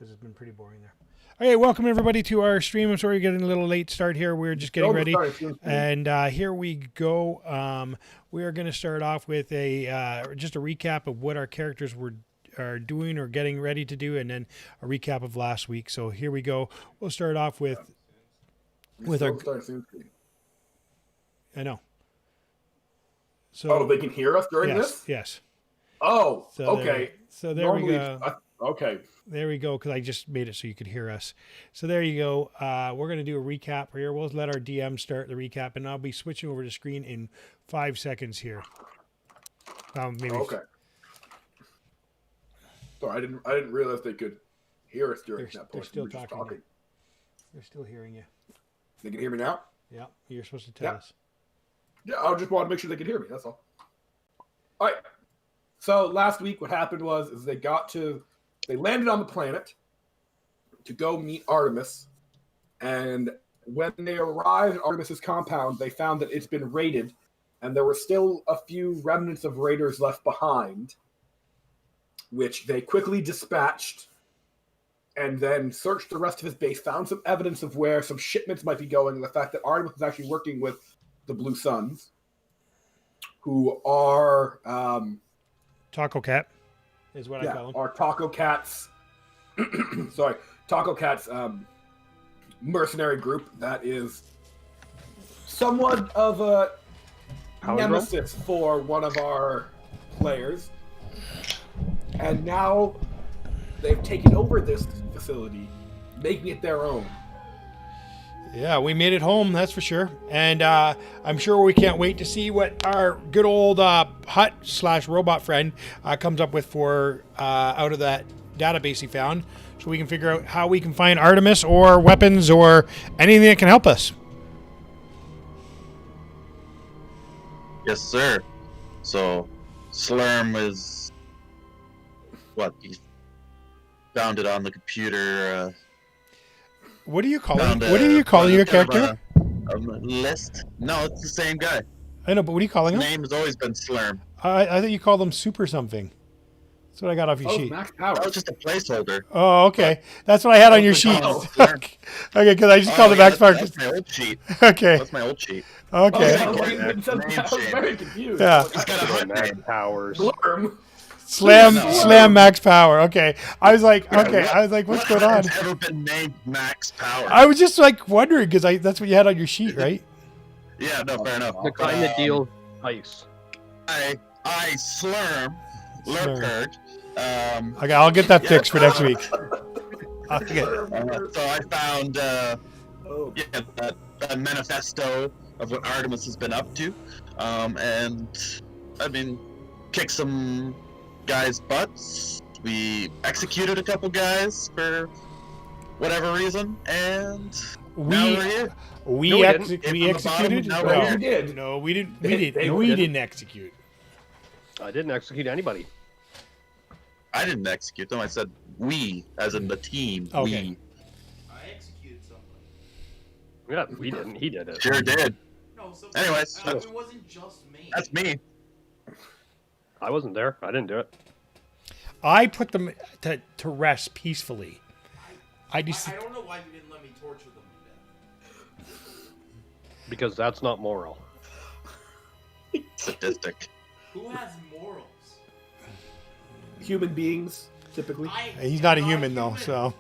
Because it's been pretty boring there. Okay, welcome everybody to our stream. I'm sorry you're getting a little late start here. We're just getting ready. And here we go. We are going to start off with a just a recap of what our characters are doing or getting ready to do, and then a recap of last week. So here we go. We'll start off with our. I know. So they can hear us during this? Yes. Oh, so okay. There we go. Okay. There we go, because I just made it so you could hear us. So there you go. We're going to do a recap here. We'll let our DM start the recap, and I'll be switching over the screen in 5 seconds here. Maybe. Okay. Sorry, I didn't realize they could hear us during that point. They're still talking. They're still hearing you. They can hear me now? Yeah, you're supposed to tell us. Yeah, I just wanted to make sure they could hear me. That's all. All right. So last week, what happened was they landed on the planet to go meet Artemis, and when they arrived at Artemis's compound, they found that it's been raided, and there were still a few remnants of raiders left behind, which they quickly dispatched, and then searched the rest of his base, found some evidence of where some shipments might be going, and the fact that Artemis was actually working with the Blue Suns, who are TacoCat is what I call them. Are TacoCat's TacoCat's mercenary group that is somewhat of a nemesis for one of our players. And now they've taken over this facility, making it their own. Yeah, we made it home, that's for sure. And I'm sure we can't wait to see what our good old hut/robot friend comes up with for out of that database he found, so we can figure out how we can find Artemis or weapons or anything that can help us. Yes, sir. So, Slurm is what? He found it on the computer. What are you calling? What are you calling your character? A list? No, it's the same guy. I know, but what are you calling him? His name has always been Slurm. I thought you called him Super something. That's what I got off your sheet. Max Power. That was just a placeholder. Oh, okay. That's what I had on your sheet. Okay, because I just called it Max Power. That's my old sheet. Okay. That's my old sheet. Okay. I was very confused. Yeah. He's got a hut name. Powers. Slurm. Slam Max Power. Okay. I was like, what's going on? Has ever been named Max Power? I was just like wondering because that's what you had on your sheet, right? Yeah, no, fair enough. The kind that deals ice. I Slurm, Lurkert. Okay, I'll get that fixed for next week. So I found a manifesto of what Artemis has been up to, and I mean, kicked some guys' butts. We executed a couple guys for whatever reason, and now we're here. We executed. No, you did. No, we didn't. We didn't execute. I didn't execute anybody. I didn't execute them. I said we, as in the team. Okay. We. I executed somebody. Yeah, we didn't. He did it. Sure did. No, so Anyways, it wasn't just me. That's me. I wasn't there. I didn't do it. I put them to rest peacefully. I don't know why you didn't let me torture them to death. Because that's not moral. Sadistic. Who has morals? Human beings, typically. He's not a human though, so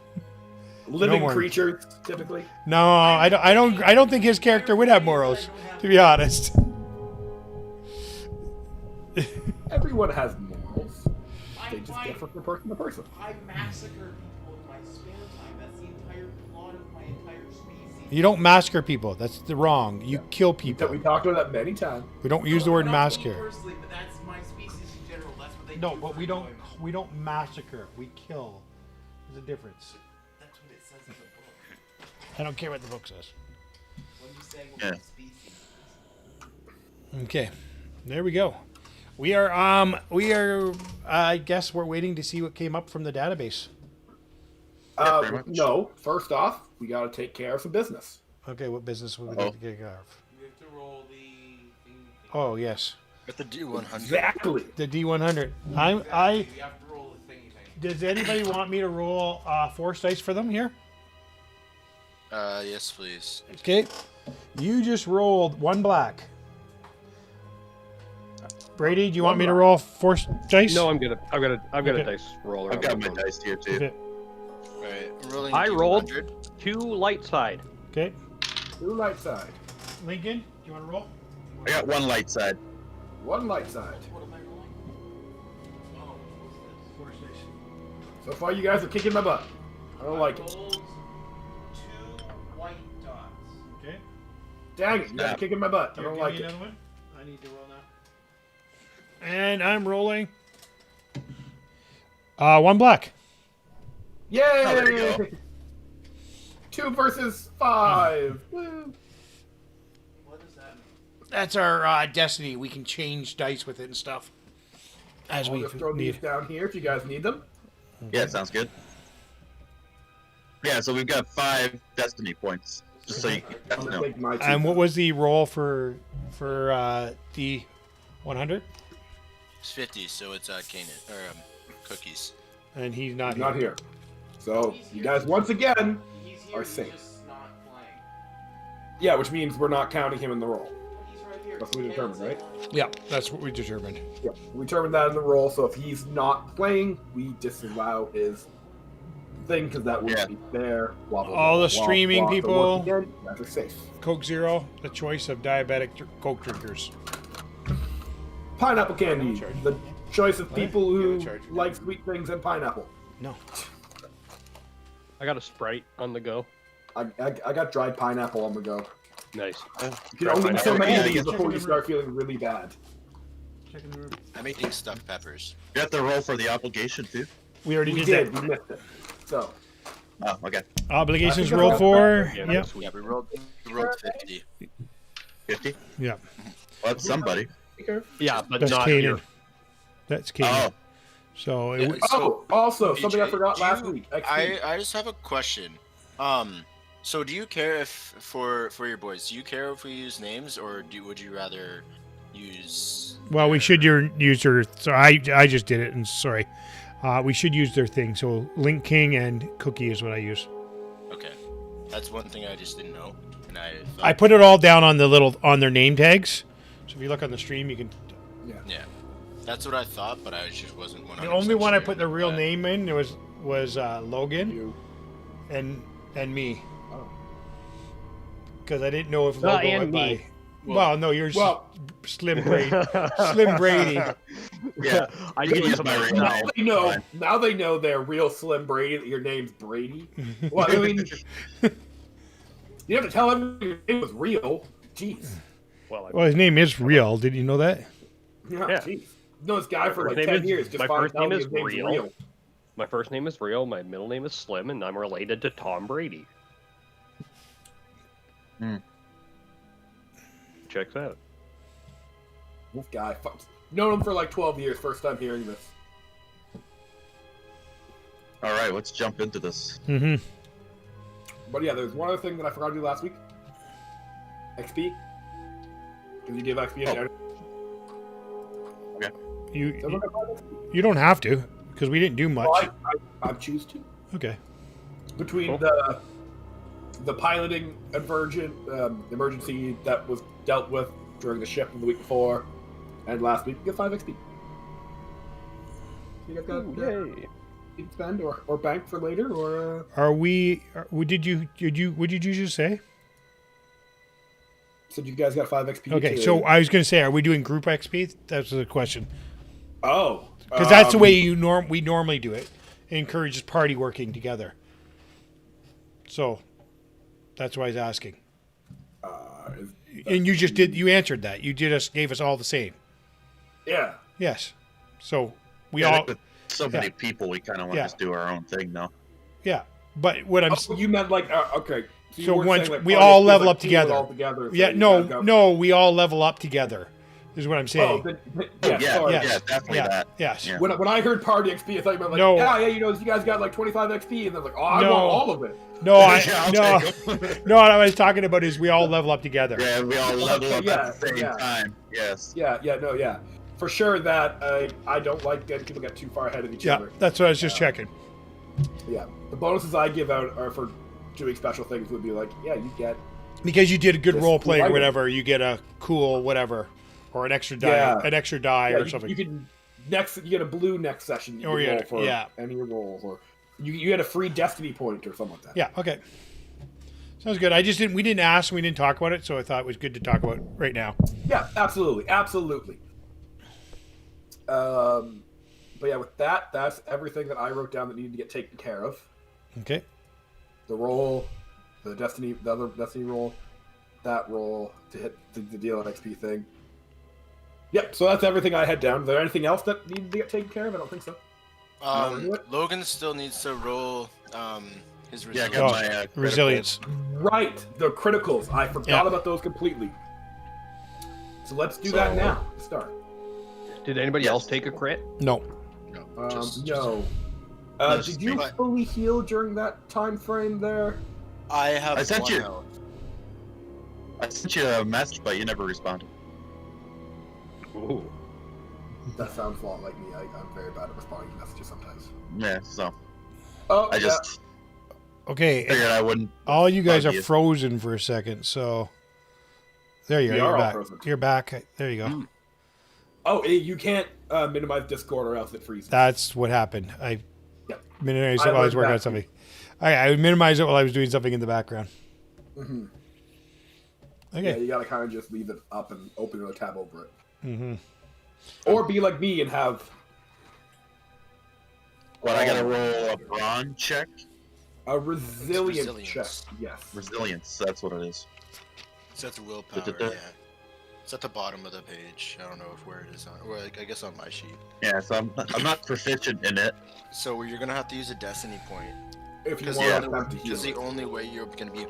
Living no more. creatures, typically. no, I don't think his character would have morals, to be honest. Everyone has morals. They just differ from person to person. I massacre people in my spare time. That's the entire plot of my entire species. You don't massacre people. That's the wrong. You kill people. We talked about that many times. We don't use the word Not me massacre. personally, but that's my species in general. That's what they No, do but for we don't. enjoyment. We don't massacre. We kill. There's a difference. That's what it says in the book. I don't care what the book says. When you say what Yeah. my species is. Okay, there we go. We are. I guess we're waiting to see what came up from the database. pretty much. No, first off, we got to take care of some business. Okay, what business would we need to get care of? You have to roll the thing. Oh yes, With the D100. Exactly. the D100. I You have to roll the thingy thing. Does anybody want me to roll force dice for them here? Yes, please. Okay. You just rolled 1 black. Brady, do you want me to roll force dice? No, I've got Okay. a dice roller. I've got my dice here too. Okay. Alright, I'm rolling. I rolled D100. 2 light side. Okay. 2 light side. Lincoln, do you want to roll? I got 1 light side. 1 light side. What am I rolling? Oh, what's this? Force dice. So far, you guys are kicking my butt. I don't like it. Rolled 2 white dots. Okay. Dang it, you guys are kicking my butt. I Here, don't give like me it. another one. I need to roll now. And I'm rolling. 1 black. Yay! Oh, there you go. 2 versus 5. Woo. What does that mean? That's our destiny. We can change dice with it and stuff as I'll we just throw these need. down here if you guys need them. Yeah, sounds good. Yeah, so we've got 5 destiny points. Just so you I'll can just know. take my 2. And what was the roll for the 100? It's 50, so it's Kanan or Cookies. And he's not Not here. here. So, He's you here. guys, once again, He's are here, safe. he's just not playing. yeah, which means we're not counting him in the roll. He's right here. That's what we determined, right? Yeah, that's what we determined. Yeah, we determined that in the roll, so if he's not playing, we disallow his thing, because that wouldn't Yeah. be fair. Blah, blah, All blah, the blah, streaming blah. So people- once again, you guys are safe. Coke Zero, the choice of diabetic Coke drinkers. Pineapple candy, charge. the choice of people who Yeah, charge. like sweet things and pineapple. No. I got a Sprite on the go. I got dried pineapple on the go. Nice. You can only eat so many of these Yeah, before you check start feeling really bad. Checking the room. I'm eating stuffed peppers. You have to roll for the obligation too. We already We did did, we missed it. So, Oh, okay. that. Obligations I think roll that's- for. Yeah, Yep. that's sweet. Yeah, we rolled 50. 50? Yeah. Well, that's somebody. Yeah, but That's not Kanan. here. That's Kanan. Oh, So Yeah, it, oh, also, something I BJ, forgot do last you- week. XP. I just have a question. So do you care if for your boys? Do you care if we use names, or would you rather use? well, we should use their. So I just did it, and sorry. We should use their thing. So Link King and Cookie is what I use. Okay, that's one thing I just didn't know, and I put it all down on their name tags. So if you look on the stream, you can. Yeah, that's what I thought, but I just wasn't 100% The only one I sure put the real about that. name in was Logan You. and me. Oh. Because I didn't know if Logan and went me. by. Well, no, you're Well- Slim Brady. Slim Brady. yeah. I You can use use my real Now name. they know. Fine. Now they know they're real Slim Brady. That your name's Brady. Well, I mean, you have to tell them your name was real. Jeez. Well, his name is real. Did you know that? Yeah. Yeah. Jeez. No, this guy for My like name 10 is- years just my finds first out name his is name's real. real. My first name is Real, my middle name is Slim, and I'm related to Tom Brady. Hmm. Checks out. This guy, known him for like 12 years. First time hearing this. All right, let's jump into this. Mm-hmm. But yeah, there's one other thing that I forgot to do last week. XP. Can you give XP Oh. again? You don't have to because we didn't do much. Well, I choose to. Okay. Between Cool. the piloting emergency that was dealt with during the ship the week before and last week, you get 5 XP. You guys got Yay. you can spend or bank for later or Are we? What did you just say? so you guys got 5 XP. Okay, to- so I was going to say, are we doing group XP? That's the question. oh, Because that's the way we normally do it. It encourages party working together. So that's why I was asking. And you answered that. You gave us all the same. Yeah. Yes. So we Yeah, all, with so many yeah. people, we kind of want Yeah. to just do our own thing now. yeah. But what I'm, Oh, you meant like okay. you So weren't once saying, like, we party all XP, level like, up team it together. all together, so yeah, you guys got- no, we all level up together, is what I'm Oh, saying. yeah, Yeah, sorry. Yes. yeah, definitely Yeah. that. Yes. Yeah. When I heard party XP, I thought you meant like, No. yeah, you guys got like 25 XP, and then like, oh, I No. want all of it. No, Yeah, I'll take 'em. no. What I was talking about is we all level up together. Yeah, we all level up Yeah, at the same yeah. time. Yes. Yeah. for sure that I don't like getting people get too far ahead of each Yeah, other. that's what I was just checking. Yeah, the bonuses I give out are for doing special things. Would be like, yeah, you get Because you did a good This role play or item. whatever, you get a cool whatever, or an extra die, Yeah. an extra die yeah, or you, something. you can you get a blue next session. You Or can yeah, roll for yeah. any of your rolls, or you get a free destiny point or something like that. Yeah. Okay. Sounds good. We didn't ask, we didn't talk about it, so I thought it was good to talk about right now. Yeah, absolutely. But yeah, with that's everything that I wrote down that needed to get taken care of. Okay. The roll, the other destiny roll, that roll to hit the deal on XP thing. Yep. So that's everything I had down. Is there anything else that needed to get taken care of? I don't think so. Logan still needs to roll his Yeah, I resilience. got my critical. Resilience. Right, the criticals. I forgot Yeah. about those completely. So let's do that now. To start. Did anybody else take a crit? No. No. No, Did you but- fully heal during that time frame there? I have I sent one you- health. I sent you a message, but you never responded. Ooh. That sounds a lot like me. I'm very bad at responding to messages sometimes. Yeah, so Oh, I just Okay. figured I wouldn't. All you guys are Bug you. frozen for a second, so there you We are. are You're all back. frozen. You're back. There you go. Oh, you can't minimize Discord or else it freezes. That's what happened. I Yeah. minimized it I while I was learned working that on something. I minimized it while I was doing something in the background. Mm-hmm. Okay. Yeah, you gotta kind of just leave it up and open another tab over it. Mm-hmm. Or be like me and have What, I gotta roll a brawn check? a resilience resilience. check. Yes. Resilience, that's what it is. It's at the willpower, Da-da-da. yeah. It's at the bottom of the page. I don't know where it is on, or I guess on my sheet. Yeah, so I'm not proficient in it. So you're gonna have to use a destiny point If you because want yeah. to heal because the it. only way you're gonna be,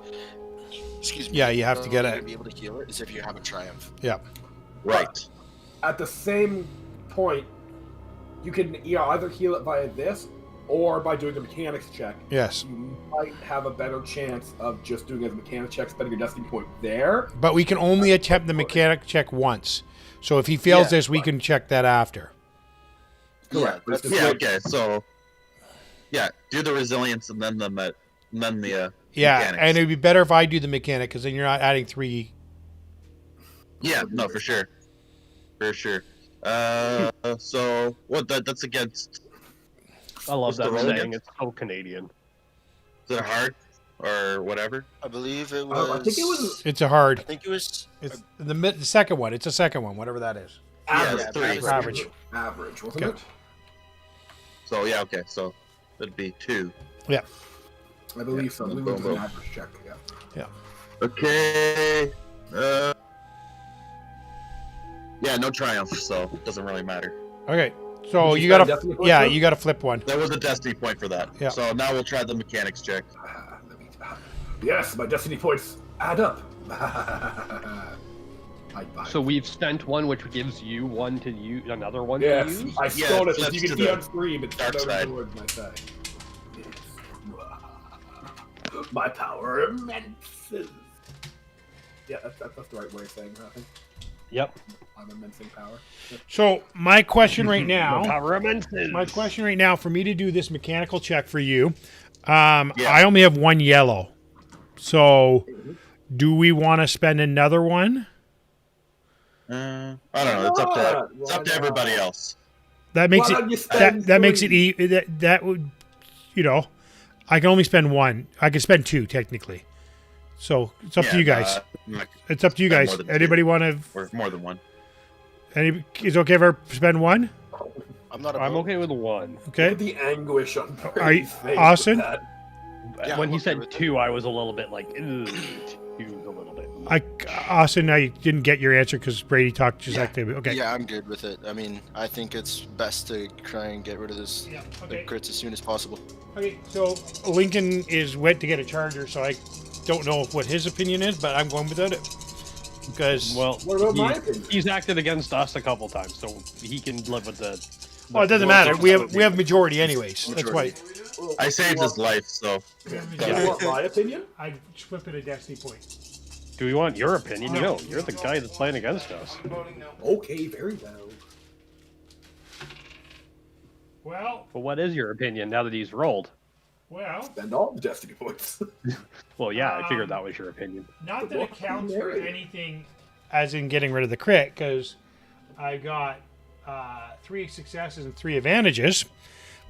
excuse me, Yeah, you have the to only get way it. you're gonna be able to heal it is if you have a triumph. Yeah. Right. At the same point, you can either heal it via this or by doing a mechanics check. Yes. You might have a better chance of just doing a mechanics check, spending your destiny point there. But we can only attempt the mechanic check once. So if he fails Yeah, this, we right. can check that after. Correct. Yeah, It's Yeah, just- okay, so yeah, do the resilience and then the Yeah, mechanics. and it'd be better if I do the mechanic because then you're not adding 3. Yeah, no, for sure. For sure. So what that's against, I love What's the that roll saying. again? It's so Canadian. is it hard or whatever? I believe it was. I think it was It's a hard. I think it was. It's the second one. It's a second one, whatever that is. average. it's 3. Average. Average, wasn't Okay. it? So yeah, okay, so it'd be 2. Yeah. I believe so. I believe it was an average check. Yeah. Okay. Yeah, no triumph, so it doesn't really matter. Okay. So Did you you spend gotta, destiny points yeah, too? you gotta flip one. There was a destiny point for that. Yeah. So now we'll try the mechanics check. Yes, my destiny points add up. So we've spent one, which gives you one to use, another one Yes, to use. I Yeah, stole it. flips You can to see the on stream. It's dark those side. words I say. Yes. My power immenses. Yeah, that's the right way of saying that, I think. Yep. I'm immensing power. So my question right now, Power immenses. my question right now, for me to do this mechanical check for you, I only have 1 yellow. So do we want to spend another one? I don't know. It's up to everybody else. That makes Why it don't you spend that makes it three? that would, you know, I can only spend 1. I can spend 2 technically. So it's up to you guys. It's up to you spend guys. more than 2. Anybody want to? Or more than 1. Is it okay if I spend 1? I'm not. I'm opposed. okay with 1. Okay. The anguish on Are you- Brady's face with Austin? that. Yeah, When I'm he okay said with 2, I was a little bit like, ew, 2's a little bit. Austin, I didn't get your answer because Brady talked just like to. Okay. Yeah, I'm good with it. I mean, I think it's best to try and get rid of this Yeah, the crits as soon as possible. Okay, so Lincoln went to get a charger, so I don't know what his opinion is, but I'm going without it because Well, What about my opinion? he's acted against us a couple times, so he can live with the. well, it doesn't matter. We have majority anyways. That's why I saved his life, so Do you want my opinion? I flip it a destiny point. Do we want your opinion? No, you're the guy that's playing against us. I'm voting no. Okay, very well. Well, But what is your opinion now that he's rolled? Spend all the destiny points. Well, yeah, I figured that was your opinion. not The that it book counts for narrated. anything, as in getting rid of the crit, because I got 3 successes and 3 advantages,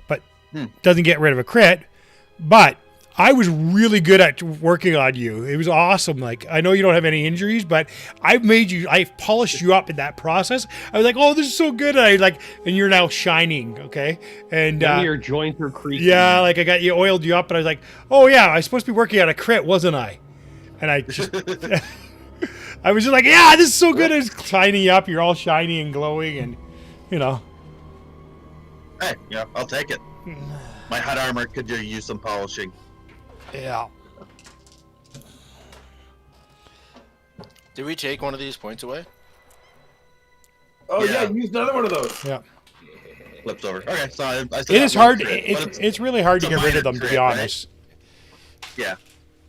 but doesn't get rid of a crit. But I was really good at working on you. It was awesome. Like, I know you don't have any injuries, but I polished you up in that process. I was like, oh, this is so good. And you're now shining. Okay. And, Maybe your joints are creaking. yeah, like I got you, oiled you up, and I was like, oh yeah, I was supposed to be working on a crit, wasn't I? And I just, I was just like, yeah, this is so good. It's shining you up. You're all shiny and glowing, and Hey, yeah, I'll take it. My hot armor could use some polishing. yeah. Did we take one of these points away? Oh yeah, Yeah. you used another one of those. Yeah. Flipped over. Okay, so I still It is got one hard. crit, but It's really hard to it's a get rid of minor them, to crit, be right? honest. Yeah,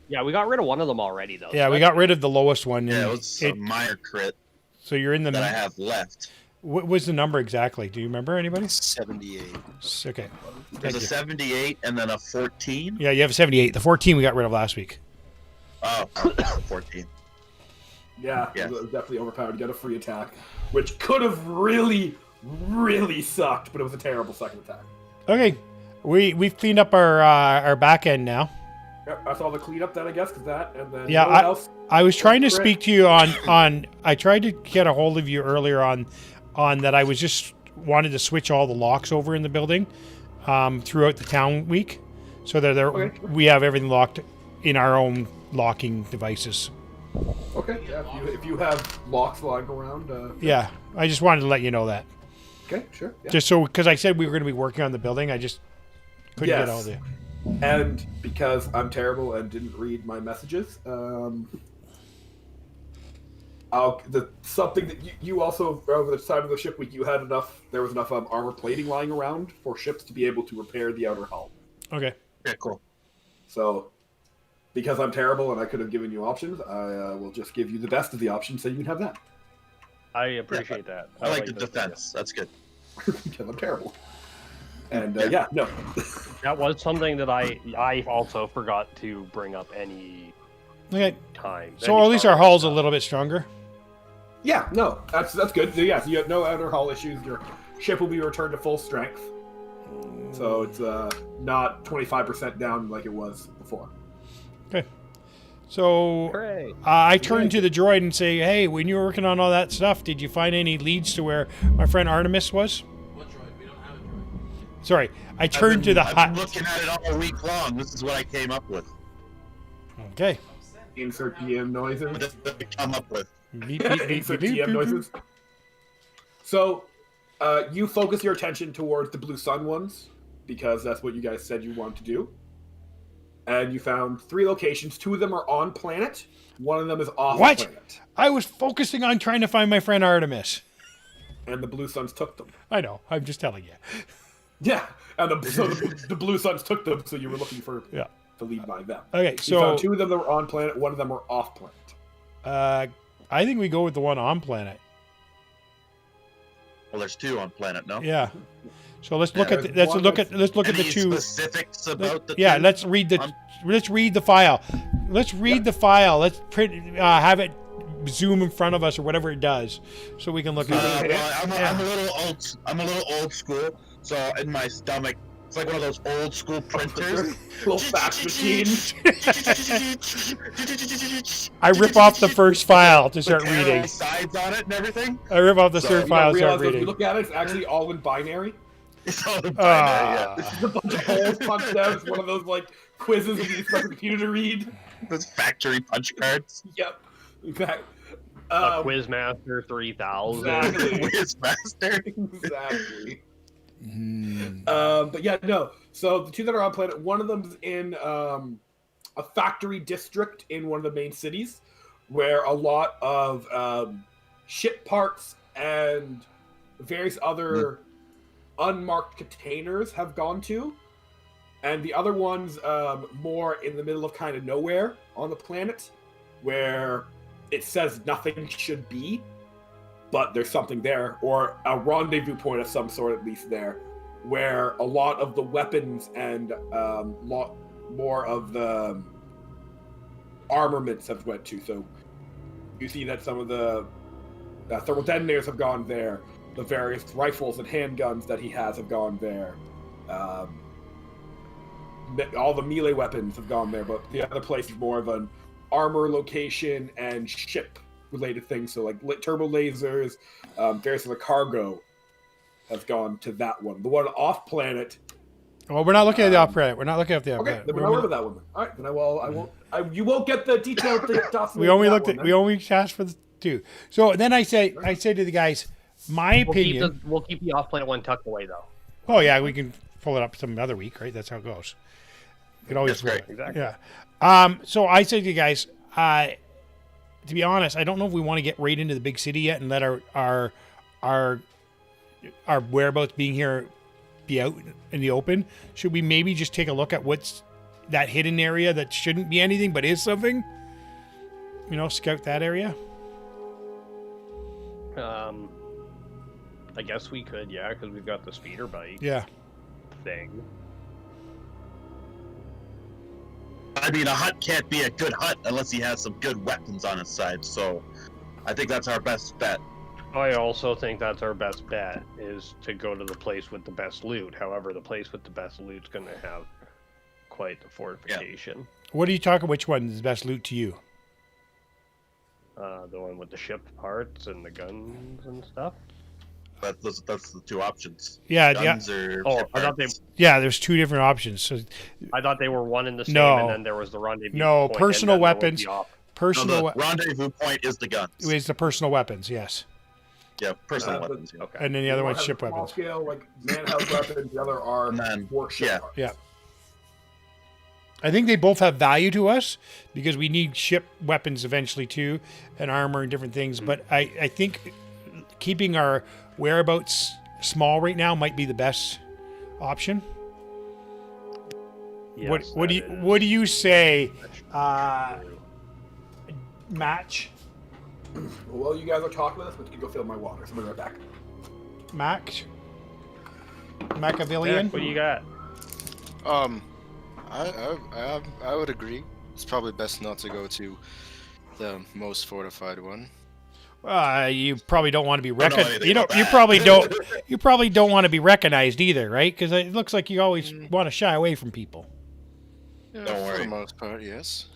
Yeah, we got rid of one of them already, though. Yeah, so we got rid of the lowest one. yeah, and it was a minor crit so you're in the. that I have left. What was the number exactly? Do you remember, anybody? 78. Okay. There's Thank a you. 78 and then a 14. Yeah, you have a 78. The 14 we got rid of last week. Oh, 14. Yeah, Yeah. it was definitely overpowered. You got a free attack, which could have really, really sucked, but it was a terrible second attack. Okay, we've cleaned up our back end now. Yep, that's all the cleanup then, I guess, because that, and then Yeah, no one else. I was trying to Correct. speak to you on. I tried to get a hold of you earlier on that. I was just wanted to switch all the locks over in the building throughout the town week, so that Okay. we have everything locked in our own locking devices. Okay, yeah, if you have locks lying around. Yeah, I just wanted to let you know that. Okay, sure. Yeah. Just so, because I said we were going to be working on the building, I just couldn't Yes. get all the. And because I'm terrible and didn't read my messages, something that you also over the side of the ship week, you had enough. There was enough armor plating lying around for ships to be able to repair the outer hull. Okay. Yeah, cool. So, because I'm terrible and I could have given you options, I will just give you the best of the options so you can have that. I appreciate that. I like the this defense. That's good. Because I'm terrible. And Yeah. no. idea. That was something that I also forgot to bring up any Okay. time. So any at least our time. hull's a little bit stronger. Yeah, no, that's good. So, yeah, so you have no outer hull issues. Your ship will be returned to full strength. So it's not 25% down like it was before. Okay. So Hooray. I turned to the droid and say, "Hey, when you were working on all that stuff, did you find any leads to where my friend Artemis was?" What droid? We don't have a droid. Sorry, I turned to the I've been hut. looking at it all week long. This is what I came up with. Okay. I'm sent. Insert DM noises. What did I come up with? Beep, beep, beep, beep, Insert beep, DM beep, noises. beep. So, you focus your attention towards the blue sun ones because that's what you guys said you wanted to do. And you found 3 locations. 2 of them are on planet. 1 of them is off What? planet. I was focusing on trying to find my friend Artemis. And the blue suns took them. I know. I'm just telling you. Yeah, and the blue suns took them, so you were looking for Yeah. to lead by them. Okay, You so found 2 of them that were on planet. 1 of them were off planet. I think we go with the one on planet. Well, there's 2 on planet, no? Yeah. So let's look Yeah, at the, there's let's one look at that's- let's look at the Any 2. specifics about the Yeah, 2? let's read the I'm- file. Let's read the file. Let's print have it zoom in front of us or whatever it does, so we can look at it. Well, I'm a little old school. So in my stomach, it's like one of those old school printers. Little fax machine. I rip off the first file to With start arrow reading. sides on it and everything. I rip off the So third You file don't and start realize that if you reading. look at it, it's actually all in binary. It's all in binary, yeah. It's a bunch of holes punched out. It's one of those like quizzes that you expect a computer to read. Those factory punch cards. Yep. Exactly. A Quizmaster 3000. Exactly. Quizmaster. Exactly. Hmm. But yeah, no. So the 2 that are on planet, one of them's in a factory district in one of the main cities, where a lot of ship parts and various other unmarked containers have gone to. And the other one's more in the middle of kind of nowhere on the planet, where it says nothing should be, but there's something there, or a rendezvous point of some sort at least there. where a lot of the weapons and lot more of the armaments have went to. So you see that some of the thermal detonators have gone there. The various rifles and handguns that he has have gone there. All the melee weapons have gone there, but the other place is more of an armor location and ship-related things. So like turbo lasers, various other cargo has gone to that one. The one off planet. Well, we're not looking at the off planet. We're not looking at the off Okay, planet. then we're not worried about that one. All right, then I won't. You won't get the detailed stuff. We only asked for the 2. So then I say to the guys, my opinion. We'll keep the off-planet one tucked away, though. Oh yeah, we can pull it up some other week, right? That's how it goes. You can always That's great. Exactly. Yeah. So I say to you guys, to be honest, I don't know if we want to get right into the big city yet and let our whereabouts being here be out in the open. Should we maybe just take a look at what's that hidden area that shouldn't be anything but is something? You know, scout that area. I guess we could, yeah, because we've got the speeder bike Yeah. thing. I mean, a hut can't be a good hut unless he has some good weapons on his side. So, I think that's our best bet. I also think that's our best bet, is to go to the place with the best loot. However, the place with the best loot's going to have quite the fortification. What are you talking? Which one is the best loot to you? The one with the ship parts and the guns and stuff. That's the 2 options. Yeah, Guns or ship I thought parts. there's 2 different options. So I thought they were one and the same, No. and then there was the rendezvous. No, point, personal and then there was weapons. the op- personal No, the rendezvous point is the guns. is the personal weapons, yes, Yeah, personal but- weapons. Yeah. Okay. and then the other One one's has ship small weapons. scale, like man-house weapons. The other are And then- warship yeah. parts. Yeah. I think they both have value to us because we need ship weapons eventually too, and armor and different things. But I think keeping our whereabouts small right now might be the best option. Yes, What that do you say? Match Well, you guys are talking about this, but you can go fill my water. So I'll be right back. Mac Machiavellian. What do you got? I would agree. It's probably best not to go to the most fortified one. You probably don't want to be know recognized. anything You know, about you that. probably don't. You probably don't want to be recognized either, right? Because it looks like you always want to shy away from people. Yeah, Don't for worry. the most part, yes.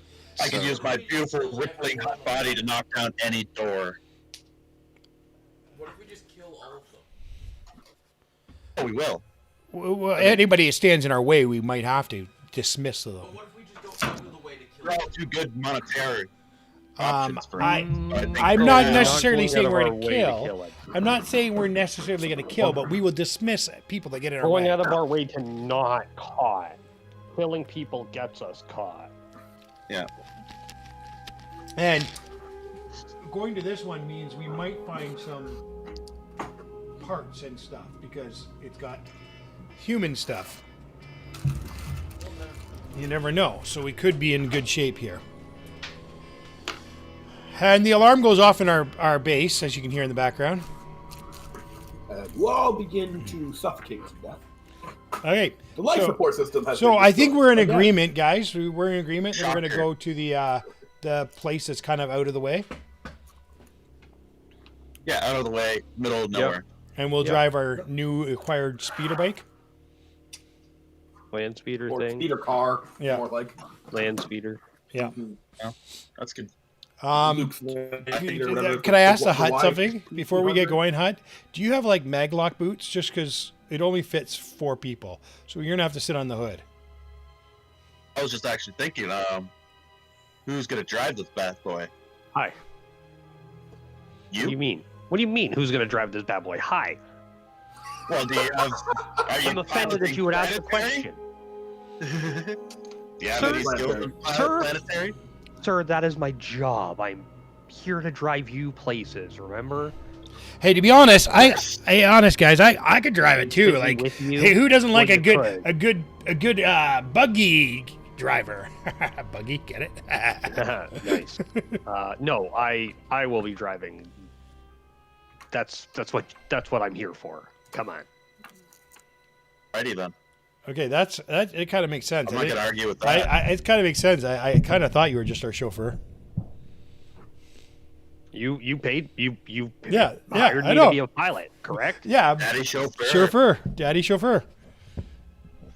I can So- use my beautiful rippling hot body to knock down any door. What if we just kill all of them? Oh, we will. Well, anybody that stands in our way, we might have to dismiss them. But what if we just go out of the way to kill We're all them? too good monetary options for I- us. So I think I'm we're not all- necessarily going saying out of we're our going to way to kill. kill it. I'm not saying we're necessarily going to kill, but we will dismiss people that get in our Going way. out of our way to not caught. Killing people gets us caught. Yeah. And going to this one means we might find some parts and stuff because it's got human stuff. You never know. So we could be in good shape here. And the alarm goes off in our base, as you can hear in the background. You all begin to suffocate to death. Okay. The life So- support system has. So been I think destroyed. we're in Again, agreement, guys. We're in agreement. And we're going to Shocker. go to the place that's kind of out of the way, Yeah, out of the way, middle of nowhere. and we'll Yeah. drive our new acquired speeder bike. Land speeder Or thing. speeder car. Yeah. More like Land speeder. Yeah. That's good. Luke's speeder, whatever. Can I ask the What- Hut why- something before we get going, Hut? Do you have like maglock boots? Just because it only fits 4 people, so you're gonna have to sit on the hood. I was just actually thinking, who's gonna drive this bad boy? Hi. What do you You? mean? What do you mean? Who's gonna drive this bad boy? Hi. Well, do you have? Are you I'm offended that you would ask the planetary? question. Do you have Sir? any skills in Sir? planetary? Sir, that is my job. I'm here to drive you places, remember? Hey, to be honest, honest guys, I could drive it too. Take me Like, with you? hey, who doesn't like Well, a you good buggy driver? Buggy, get it? Nice. No, I will be driving. That's what I'm here for. Come on. Alrighty then. Okay, that. It kind of makes sense. I'm not gonna argue with that. It kind of makes sense. I kind of thought you were just our chauffeur. You paid you I hired me know. to be a pilot, correct? Yeah, Daddy chauffeur. chauffeur, daddy chauffeur.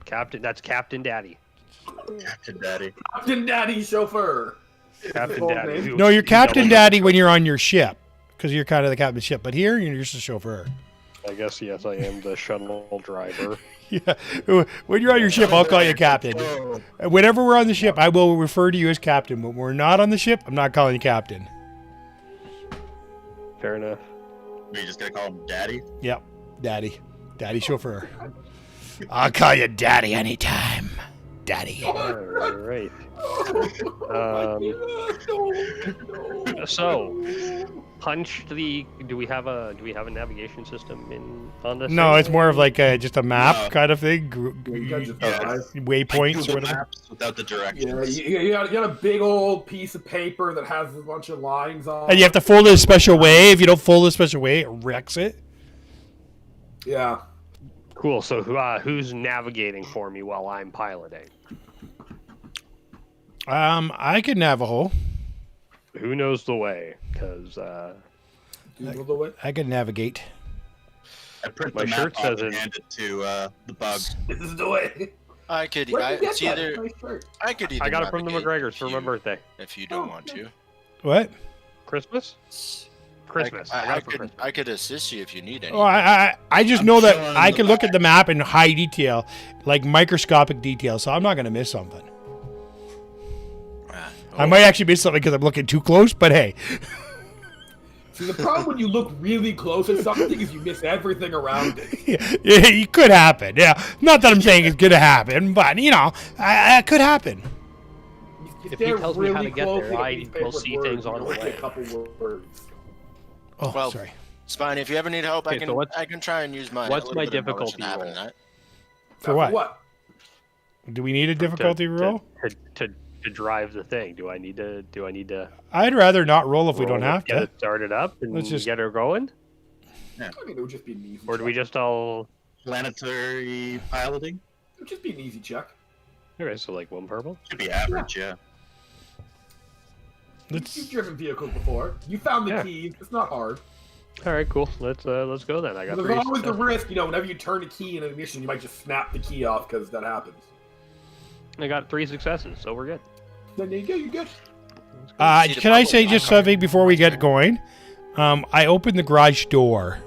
Captain, that's Captain Daddy. Captain Daddy. Captain Daddy chauffeur. Captain Full Daddy. name? Who- No, you're he Captain doubled- Daddy when you're on your ship, because you're kind of the captain of the ship. But here, you're just a chauffeur. I guess yes, I am the shuttle driver. Yeah. When you're on your ship, I'll call you captain. Oh, Whenever we're on the ship, I will refer to you as captain. When we're not on the ship, I'm not calling you captain. Fair enough. we just gonna call him Daddy? Yep, daddy, daddy chauffeur. I'll call you daddy anytime, daddy. All right. No. So, punch the. Do we have a navigation system on this? No, thing? it's more of like just a map No. kind of thing. You guys just Yeah. drive. Waypoints, Google whatever. Maps without the Yeah, directions. you got a big old piece of paper that has a bunch of lines on. And you have to fold it a special way. If you don't fold it a special way, it wrecks it. Yeah. Cool. So who's navigating for me while I'm piloting? I could Navajo. Who knows the way? Because Google the way. I could navigate. I print My the map shirt off says and it. hand it to the bug. This is the way. I could. Where did you It's get that? either. Nice shirt. I could either. I got it from the navigate McGregors if for my you- birthday. If you don't Oh, want okay. to. What? Christmas. Christmas. I got it for Christmas. I could assist you if you need any. Oh, I just I'm know that chilling in I the can look at back. the map in high detail, like microscopic detail, so I'm not going to miss something. I might actually miss something because I'm looking too close, but hey. See, the problem when you look really close at something is you miss everything around it. Yeah, it could happen. Yeah, not that I'm saying it's going to happen, but, you know, it could happen. You If he stare tells me how to really get closely there, at I these will paper see words, things on you the only see way. a couple words. Oh, Well, sorry. It's fine. If you ever need help, Okay, so I can try and use mine. what's A little my bit of knowledge difficulty and having roll? that. For what? What? Do we need a difficulty roll? To drive the thing. Do I need to? I'd rather not roll if we don't roll it, have get to. it started up and Let's just- get her going, I mean, it would just be an easy or do we check. just all? Planetary piloting? It would just be an easy check. Okay, so like one purple. Should be average, yeah. Let's. You've driven vehicles before. You found the Yeah. keys. It's not hard. All right, cool. Let's go then. I got There's three. always the successes. risk, whenever you turn a key in an ignition, you might just snap the key off because that happens. I got 3 successes, so we're good. Then there you go, you're good. See the Can I bubble. say just something before we get going? I opened the garage door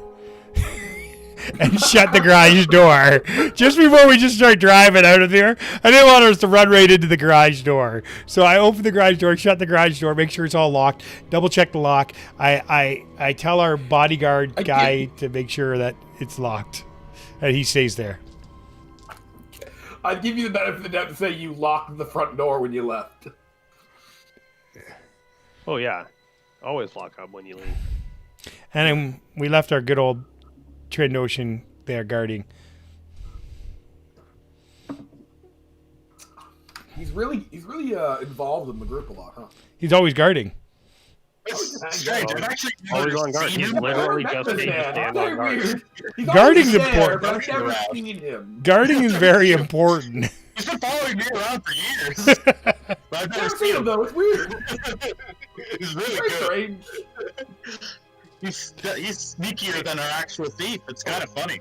and shut the garage door just before we just start driving out of there. I didn't want us to run right into the garage door, so I opened the garage door, shut the garage door, make sure it's all locked, double check the lock. I tell our bodyguard guy to make sure that it's locked, and he stays there. I'd give you the benefit of the doubt to say you locked the front door when you left. Oh yeah, always lock up when you leave. And then we left our good old Trandoshan there guarding. He's really involved in the group a lot, huh? He's always guarding. It's strange. I've actually Always never on guard. seen He's him. literally I've just never met paid this to man. stand Very on guard. weird. He's Guarding's always there, important. but I've never Around. seen him. Guarding is very important. He's been following me around for years. But I've I've never never seen seen him him. though. It's weird. He's really Very good. strange. He's sneakier than our actual thief. It's kind of funny.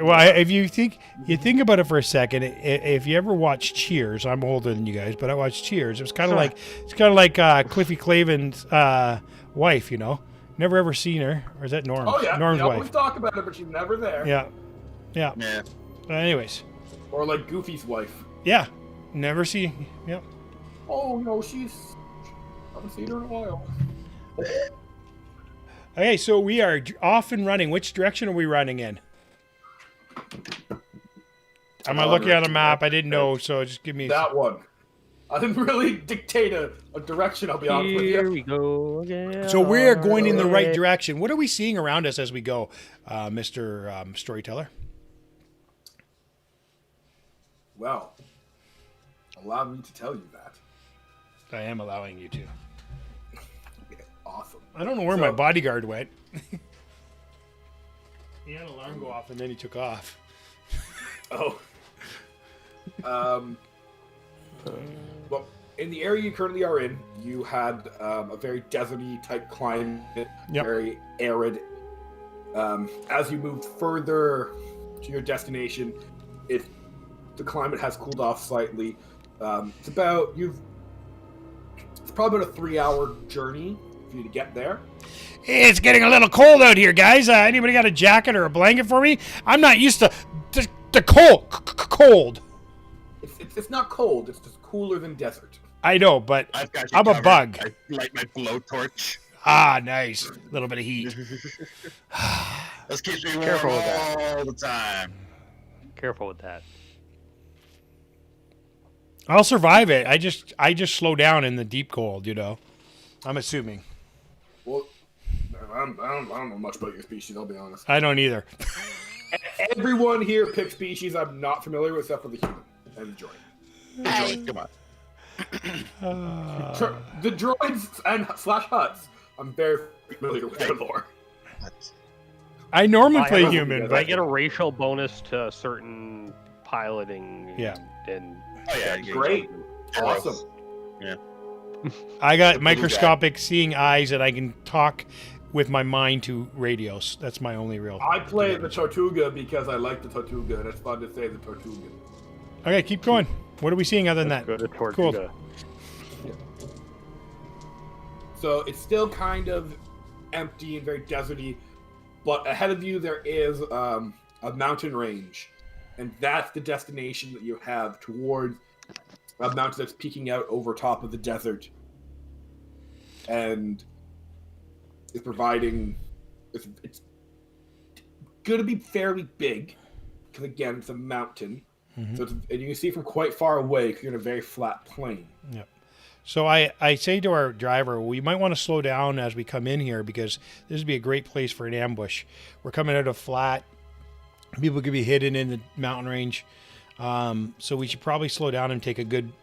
Well, if you think about it for a second, if you ever watch Cheers, I'm older than you guys, but I watched Cheers. It's kind of like Cliffy Clavin's wife, you know. Never ever seen her, or is that Norm? Oh yeah, Norm's we always wife. talk about her, but she's never there. Yeah. Yeah. Anyways, Or like Goofy's wife. yeah, never see. Yeah. Oh no, I haven't seen her in a while. Okay, so we are off and running. Which direction are we running in? I'm not looking at a map. I didn't know, so just give me. That one. I didn't really dictate a direction, I'll be honest with Here you. we go again. So we're going in the right direction. What are we seeing around us as we go, Mr. Storyteller? Well, allow me to tell you that. I am allowing you to. Yeah, awesome. I don't know where So- my bodyguard went. He had an alarm go off and then he took off. Oh, Well, in the area you currently are in, you had a very deserty type climate, very arid. As you moved further to your destination, the climate has cooled off slightly. It's probably about a 3-hour journey for you to get there. It's getting a little cold out here, guys. Anybody got a jacket or a blanket for me? I'm not used to the cold. It's not cold. It's just cooler than desert. I know, but I've got you I'm a covered. bug. I light my blowtorch. Ah, nice. A little bit of heat. This keeps me warm Careful with that. all the time. Careful with that. I'll survive it. I just slow down in the deep cold, you know. I'm assuming. Well, I don't know much about your species, I'll be honest. I don't either. Everyone here picks species I'm not familiar with, except for the human and the droid. Come on. The droids and /huts, I'm very familiar with their lore. I normally play human, I but get a racial bonus to certain piloting. Yeah. And Oh yeah, Great. Awesome. Yeah. I got microscopic seeing eyes and I can talk with my mind to radios. That's my only real. I play the Tortuga because I like the Tortuga, and it's fun to say the Tortuga. Okay, keep going. What are we seeing other than that? Go to Tortuga. So it's still kind of empty and very deserty, but ahead of you there is a mountain range, and that's the destination that you have towards a mountain that's peeking out over top of the desert, and is providing. It's going to be fairly big, because again it's a mountain, so and you can see from quite far away because you're in a very flat plain. Yep. So I say to our driver, we might want to slow down as we come in here because this would be a great place for an ambush. We're coming out of flat. People could be hidden in the mountain range. So we should probably slow down and take a good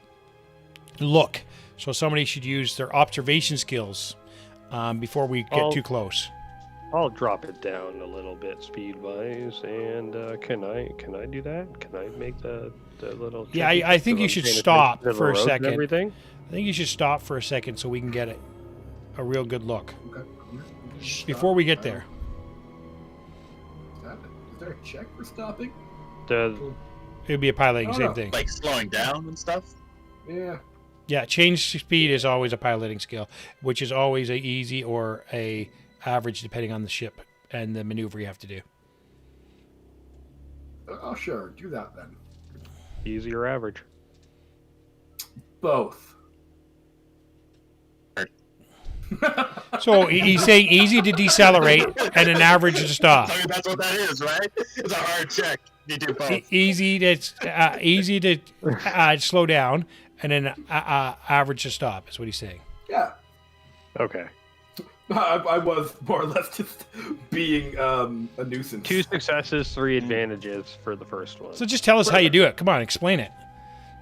look. So somebody should use their observation skills before we get too close. I'll drop it down a little bit speed-wise, and can I do that? Can I make the little? Yeah, I think you should stop for a second. Everything. I think you should stop for a second so we can get a real good look Okay. before we get there. Is there a check for stopping? It would be a piloting, Oh, same no. thing. Like slowing down and stuff. Yeah. Yeah, change speed is always a piloting skill, which is always a easy or a average depending on the ship and the maneuver you have to do. Oh, sure. Do that then. Easy or average? Both. So he's saying easy to decelerate and an average to stop. I mean, that's what that is, right? It's a hard check. You do both. Easy to slow down and then average to stop is what he's saying. Yeah. Okay. I was more or less just being a nuisance. 2 successes, 3 advantages for the first one. So just tell us how you do it. Come on, explain it.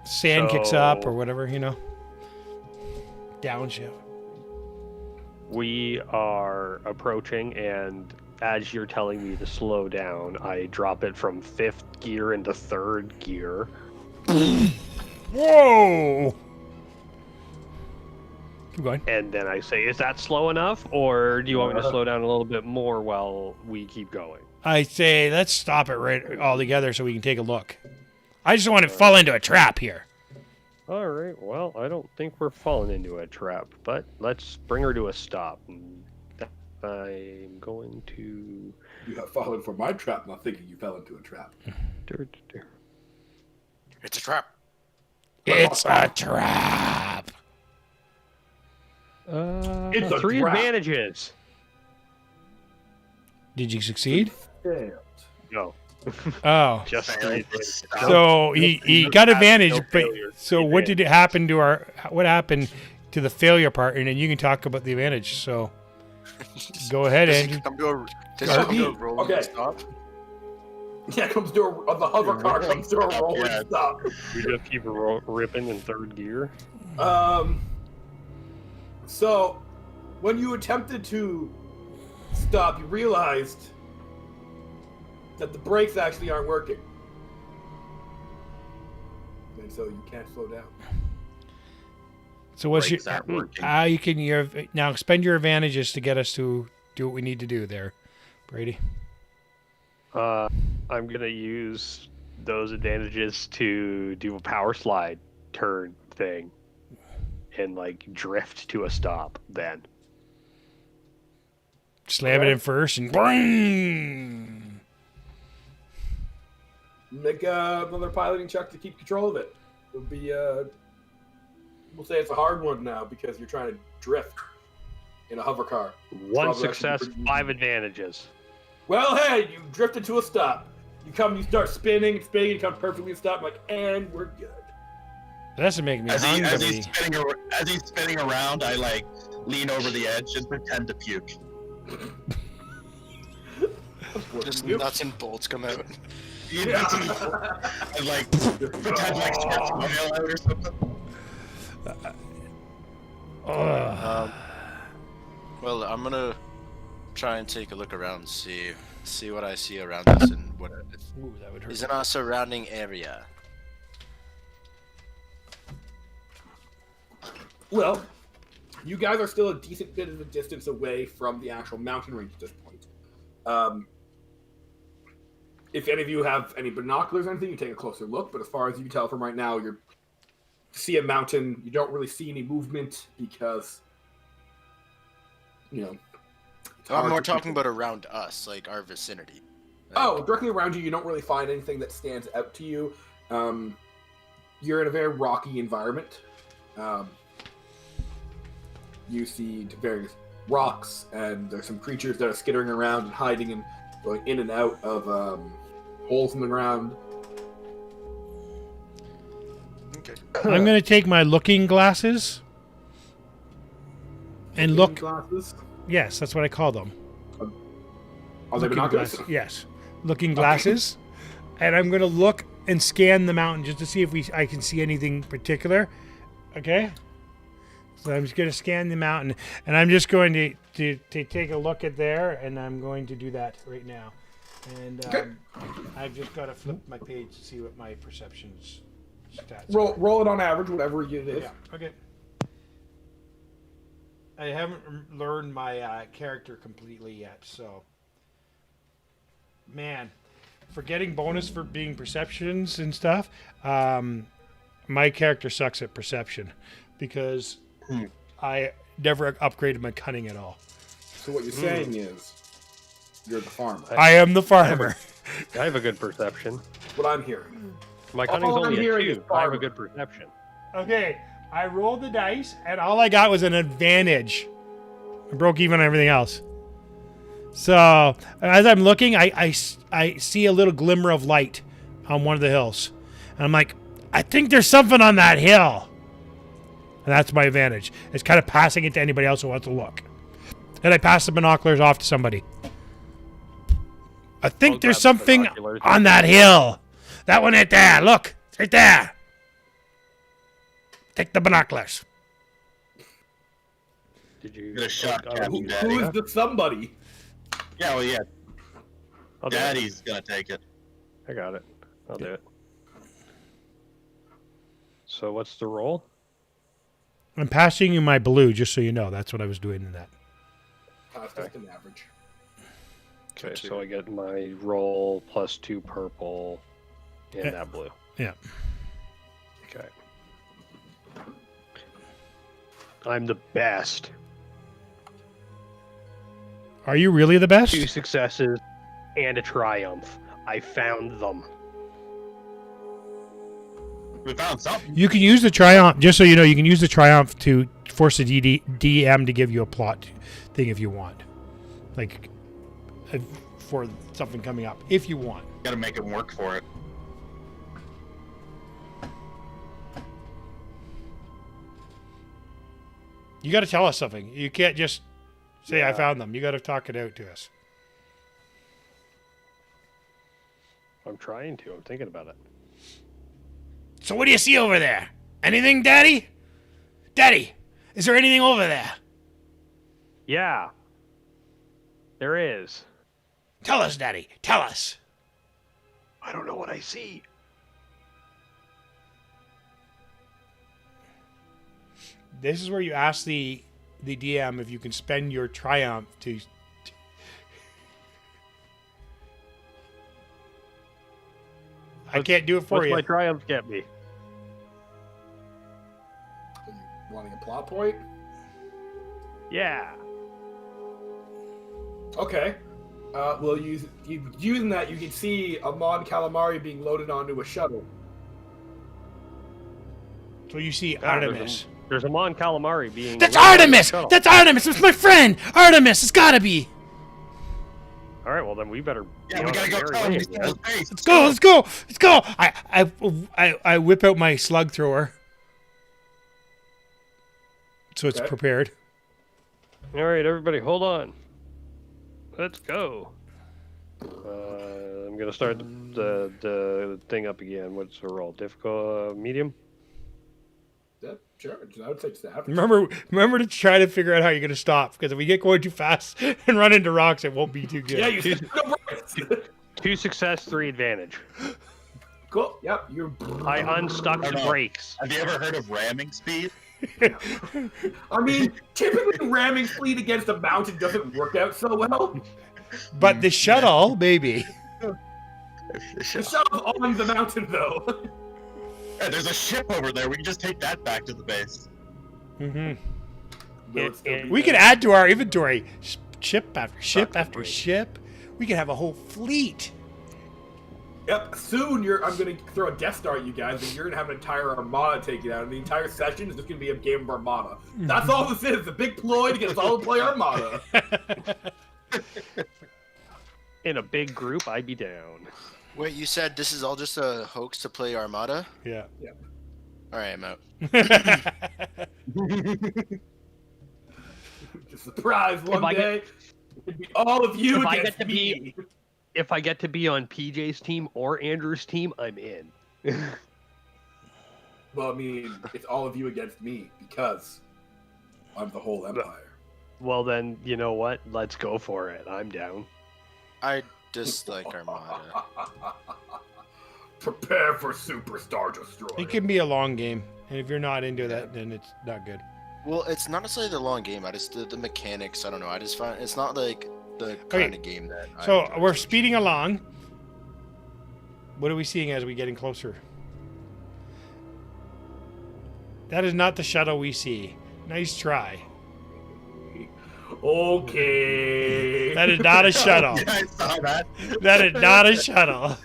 Sand kicks up So- or whatever, you know. Downshift. We are approaching, and as you're telling me to slow down, I drop it from 5th gear into 3rd gear. Whoa! Keep going. And then I say, is that slow enough? Or do you want me to slow down a little bit more while we keep going? I say, let's stop it right all together so we can take a look. I just don't want to fall into a trap here. All right, well, I don't think we're falling into a trap, but let's bring her to a stop. And I'm going to... You have fallen for my trap, not thinking you fell into a trap. It's a trap. It's a trap. It's a 3 trap. advantages. Did you succeed? Failed. No, Oh. just Failed. 3. So he got advantage, no but failure. so what did it happen to what happened to the failure part? And then you can talk about the advantage. So go ahead, Does Andrew. it come to a, does Are it come to a we- rolling okay. stop? Yeah, it comes to the hover car comes to a rolling Yeah. stop. We just keep ripping in 3rd gear. So when you attempted to stop, you realized that the brakes actually aren't working. and so you can't slow down. So what's Brakes your? aren't working. You can now spend your advantages to get us to do what we need to do there, Brady. I'm gonna use those advantages to do a power slide turn thing, and like drift to a stop. Then Slam it in first and boing. Make another piloting check to keep control of it. It'll be we'll say it's a hard one now because you're trying to drift in a hover car. one probably success, actually pretty 5 advantages. Well, hey, you drifted to a stop. You start spinning and spinning, you come perfectly stop, like, and we're good. That doesn't make me As hungry. he's spinning around, I like lean over the edge and pretend to puke. Just nuts and bolts come out. And like pretend like start smile out or something. Well, I'm gonna try and take a look around, see what I see around us and what Ooh, that would hurt. is in our surrounding area. Well, you guys are still a decent bit of a distance away from the actual mountain range at this point. If any of you have any binoculars or anything, you take a closer look. But as far as you can tell from right now, you see a mountain. You don't really see any movement because, you know. it's I'm hard more for talking people- about around us, like our vicinity. Oh, directly around you, you don't really find anything that stands out to you. You're in a very rocky environment. You see various rocks, and there's some creatures that are skittering around and hiding and going in and out of holes in the ground. Okay. I'm going to take my looking glasses and look. Glasses. Yes, that's what I call them. Are they Looking binoculars? glasses. Yes, looking glasses. And I'm going to look and scan the mountain just to see if I can see anything particular. Okay? So I'm just going to scan the mountain, and I'm just going to take a look at there, and I'm going to do that right now. And I've just got to flip my page to see what my perceptions stats are. Roll it on average, whatever it is. Yeah, okay. I haven't learned my character completely yet, so. Man, for getting bonus for being perceptions and stuff, my character sucks at perception because I never upgraded my cunning at all. So what you're saying is, you're the farmer. I am the farmer. I have a good perception. That's what I'm hearing. My cunning's All I'm only a hearing is 2. I have farmer. a good perception. Okay, I rolled the dice, and all I got was an advantage. I broke even on everything else. So, as I'm looking, I see a little glimmer of light on one of the hills. And I'm like, I think there's something on that hill. And that's my advantage. It's kind of passing it to anybody else who wants to look. And I pass the binoculars off to somebody. I think I'll there's grab the something binoculars. on that hill. That one right there. Look. It's right there. Take the binoculars. Did you? Get a shot, oh, Captain Who Daddy. is the somebody? Yeah, well, yeah. I'll do it. Daddy's gonna take it. I got it. I'll do it. So what's the roll? I'm passing you my blue, just so you know. That's what I was doing in that. That's just an average. Okay, so I get my roll plus 2 purple and that blue. Yeah. Okay. I'm the best. Are you really the best? 2 successes and a triumph. I found them. We found something. You can use the triumph, just so you know, you can use the triumph to force the DM to give you a plot thing if you want. Like, for something coming up, if you want. Gotta make him work for it. You got to tell us something. You can't just say, I Yeah. found them. You got to talk it out to us. I'm trying to. I'm thinking about it. So what do you see over there? Anything, Daddy? Daddy, is there anything over there? Yeah. There is. Tell us, Daddy. Tell us. I don't know what I see. This is where you ask the DM if you can spend your triumph to. I can't do it for What's you. my triumph get me? Are you wanting a plot point? Yeah. Okay. Well, using that, you can see a Mon Calamari being loaded onto a shuttle. So you see Yeah, Artemis. There's a Mon Calamari being. That's loaded on the Artemis! shuttle. That's Artemis! It's my friend! Artemis! It's gotta be! All right, well then we better. Yeah, be we on gotta our go merry tell him way, he's in man. his face. Let's go! Let's go! Let's go! I whip out my slug thrower. So it's Okay. prepared. All right, everybody, hold on. Let's go. I'm gonna start the thing up again. What's the roll? Difficult, medium. Yeah, sure. I would say just average. Remember to try to figure out how you're gonna stop, because if we get going too fast and run into rocks, it won't be too good. Yeah, you said no brakes. 2 success, 3 advantage. Cool. Yep. You're. I unstuck the brakes. Have you ever heard of ramming speed? I mean, typically ramming speed against a mountain doesn't work out so well. But the shuttle, baby. The shuttle's on the mountain, though. Yeah, there's a ship over there. We can just take that back to the base. Hmm. Will it still be We could there? add to our inventory ship after ship Fucking after great. ship. We could have a whole fleet. Yep. Soon, I'm gonna throw a Death Star at you guys, and you're gonna have an entire armada taken out, and the entire session is just gonna be a game of Armada. That's all this is. A big ploy to get us all to play Armada. In a big group, I'd be down. Wait, you said this is all just a hoax to play Armada? Yeah. All right, I'm out. Just surprise one If I get- day. It'd be all of you If I against get to me. If I get to be on PJ's team or Andrew's team, I'm in. Well, I mean, it's all of you against me because I'm the whole empire. Well, then, you know what? Let's go for it. I'm down. I dislike Armada. Prepare for Superstar Destroyer. It can be a long game, and if you're not into that, then it's not good. Well, it's not necessarily the long game. I just the mechanics. I don't know. I just find it's not like the kind of game that. I So enjoy we're so speeding along. What are we seeing as we getting closer? That is not the shuttle we see. Nice try. Okay. That is not a shuttle. Yeah, I saw that. That is not a shuttle.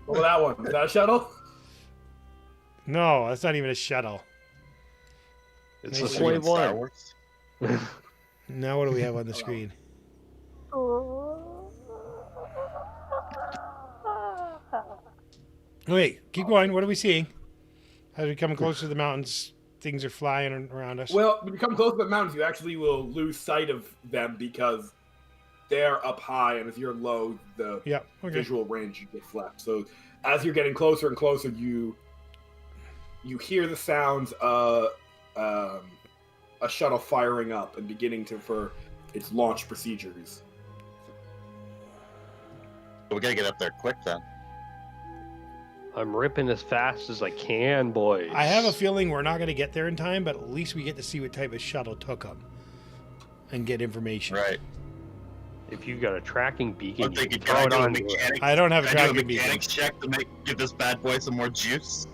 What was that one? Is that a shuttle? No, that's not even a shuttle. It's Nice the try. Slave Star Wars. Now what do we have on the screen? Wait, keep going. What are we seeing? As we come closer to the mountains, things are flying around us. Well, when you come close to the mountains, you actually will lose sight of them because they're up high, and if you're low, the Yeah. Okay. visual range you get flat. So as you're getting closer and closer, you hear the sounds of a shuttle firing up and beginning for its launch procedures. We gotta get up there quick then. I'm ripping as fast as I can, boys. I have a feeling we're not going to get there in time, but at least we get to see what type of shuttle took them and get information. Right. If you've got a tracking beacon, I'm you thinking, can can I throw it do a on me. mechanics? I don't have a Can I do tracking beacon. mechanics check to give this bad boy some more juice?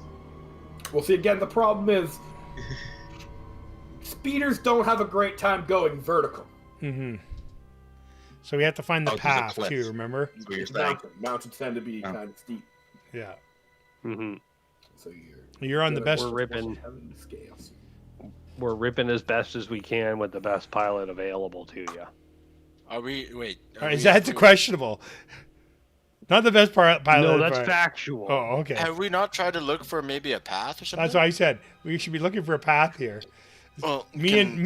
Well, see, again, the problem is speeders don't have a great time going vertical. Mm-hmm. So we have to find the Oh, 'cause of path cliffs. too. Remember? That's what you're It's saying. mountains tend to be Oh. kind of steep, Yeah. Hmm. so You're on the best. We're ripping. having scales. We're ripping as best as we can with the best pilot available to you. Are we? Wait. Is that questionable? Not the best pilot. No, that's but- factual. Oh, okay. Have we not tried to look for maybe a path or something? That's why I said we should be looking for a path here. Well, Me and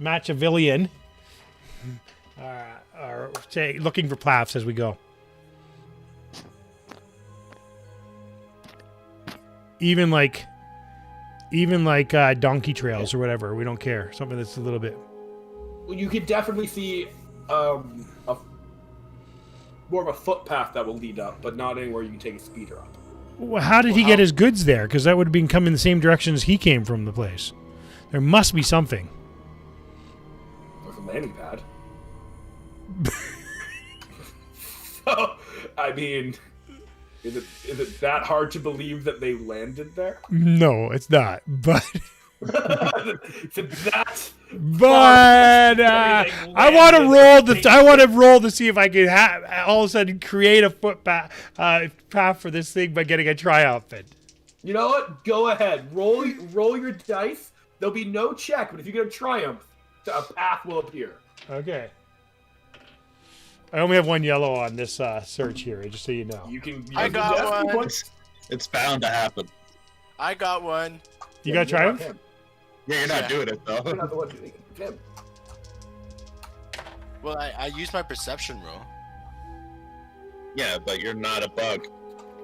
Machiavellian are looking for paths as we go. Even like donkey trails or whatever. We don't care. Something that's a little bit. Well, you could definitely see more of a footpath that will lead up, but not anywhere you can take a speeder up. Well, how did he get his goods there? Because that would have been coming the same direction as he came from the place. There must be something. There's a landing pad. So, I mean, is it that hard to believe that they landed there? No, it's not. But It's that. but I want to roll the. I want to roll to see if I can all of a sudden create a footpath path for this thing by getting a triumphant. You know what? Go ahead. Roll your dice. There'll be no check, but if you get a triumph, a path will appear. Okay. I only have one yellow on this search here, just so you know. You can. I got one. It's bound to happen. I got one. You got triumph? Yeah, you're not doing it though. You're not the one doing it. Him. Well, I used my perception roll. Yeah, but you're not a bug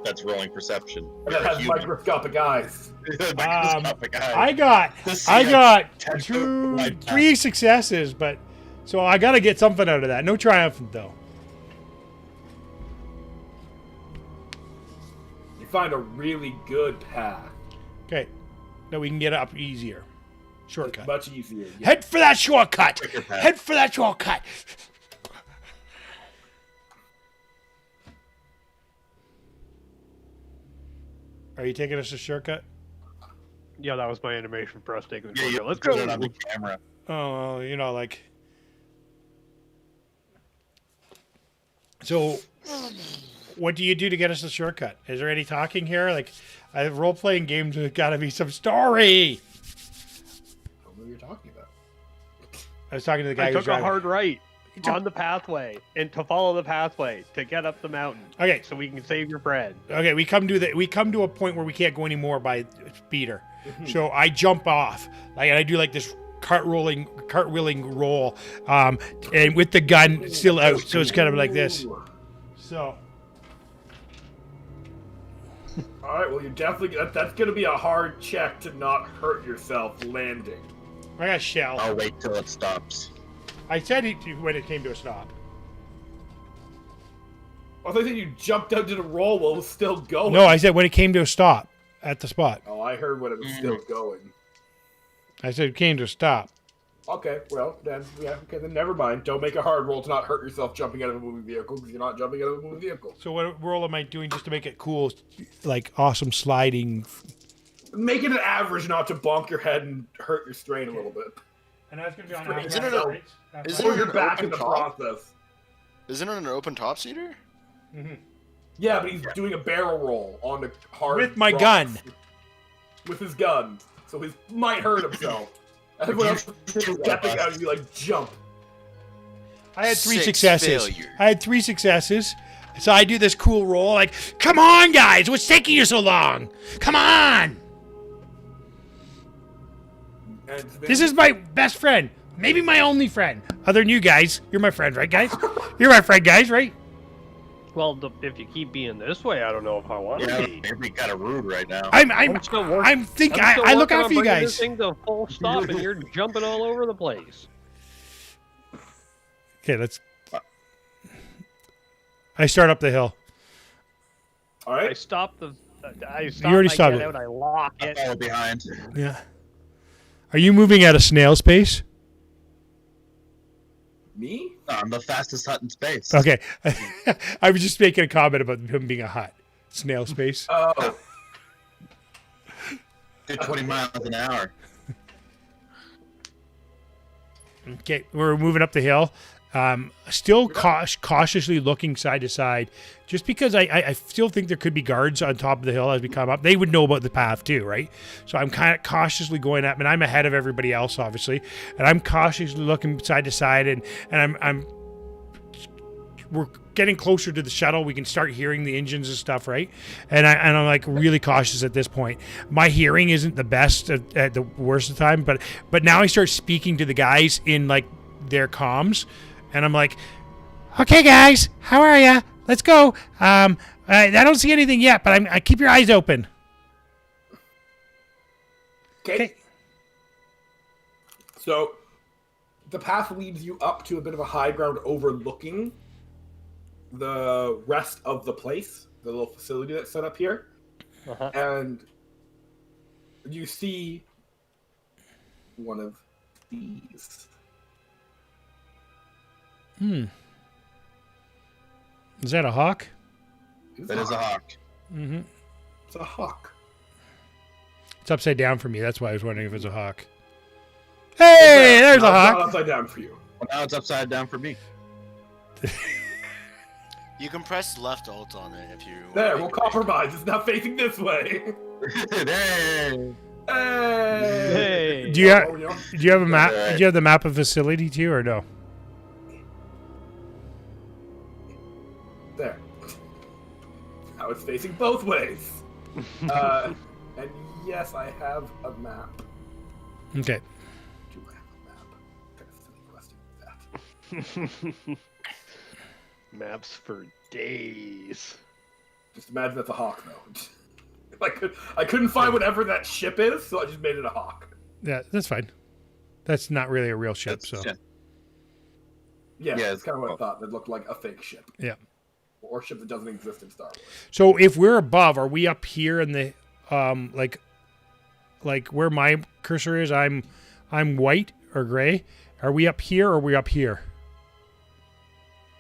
that's rolling perception. That has microscopic eyes. Microscopic eyes. I got Like three successes, but so I got to get something out of that. No triumphant though. You find a really good path. Okay, now we can get up easier. Shortcut. It's much easier. Yeah. Head for that shortcut. Quicker path. Head for that shortcut. Are you taking us a shortcut? Yeah, that was my animation for us taking the Yeah, shortcut. Let's put go. it on the camera. Oh, you know, like. So, what do you do to get us a shortcut? Is there any talking here? Like, role-playing games, there's got to be some story. I don't know what you're talking about. I was talking to the guy I who's took a driving. hard right on the pathway and to follow the pathway to get up the mountain. Okay, So we can save your friend. okay, we come to a point where we can't go anymore by speeder. So I jump off, like, and I do like this cartwheeling roll, and with the gun still out, so it's kind of like this. So All right. Well, you definitely. That's going to be a hard check to not hurt yourself landing. I got shell. I'll wait till it stops. I said it when it came to a stop. I thought you jumped out to the roll while it was still going. No, I said when it came to a stop at the spot. Oh, I heard when it was still going. I said it came to a stop. Okay, well, then, yeah, okay, then never mind. Don't make a hard roll to not hurt yourself jumping out of a moving vehicle, because you're not jumping out of a moving vehicle. So what roll am I doing just to make it cool, like awesome sliding? Make it an average not to bonk your head and hurt your strain a little bit. And that's gonna be on Isn't it a- isn't Or it you're an back in open the top? process. Isn't it an open top seater? Yeah, but he's doing a barrel roll on the hard With my rocks. gun. With his gun. So he might hurt himself. Everyone else is stepping out and you like jump. I had three 6 successes. failure. I had 3 successes. So I do this cool roll, like, come on, guys, what's taking you so long? Come on! And This is my best friend. Maybe my only friend. Other than you guys. You're my friend, right, guys? You're my friend, guys, right? Well, if you keep being this way, I don't know if I want to Yeah, be. maybe kind of rude right now. I'm still working. I'm thinking I'm still I look working out on for you bringing This guys. thing to a full stop, and you're jumping all over the place. Okay, let's. I start up the hill. all I right. stop the. I stop. already I stopped get it. out. I lock I it. follow behind. Yeah. Are you moving at a snail's pace? Me? I'm the fastest hut in space. Okay. I was just making a comment about him being a hut. Snail's pace. Oh. Did 20 miles an hour. Okay, we're moving up the hill. Still cautiously looking side to side, just because I still think there could be guards on top of the hill as we come up. They would know about the path too, right? So I'm kind of cautiously going up, and I'm ahead of everybody else, obviously, and I'm cautiously looking side to side, and we're getting closer to the shuttle. We can start hearing the engines and stuff, right? And I'm like really cautious at this point. My hearing isn't the best at the worst of the time, but now I start speaking to the guys in like their comms. And I'm like, okay, guys, how are ya? Let's go. I don't see anything yet, but I keep your eyes open. Okay. So the path leads you up to a bit of a high ground overlooking the rest of the place, the little facility that's set up here. Uh-huh. And you see one of these. Is that a hawk? That is a hawk. Mm-hmm. It's a hawk. It's upside down for me. That's why I was wondering if it's a hawk. Hey, there's a Now it's hawk. not upside down for you. Well, now it's upside down for me. You can press left alt on it if you. There, we'll compromise. It's not facing this way. Hey. Hey. Hey. Do you have? Oh, yeah. Do you have a map? Do you have the map of facility too, or no? There. Now it's facing both ways. And yes, I have a map. Okay. Do I have a map? Kind of silly question. That. Maps for days. Just imagine that's a hawk, though. I couldn't find whatever that ship is, so I just made it a hawk. Yeah, that's fine. That's not really a real ship, That's, so Yeah, Yeah, it's kind of what I thought. It looked like a fake ship. yeah. Or a ship that doesn't exist in Star Wars. So if we're above, are we up here in the like where my cursor is? I'm white or gray. Are we up here or are we up here?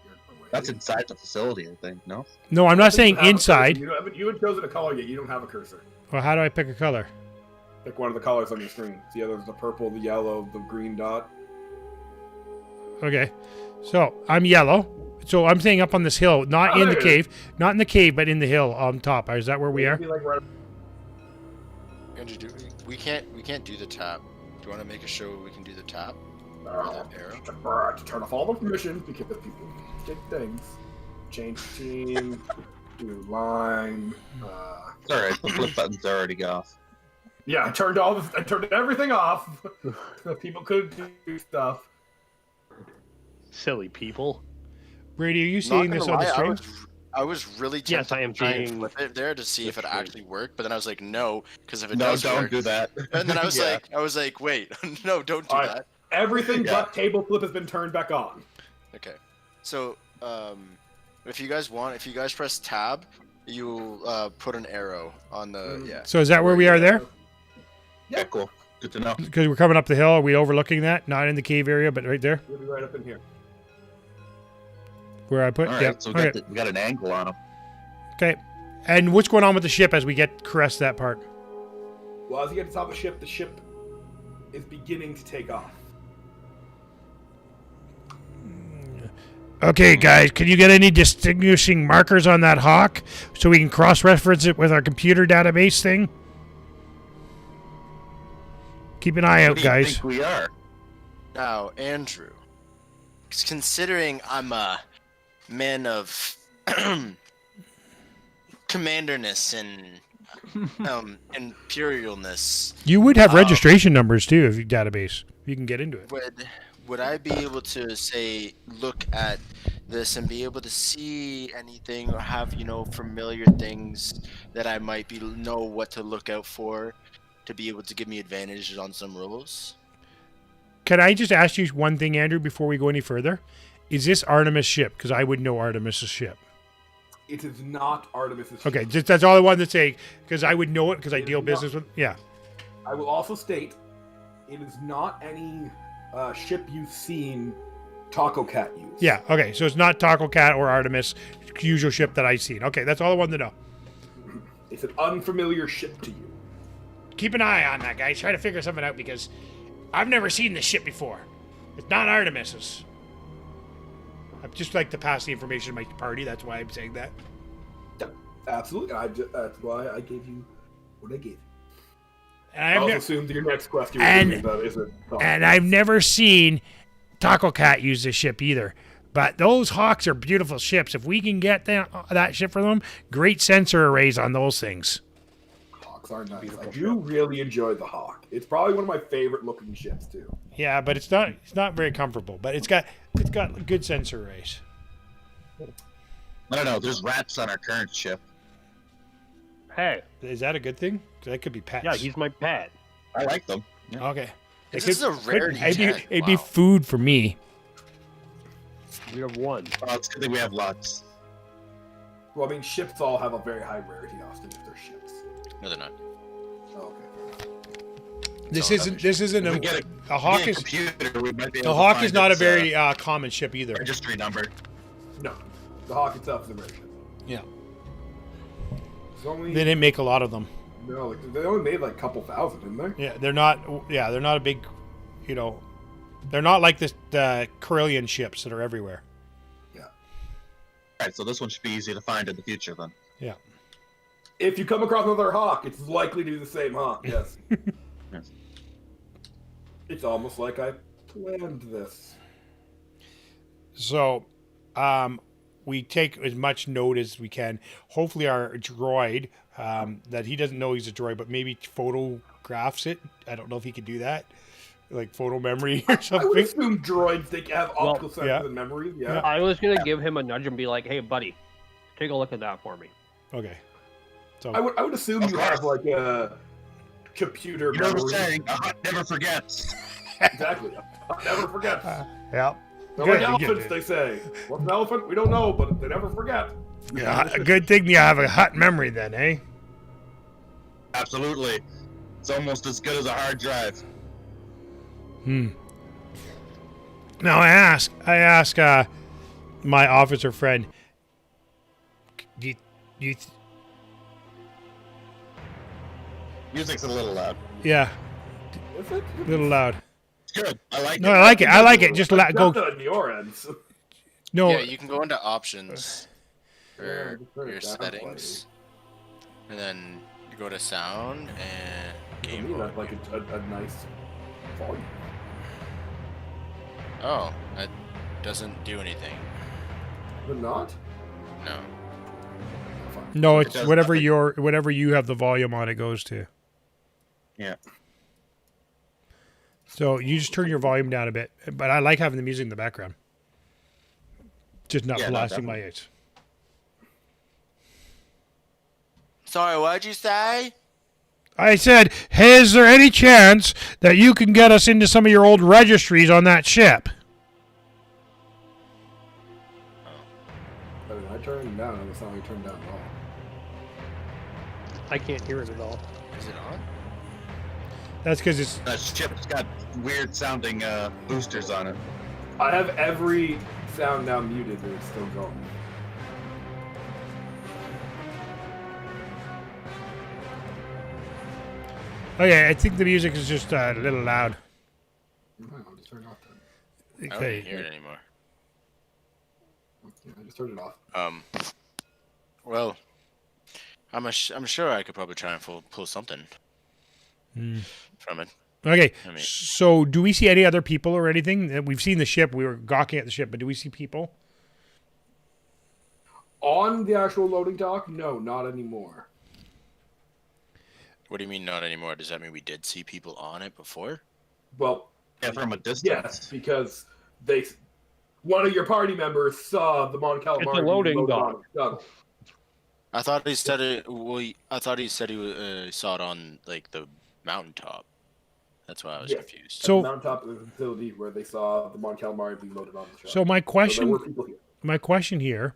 You're gray. that's inside the facility, I think. No. No, I'm not You saying have a cursor. inside. You had chosen a color yet. You don't have a cursor. Well, how do I pick a color? Pick one of the colors on your screen. See how there's the purple, the yellow, the green dot? Okay, so I'm yellow. So I'm saying up on this hill, not in the cave, not in the cave, but in the hill on top. Is that where we are? Be like right- Andrew, we can't do the tap. Do you want to make a show where we can do the tap? Or the arrow? To turn off all the permissions because people get things. Change team, do line. It's alright, the flip button's already off. Yeah, I turned everything off. So people couldn't do stuff. Silly people. Brady, are you Not seeing gonna this on the lie, stream? I was really tempted Yes, I am to try and seeing flip it there to see if the it stream. actually worked, but then I was like, no, because if it No, does don't work, do that. and then I was Yeah. like, wait, no, don't do Alright. that. Everything Yeah. but table flip has been turned back on. Okay, so if you guys press tab, you'll put an arrow on the yeah. So is that where we are there? Yeah, cool. Good to know. Because we're coming up the hill. Are we overlooking that? Not in the cave area, but right there We'll be right up in here. where I put. All right, Yeah. so we Okay. got an angle on him. Okay. And what's going on with the ship as we get caress that part? Well, as you get to the top of the ship is beginning to take off. Okay, guys, can you get any distinguishing markers on that hawk so we can cross-reference it with our computer database thing? Keep an eye What out, do you guys. think we are? Now, Andrew, considering I'm a man of commanderness and imperialness, You would have registration numbers too if you database. You can get into it. would I be able to say look at this and be able to see anything or have familiar things that I might know what to look out for to be able to give me advantages on some rolls? Can I just ask you one thing, Andrew, before we go any further? Is this Artemis' ship? Because I would know Artemis' ship. It is not Artemis' ship. Okay, just that's all I wanted to say, because I would know it because I deal business with. Yeah. I will also state, it is not any ship you've seen TacoCat use. Yeah. Okay, so it's not TacoCat or Artemis, usual ship that I've seen. Okay, that's all I wanted to know. It's an unfamiliar ship to you. Keep an eye on that, guys. Try to figure something out because I've never seen this ship before. It's not Artemis's. I'd just like to pass the information to my party. That's why I'm saying that. Yeah, absolutely. That's why I gave you what I gave you. And I I've, also ne- assumed your next question was And- going to be about is it and I've never seen TacoCat use this ship either. But those Hawks are beautiful ships. If we can get that ship for them, great sensor arrays on those things. Hawks are nice. I do really enjoy the Hawk. It's probably one of my favorite looking ships too. Yeah, but it's not very comfortable. But it's got good sensor arrays. I don't know. There's rats on our current ship. Hey, Is that a good thing? 'Cause that could be pets. yeah, he's my pet. I like them. Okay. This is a rarity It'd be wow. food for me. We have one. Oh, it's good that we have lots. Well, I mean, ships all have a very high rarity, Austin, if they're ships. No, they're not. Oh, okay. This So isn't. This isn't If we a. get A hawk get a is. computer, we might be The able to hawk find is not a its, very common ship either. registry number. No, the Hawk itself is American. Yeah. It's only They didn't make a lot of them. no, like they only made like a couple thousand, didn't they? Yeah, they're not. Yeah, they're not a big. You know, they're not like the Carillion ships that are everywhere. Alright, so this one should be easy to find in the future then. Yeah. If you come across another Hawk, it's likely to be the same Hawk. Yes. Yes. It's almost like I planned this. So, we take as much note as we can. Hopefully, our droid, that he doesn't know he's a droid, but maybe photographs it. I don't know if he can do that, like photo memory or I would something. assume droids they have optical sensors yeah. and memory. Yeah. I was gonna give him a nudge and be like, "Hey, buddy, take a look at that for me." Okay. So I would assume Of you course. have like a computer You know memory. what I'm saying? A hut never forgets. Exactly. Never forget. yeah. They're like Good, elephants, good. they say. What's an elephant? We don't know, but they never forget. Yeah, a good thing you have a hot memory then, eh? Absolutely. It's almost as good as a hard drive. Now I ask my officer friend, do you Music's a little loud. yeah, Is it? a little loud. It's good. I like No, it. I like it. I like it. Just Not go. on your ends. No, Yeah, you can go into options for just turn it your down settings, and then you go to sound and To game me, mode. that's like a nice volume. Oh, that doesn't do anything. But not? No. Fine. no, It it's does whatever nothing. whatever you have the volume on, it goes to. Yeah. So you just turn your volume down a bit, but I like having the music in the background. Just not Yeah, no, blasting my definitely. ears. Sorry, what'd you say? I said, hey, is there any chance that you can get us into some of your old registries on that ship? I mean, I turned it down, and it's not really turned down at all. I can't hear it at all. Is it on? That's because it's That ship's got weird sounding boosters on it. I have every sound now muted, but it's still going. okay. I think the music is just a little loud. No, I'll just turn it off then. I don't even hear it anymore. Yeah, I just turned it off. Well, I'm sure I could probably try and pull something from it. Okay, I mean- so do we see any other people or anything? We've seen the ship. We were gawking at the ship, but do we see people? On the actual loading dock, no, not anymore. What do you mean not anymore? Does that mean we did see people on it before? Well, Yeah, from a distance. yes, because one of your party members saw the Mon Calamari. It's a being loading loaded dock. on a shuttle. I thought he said it. Well, I thought he said he saw it on like the mountaintop. That's why I was Yeah. confused. So- At the mountaintop of the facility where they saw the Mon Calamari being loaded on the shuttle. So my So there question, were people here. here,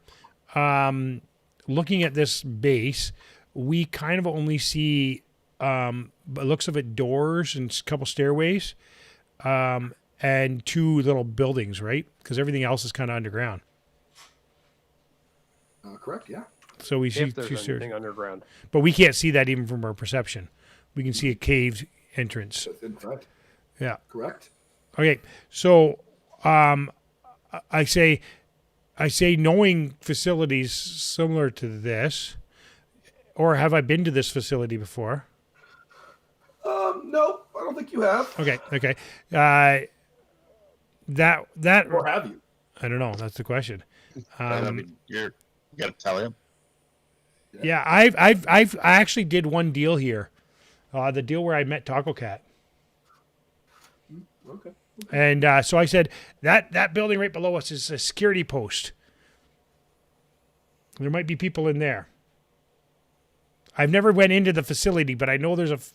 looking at this base, we kind of only see, by the looks of it, doors and a couple stairways, and two little buildings, right? Because everything else is kind of underground. Correct, yeah. So we see If two there's stairs, anything underground. but we can't see that even from our perception. We can see a cave entrance. That's inside. Yeah. Correct. Okay, so I say knowing facilities similar to this, or have I been to this facility before? No, I don't think you have. Okay. That Or have you? I don't know. That's the question. I mean, you gotta tell him. Yeah, I actually did one deal here, the deal where I met TacoCat. Okay. And so I said that building right below us is a security post. There might be people in there. I've never went into the facility, but I know there's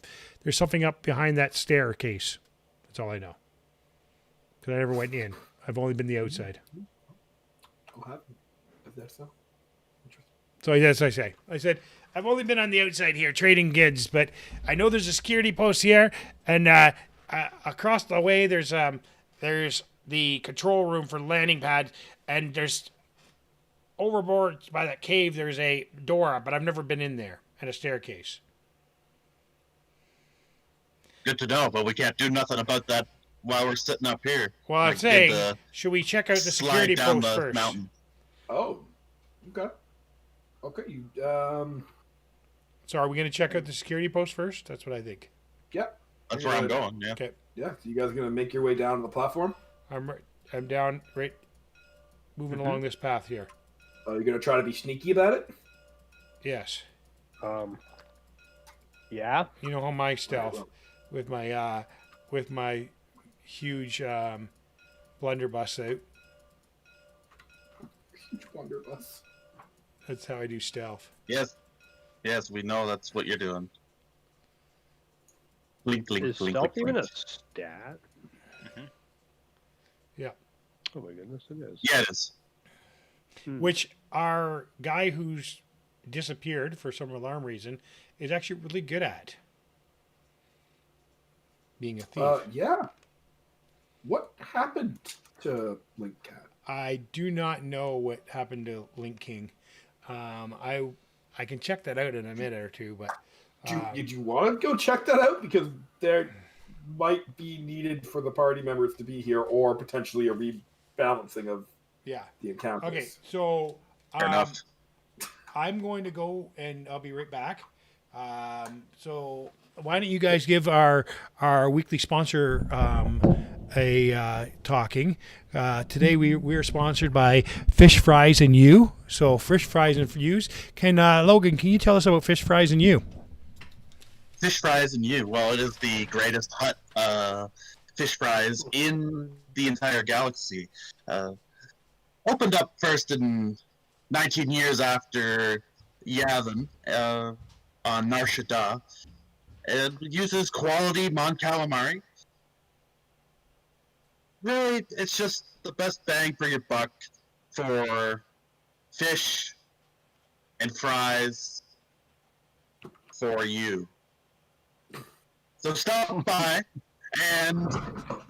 something up behind that staircase. That's all I know. Because I never went in. I've only been the outside. I'll have you. If that's so. Interesting. So that's what I say. I said I've only been on the outside here trading goods, but I know there's a security post here, and across the way there's the control room for landing pads, and there's overboard by that cave. There's a door, but I've never been in there, and a staircase. Good to know, but we can't do nothing about that while we're sitting up here. Well, I'm saying, should we check out the security down post the first? mountain. Oh, okay. Okay, you So are we going to check out the security post first? That's what I think. yeah. That's where I'm going. Yeah. Okay. Yeah, so you guys are gonna make your way down to the platform? I'm down, right, moving along this path here. You're gonna try to be sneaky about it? Yes. Yeah. You know how my stealth with my huge blunderbuss out. Huge blunderbuss. That's how I do stealth. Yes. Yes, we know that's what you're doing. Blink, blink, Is blink, stealth blink, even a blink. stat? Yeah. Oh my goodness, it is. Yeah, it is. Which our guy who's disappeared for some alarm reason is actually really good at being a thief. Yeah. What happened to Link Cat? I do not know what happened to Link King. I can check that out in a minute or two, but Did you want to go check that out? Because there might be needed for the party members to be here, or potentially a rebalancing of yeah. the encounters. Okay, so Fair enough. I'm going to go and I'll be right back. So why don't you guys give our weekly sponsor a talking? Today we are sponsored by Fish Fries and You. So Fish Fries and Yous. Logan, can you tell us about Fish Fries and You? Fish fries and you. Well, it is the greatest hut fish fries in the entire galaxy. Opened up first in 19 years after Yavin on Nar Shaddaa. It uses quality Mon Calamari. Really, it's just the best bang for your buck for fish and fries for you. So stop by and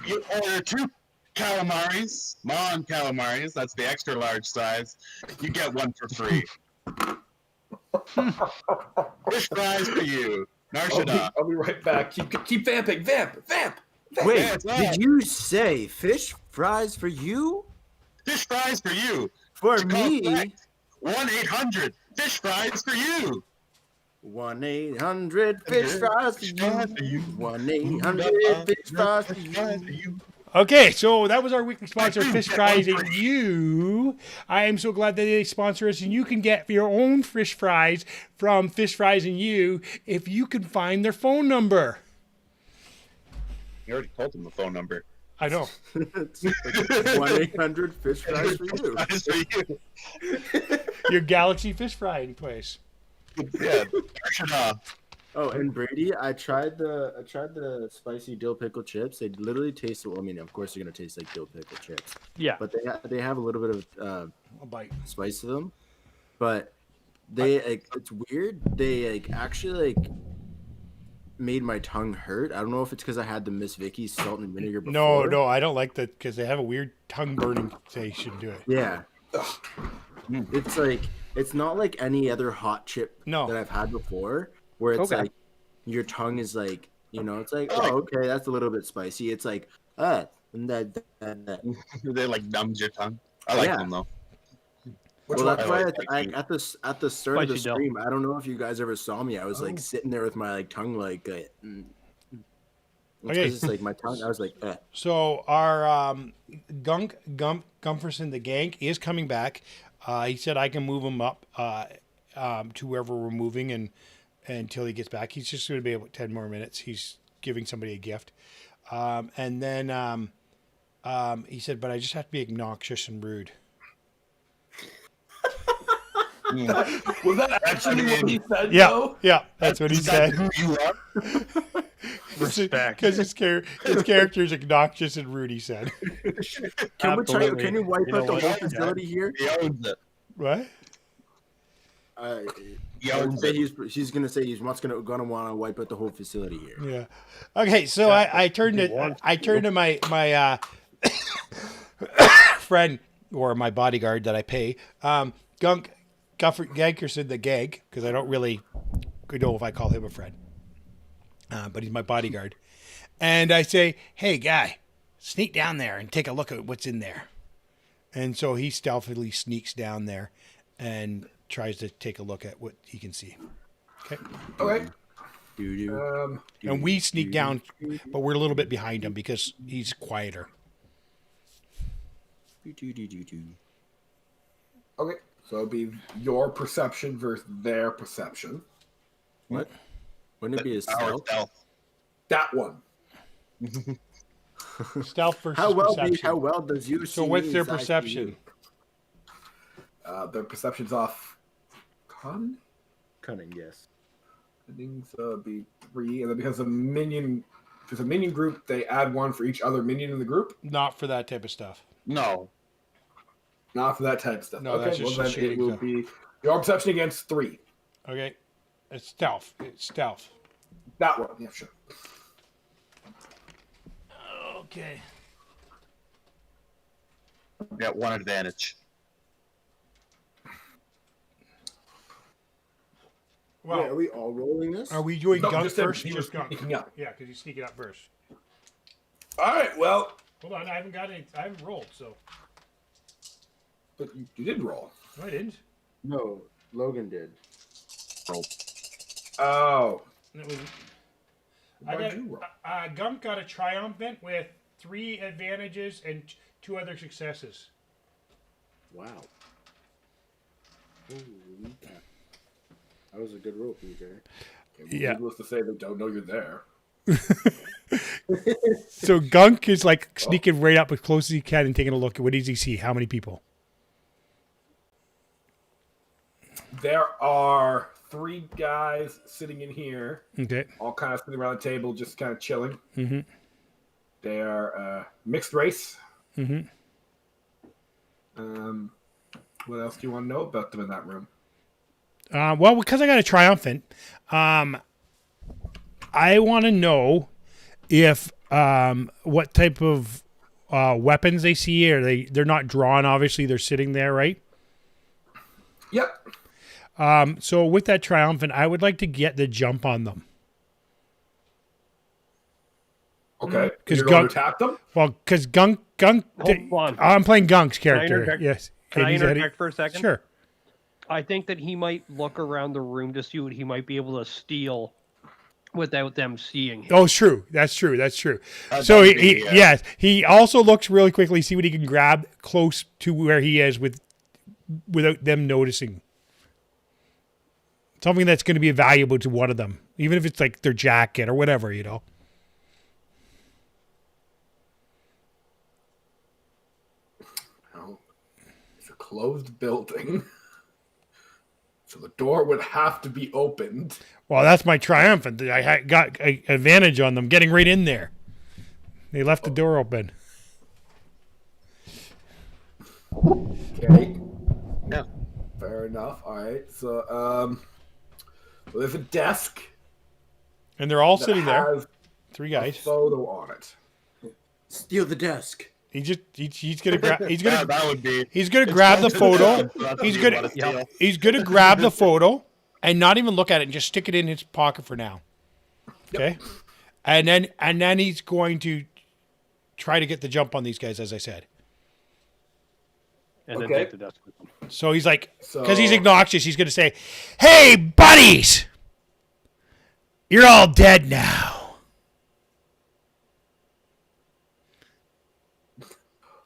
you order 2 calamaris, Mon calamaris, that's the extra large size. You get 1 for free. Fish fries for you. Nar Shaddaa. I'll be right back. Keep vamping. Vamp. Wait, That's right. did you say fish fries for you? Fish fries for you. For To call me? correct, 1-800 fish fries for you. 1-800 fish fries for you. 1-800 fish fries for you. Okay, so that was our weekly sponsor, Fish Fries and You. I am so glad that they sponsor us, and you can get your own fish fries from Fish Fries and You if you can find their phone number. You already told them the phone number. I know. 1-800 fish fries for you. Fries for you. Your Galaxy Fish Frying place. Yeah, Nar Shaddaa. Oh, and Brady, I tried the spicy dill pickle chips. They literally taste. Well, I mean, of course, they're gonna taste like dill pickle chips. Yeah. But they have a little bit of A bite. spice to them. But they it's weird. They actually made my tongue hurt. I don't know if it's because I had the Miss Vicky's salt and vinegar before. No, I don't like that because they have a weird tongue burning sensation to it. Yeah. It's it's not like any other hot chip No. that I've had before, where it's Okay. like your tongue is like, it's like, oh, okay, that's a little bit spicy. It's like, and that. They like numbs your tongue. I like Yeah. them though. Which Well, one? that's why at the start of the Spicy dill. stream, I don't know if you guys ever saw me. I was like sitting there with my tongue Okay. It's like my tongue. I was like, So our Gumperson the Gank is coming back. He said I can move him up to wherever we're moving and until he gets back. He's just going to be about 10 more minutes. He's giving somebody a gift. And then he said, but I just have to be obnoxious and rude. Was that actually what he said? Yeah, though? yeah, that's what he Is that said. who you are? Respect. Because his character is obnoxious and rude, he said. can Absolutely. you wipe You know out the what? whole Yeah. facility here? He owns it. What? She's gonna say he's gonna want to wipe out the whole facility here. Yeah. Okay, so I turned to my friend or my bodyguard that I pay, Gankerson the Gag, because I don't really know if I call him a friend, but he's my bodyguard. And I say, "Hey, guy, sneak down there and take a look at what's in there." And so he stealthily sneaks down there and tries to take a look at what he can see. Okay. Okay. And we sneak down, but we're a little bit behind him because he's quieter. Okay. So it'll be your perception versus their perception. What? Wouldn't it be a stealth? That one. Stealth versus perception. How well does you see? So what's their perception? Their perception's off. Cunning, yes. I think so it'd be 3, and then because a minion, if it's a minion group, they add 1 for each other minion in the group. Not for that type of stuff. No. Not for that type of stuff. No, okay, that's just well then shooting it will stuff. be your perception against 3. Okay. It's stealth. It's stealth. That one, yeah, sure. Okay. Got 1 advantage. Well, Wait, are we all rolling this? are we doing No, gunk just first? he was sneaking up. Yeah, because he's sneaking up first. All right, well, Hold on, I haven't got any. I haven't rolled, so. but you did roll. No, I didn't. No, Logan did. Oh, It was. why'd you roll? Gunk got a triumphant with 3 advantages and 2 other successes. Wow. Holy cow. That was a good roll, PJ. Okay, Yeah. Needless to say, they don't know you're there. So Gunk is like sneaking right up as close as he can and taking a look at what does he see? How many people? There are 3 guys sitting in here, Okay. all kind of sitting around the table, just kind of chilling. Mm-hmm. They are mixed race. Mm-hmm. What else do you want to know about them in that room? Well, because I got a triumphant, I want to know if what type of weapons they see. They're not drawn? Obviously, they're sitting there, right? Yep. So with that triumphant, I would like to get the jump on them. Okay. 'Cause You're going Gunk- to attack them? Well, because Gunk, Hold on. I'm playing Gunk's Can I character. interject? Yes. Can And I he's at it- interject for a second? Sure. I think that he might look around the room to see what he might be able to steal without them seeing him. Oh, true. That's true. That's true. That So would he be, yes, he also looks really quickly, see what he can grab close to where he is without them noticing. Something that's going to be valuable to one of them, even if it's like their jacket or whatever, you know. No. It's a closed building. So the door would have to be opened. Well, that's my triumphant. I got an advantage on them getting right in there. They left the door open. Okay. Yeah. Fair enough. All right. So, well, there's a desk. And they're all that sitting there. has 3 a guys. photo on it. Steal the desk. He's gonna grab. That would be. He's gonna grab the photo. That's He's what you gonna wanna steal. he's gonna grab the photo and not even look at it and just stick it in his pocket for now. Okay, and then he's going to try to get the jump on these guys, as I said. And then Okay. take the desk with him. So he's like, So- because he's obnoxious, he's gonna say, "Hey, buddies, you're all dead now."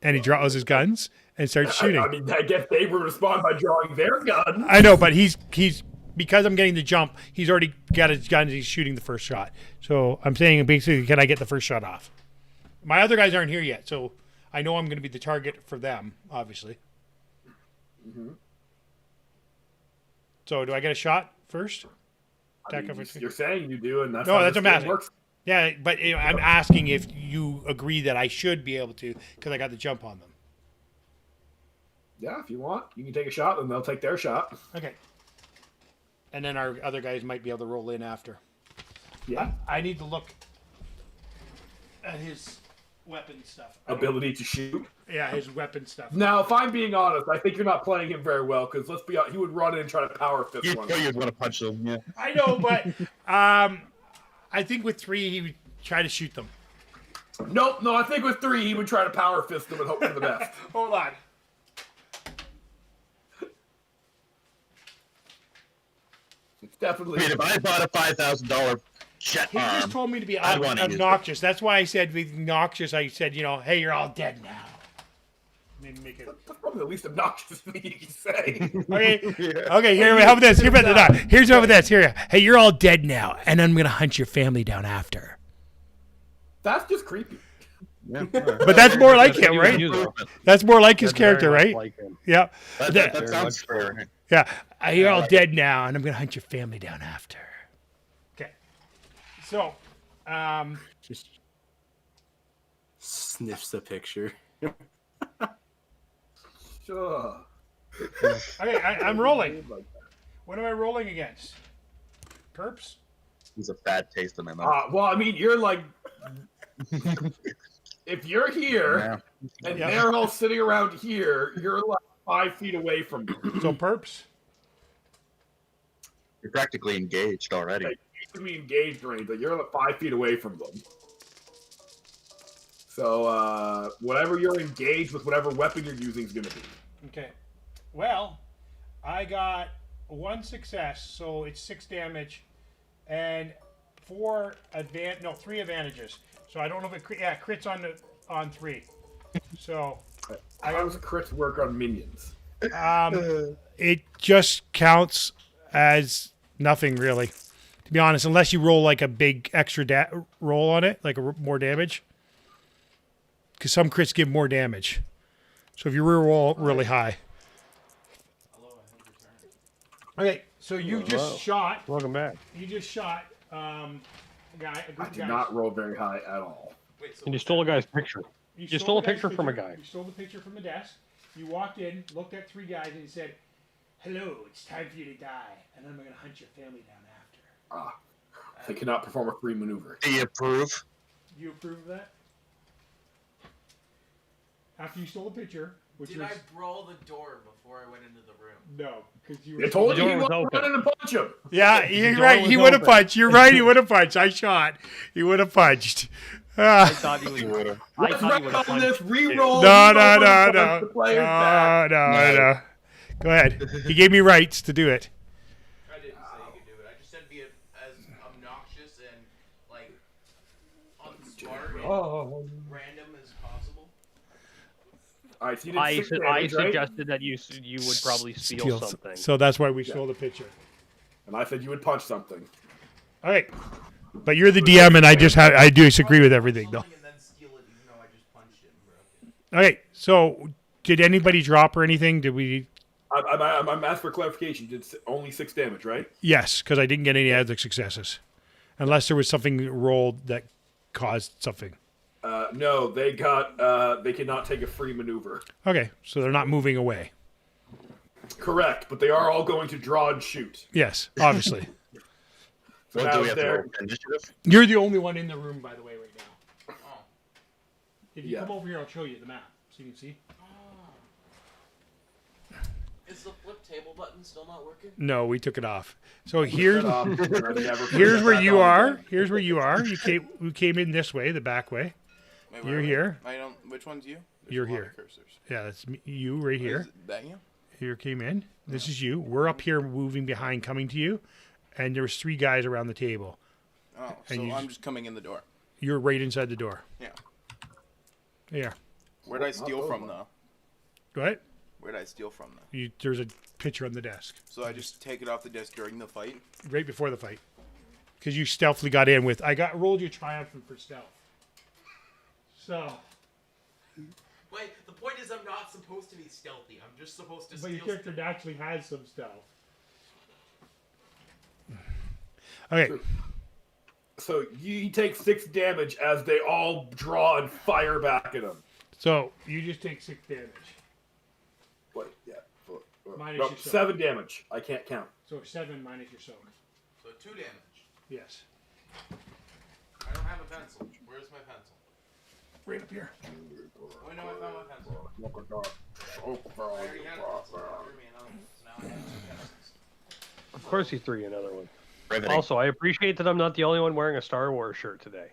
And he draws his guns and starts shooting. I mean, I guess they would respond by drawing their gun. I know, but he's because I'm getting the jump. He's already got his gun. And he's shooting the first shot. So I'm saying basically, can I get the first shot off? My other guys aren't here yet, so I know I'm going to be the target for them, obviously. Mm-hmm. So do I get a shot first? I mean, you're saying you do, and that's No, how that's this what I'm game asking. works. Yeah, but I'm asking if you agree that I should be able to because I got the jump on them. Yeah, if you want, you can take a shot, and they'll take their shot. Okay. and then our other guys might be able to roll in after. Yeah. I need to look at his weapon stuff. Ability to shoot. Yeah, his weapon stuff. Now, if I'm being honest, I think you're not playing him very well because let's be honest, he would run in and try to power fist You one. know you'd want to punch them. Yeah. I know, but I think with 3 he would try to shoot them. Nope, no, I think with 3 he would try to power fist them and hope for the best. Hold on. It's definitely. I mean, if I bought a $5,000 jet He arm, just told me to be I'd wanna use it. obnoxious. That's why I said with obnoxious. I said, hey, you're all dead now. Maybe make it. That's probably the least obnoxious thing you can say. Okay. Okay. Here, how about this? Here, here's over this. Here. Hey, you're all dead now, and I'm gonna hunt your family down after. That's just creepy. yeah. But that's more like him, right? That's more like his That's very character, much right? Like him. Yeah. That sounds fair. Yeah. You're all dead now, and I'm gonna hunt your family down after. Okay. So, Just sniffs the picture. Sure. okay, I'm rolling. What am I rolling against? Perps? He's a bad taste in my mouth. Well, I mean, you're like, if you're here and Yeah. they're all sitting around here, you're like 5 feet away from them. So perps? You're practically engaged already. Like, you can be engaged range, but you're like 5 feet away from them. So, whatever you're engaged with, whatever weapon you're using is going to be. Okay. Well, I got 1 success, so it's 6 damage, and 3 advantages. So I don't know if it crits on 3. So How does a crit work on minions? it just counts as nothing really, to be honest, unless you roll like a big extra roll on it, like more damage. Because some crits give more damage. So if you reroll really high. Okay, so you just shot. Welcome back. You just shot a guy. I did not roll very high at all. Wait, so And you stole a guy's picture. You stole a the guy's picture from a guy. You stole the picture from the desk. You walked in, looked at 3 guys, and said, "Hello, it's time for you to die, and I'm going to hunt your family down after." They cannot perform a free maneuver. Do you approve? You approve of that? After you stole the picture, which did was I brawl the door before I went into the room? no, because you. They told The you door he was was open. running and punch him. Yeah, you're door right. was He would have open. punched. You're right. He would have punched. I shot. He would have punched. I thought he would. I Let's thought he would wrap have on this punched. reroll. No. The player's back. No. Go ahead. He gave me rights to do it. I didn't say you could do it. I just said be as obnoxious and like on the spot and random as possible. All right, so you did 6 damage, I right? suggested that you would probably steal something. So that's why we stole the picture. And I said you would punch something. All right. But you're the DM, and I do disagree with everything, though. Something and then steal it, even though I just punched it and broke it. Okay. So did anybody drop or anything? Did we? I'm asked for clarification. You did only 6 damage, right? Yes, because I didn't get any other successes, unless there was something rolled that caused something. No, they got. They cannot take a free maneuver. Okay, so they're not moving away. Correct, but they are all going to draw and shoot. Yes, obviously. So What do now we have to they're- roll? Initiative? You're the only one in the room, by the way, right now. Oh. If you Yeah. come over here, I'll show you the map so you can see. Is the flip table button still not working? No, we took it off. So here's Never put here's it where back you on are. again. Here's where you are. You came in this way, the back way. Wait, You're here. I don't. Which one's you? There's You're a lot here. of cursors. Yeah, that's you right here. Is that you? Here came in. This is you. We're up here moving behind, coming to you, and there's 3 guys around the table. Oh, And so you I'm just- just coming in the door. You're right inside the door. Yeah. Yeah. Where'd I steal from though? Go ahead. Where'd I steal from though? There's a picture on the desk So I just take it off the desk during the fight. right before the fight, because you stealthily got in with. I rolled your triumphant for stealth. So, Wait, the point is I'm not supposed to be stealthy. I'm just supposed to but your steal character naturally has some stealth. Okay. So you take 6 damage as they all draw and fire back at him. So you just take 6 damage. Wait, yeah. Minus No, your soak. 7 damage. I can't count. So 7 minus your soak. So 2 damage. Yes. I don't have a pencil. Where's my pencil? Right up here. Oh, no, I found my pencil. I already had a pencil. Threw me another one. So now I have 2 pencils. Of course he threw you another one. Riveting. Also, I appreciate that I'm not the only one wearing a Star Wars shirt today.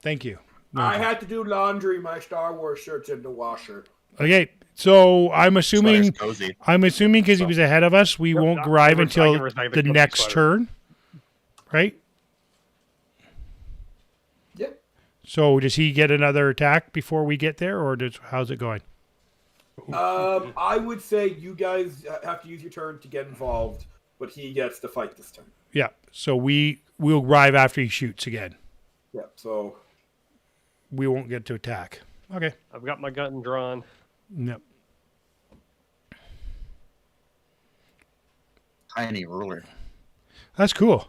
Thank you. I had to do laundry. My Star Wars shirt's in the washer. Okay, so I'm assuming Sweater's cozy. because he was ahead of us, we won't arrive until the next turn, right? Yeah. So does he get another attack before we get there, or how's it going? I would say you guys have to use your turn to get involved, but he gets to fight this turn. Yeah. So we'll arrive after he shoots again. Yeah. So We won't get to attack. Okay. I've got my gun drawn. Yep. Tiny ruler. That's cool.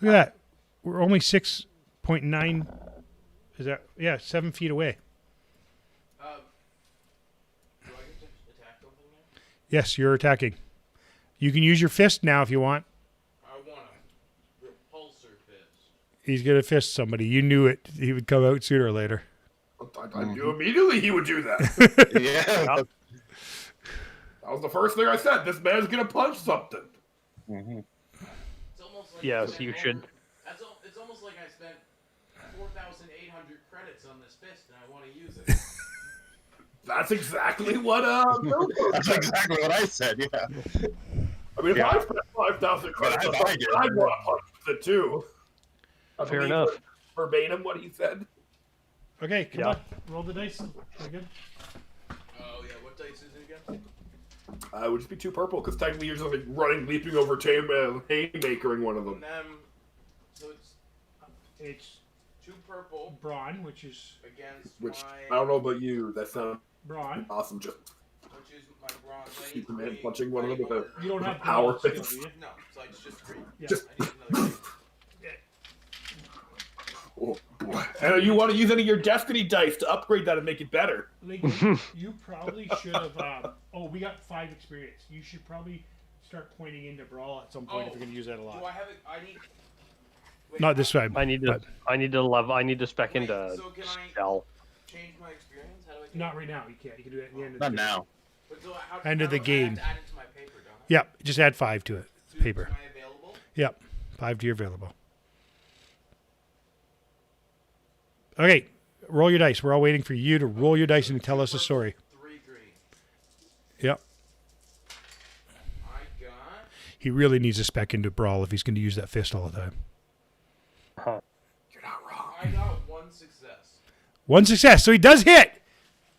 Look at that. We're only 6.9. Is that 7 feet away? Do I get to attack something now? Yes, you're attacking. You can use your fist now if you want. I want a repulsor fist. He's gonna fist somebody. You knew it. He would come out sooner or later. I knew immediately he would do that. Yeah. That was the first thing I said. This man's gonna punch something. Mm-hmm. It's almost like Yes, I spent you should. It's almost like I spent 4,800 credits on this fist and I want to use it. That's exactly what That's exactly what I said. Yeah. I mean, if Yeah. I spent 5,000 credits on I something, did. I'd want to punch it too. I Fair believe enough. Verbatim what he said. Okay, come Yeah. on. Roll the dice. We're good. Oh yeah, what dice is it again? It would just be 2 purple, because technically you're just like running, leaping over haymakering one of them. And then, so It's 2 purple brawn, which is against Which, my, I don't know about you, that sounds brawn. awesome. Just which is my bronze. I need Superman 3 punching one of them with a You don't have power brawn skill, fist. do you? No, so it's just 3. Yeah. Just- I need another 3. Oh, boy. And you want to use any of your destiny dice to upgrade that and make it better. Lincoln, you probably should have. We got 5 experience. You should probably start pointing into brawl at some point if you're going to use that a lot. Do I have it? I need. Wait, Not this time. I need to spec Wait, into so can I shell. change my experience? How do I do Not it? right now. You can't. You can do it at the end of Not the now. But so how, End of how the do I game. have to add it to my paper, don't I? Yeah, just add 5 to it. So Paper. Am I available? Yep, 5 to your available. Okay, roll your dice. We're all waiting for you to roll your dice and tell us a story. 3 green. Yep. I got. He really needs to spec into brawl if he's going to use that fist all the time. You're not wrong. I got 1 success. 1 success, so he does hit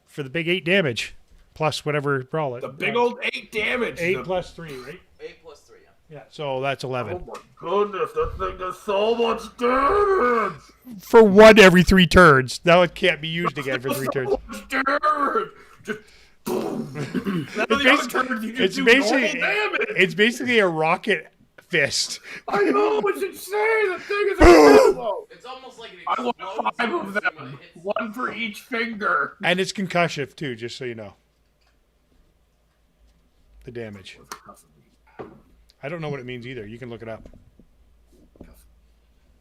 for the big 8 damage plus whatever brawl it. The big old 8 damage. 8 The- plus 3, right? 8 plus 3. Yeah. Yeah, so that's 11. Oh my goodness, that thing does so much damage. For 1 every 3 turns. Now it can't be used again for 3 turns. So much damage. Just boom. None of the other turns you just It's do basically normal damage. it's basically a rocket fist. I know, it's insane. The thing is incredible. It's almost like it I want explodes 5 of when it them. hits. 1 for each finger. And it's concussive too, just so you know. The damage. I don't know what it means either. You can look it up.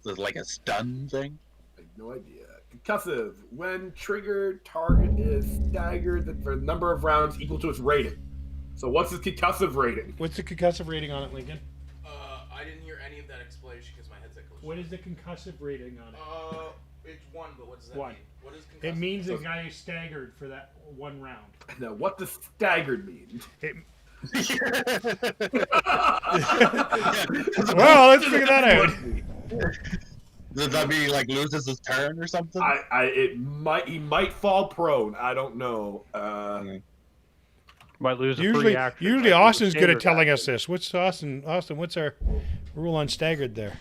There's like a stun thing. I have no idea. Concussive. When triggered, target is staggered for the number of rounds equal to its rating. So what's the concussive rating? What's the concussive rating on it, Lincoln? I didn't hear any of that explanation because my headset goes. What is the concussive rating on it? It's 1, but what does that 1. mean? What is concussive? It means the guy is staggered for that 1 round. Now, what does staggered mean? It, well, let's figure that out. Does that mean he like loses his turn or something? He might fall prone. I don't know. Might lose a free action. Usually Might lose a Austin's good at standard telling action. us this. What's Austin? Austin, what's our rule on staggered there?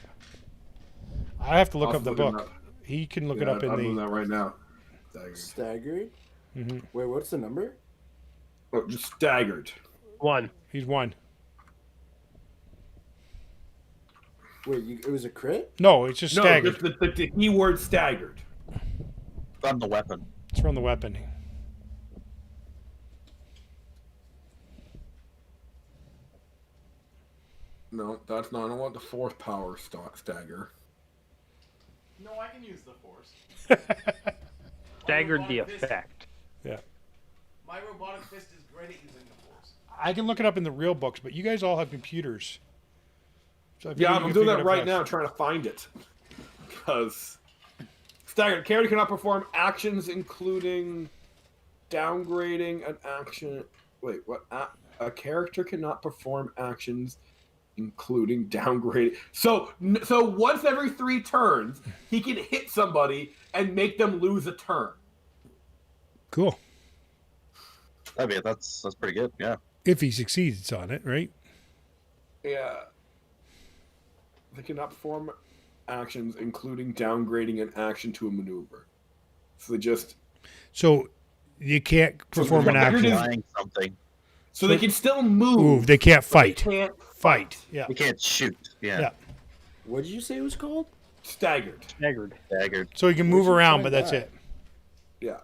I have to look up the book. He can look it up I'm in doing the. that right now. Staggered? Mhm. Wait, what's the number? Oh, just staggered. 1. He's 1. Wait, it was a crit? No, it's just No, staggered. just the keyword staggered. On the weapon. It's from the weapon. No, that's not. I don't want the force power stagger. No, I can use the force. Staggered the robotic fist- effect. Yeah. My robotic fist is great at using the force. I can look it up in the real books, but you guys all have computers. So I figured Yeah, you I'm could doing figure it that out right fast. now, trying to find it. Because staggered character cannot perform actions including downgrading an action. Wait, what? A character cannot perform actions including downgrading. So once every 3 turns, he can hit somebody and make them lose a turn. Cool. I mean, that's pretty good. Yeah. If he succeeds on it, right? Yeah. They cannot perform actions including downgrading an action to a maneuver. So they just So you can't perform an Staggered action. is- Flying something. so they can still move. Move. They can't but fight. They can't Fight. Yeah. You can't shoot. Yeah. Yeah. What did you say it was called? staggered. Staggered. Staggered. So he can move Where'd you around, find but that's that? it. Yeah.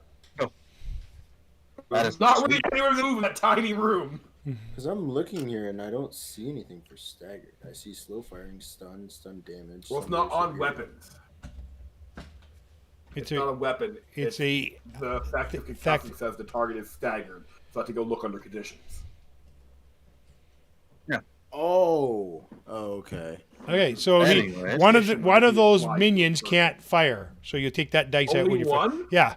That is Not really anywhere to move in that tiny room. Because I'm looking here and I don't see anything for staggered. I see slow firing, stun damage. Well, it's stun not burst, on and weapons. It's Not a a. weapon. It's a. The effective concussing says the target is staggered, so I have to go look under conditions. Oh, okay. Okay, so Anyway, one of those Why? minions can't fire, so you take that dice out when Only you one? Yeah.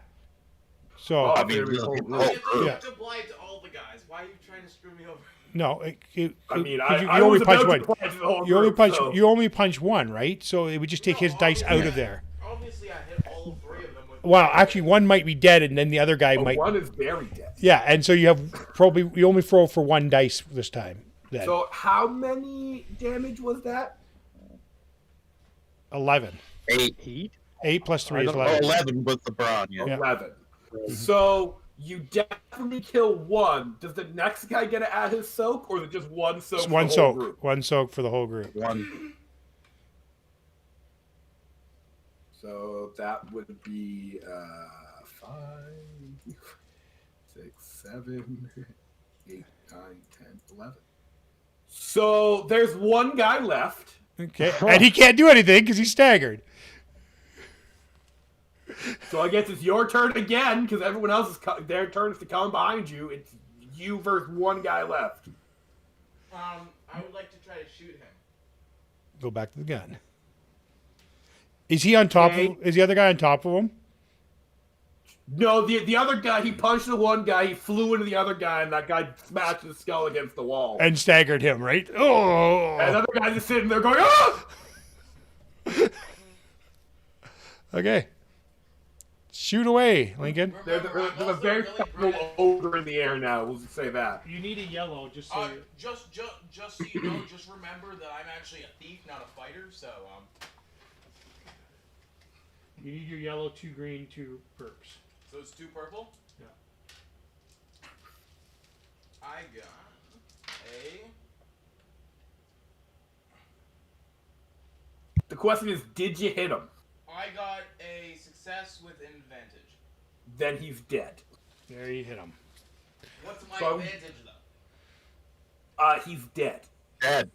So Oh, I mean, there we go. look, You have to Yeah. apply it to all the guys. Why are you trying to screw me over? no, I mean, 'cause I you only was punch about one. to apply to the whole You only group, punch. so- You only punch one, right? So it would just take No, his dice out obviously of there. Obviously, I hit all 3 of them with. Well, actually, one might be dead, and then the other guy Oh, might. one is very dead. Yeah, and so you have probably you only throw for one dice this time. Then So how many damage was that? 11. 8. 8 plus 3 is Oh, 11. 11 with the brawn. Yeah. Yeah. 11. So you definitely kill one. Does the next guy get to add his soak, or is it just one soak? It's for one the whole soak. group? One soak for the whole group. 1. So that would be 5, 6, 7, 8, 9, 10, 11. So there's one guy left. Okay, and he can't do anything because he's staggered. So I guess it's your turn again because everyone else is their turn is to come behind you. It's you versus one guy left. I would like to try to shoot him. Go back to the gun. Is he on top Okay. of? Is the other guy on top of him? No, the other guy, he punched the one guy, he flew into the other guy, and that guy smashed his skull against the wall. And staggered him, right? Oh. And the other guy's just sitting there going, ah! Okay. Shoot away, Lincoln. There's a very comfortable odor in the air now, we'll just say that. You need a yellow, just Just so you know, just remember that I'm actually a thief, not a fighter. So You need your yellow, 2 green, 2 perps. So it's 2 purple. Yeah. I got a. The question is, did you hit him? I got a success with advantage. Then he's dead. There you hit him. What's my So- advantage though? He's dead. Dead.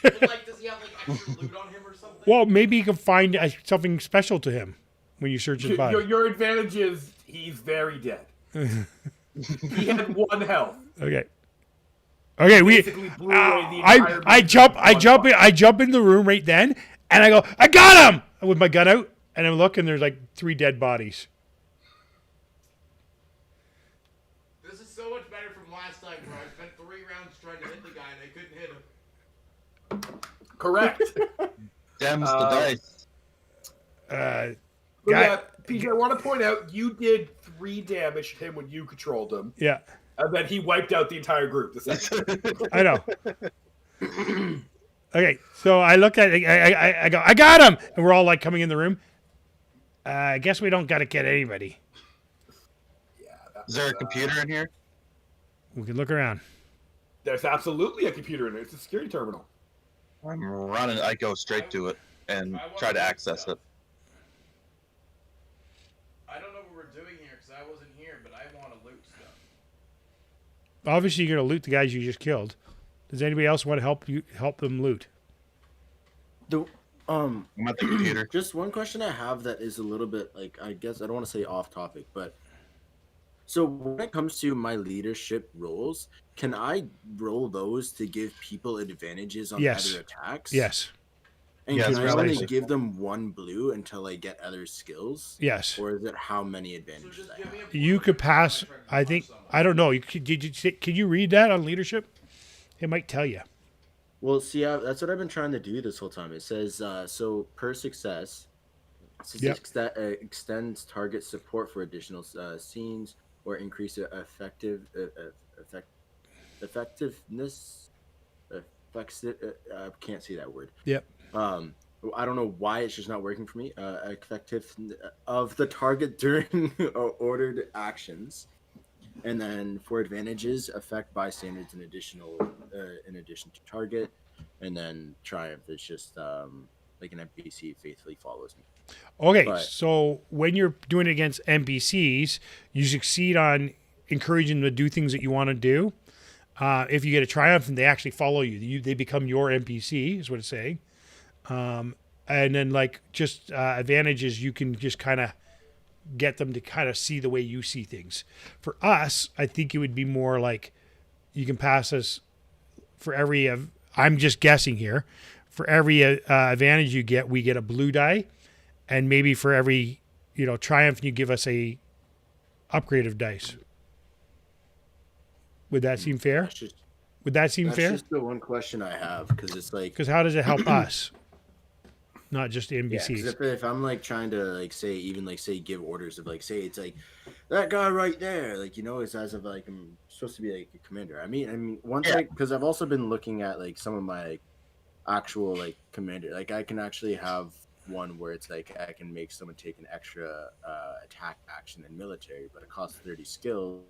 But, like, does he have like extra loot on him or something? Well, maybe you can find something special to him when you search his body. Your advantage is he's very dead. He had 1 health. Okay. Okay, Basically blew away the entire I jump in the room right then, and I go, I got him with my gun out, and I look, and there's like 3 dead bodies. This is so much better from last time, where I spent 3 rounds trying to hit the guy and I couldn't hit him. Correct. Dems the dice. Uh, So Guy- yeah, PJ, I want to point out you did 3 damage to him when you controlled him, yeah, and then he wiped out the entire group. The second. I know. Okay, so I look at it, I go, I got him, and we're all like coming in the room. I guess we don't got to get anybody. Is there a computer in here? We can look around. There's absolutely a computer in it. It's a security terminal. I'm running. I go straight to it and try to access it. I don't know what we're doing here because I wasn't here, but I want to loot stuff. Obviously, you're gonna loot the guys you just killed. Does anybody else want to help them loot? The I'm at the computer. just one question I have that is a little bit like, I guess I don't want to say off topic, but so when it comes to my leadership roles, can I roll those to give people advantages on Yes. other attacks? Yes. And Yes, can I only precisely. give them 1 blue until I get other skills? Yes. Or is it how many So advantages just I give have? me a blue You and could if I'm pass. trying to I punch think. someone. I don't know. Can you read that on leadership? It might tell you. Well, see, that's what I've been trying to do this whole time. It says, so per success, Yep. extends target support for additional scenes or increase effectiveness. I can't see that word. Yep. I don't know why it's just not working for me. Effective of the target during ordered actions, and then for advantages, affect bystanders in addition to target, and then triumph is just like an NPC faithfully follows me. Okay, But- so when you're doing it against NPCs, you succeed on encouraging them to do things that you want to do. If you get a triumph and they actually follow you, they become your NPC, is what it's saying. And then, like, just advantages, you can just kind of get them to kind of see the way you see things. For us, I think it would be more like you can pass us for every. I'm just guessing here. For every advantage you get, we get a blue die, and maybe for every triumph, you give us a upgrade of dice. Would that seem fair? That's just, Would that seem that's fair? just the one question I have, because it's like, Because how does it help us, not just the yeah, 'cause NPCs? if I'm like trying to like say give orders of like say it's like that guy right there, like it's as if like I'm supposed to be like a commander. I mean once because I've also been looking at like some of my actual like commander, like I can actually have one where it's like I can make someone take an extra attack action in military, but it costs 30 skills.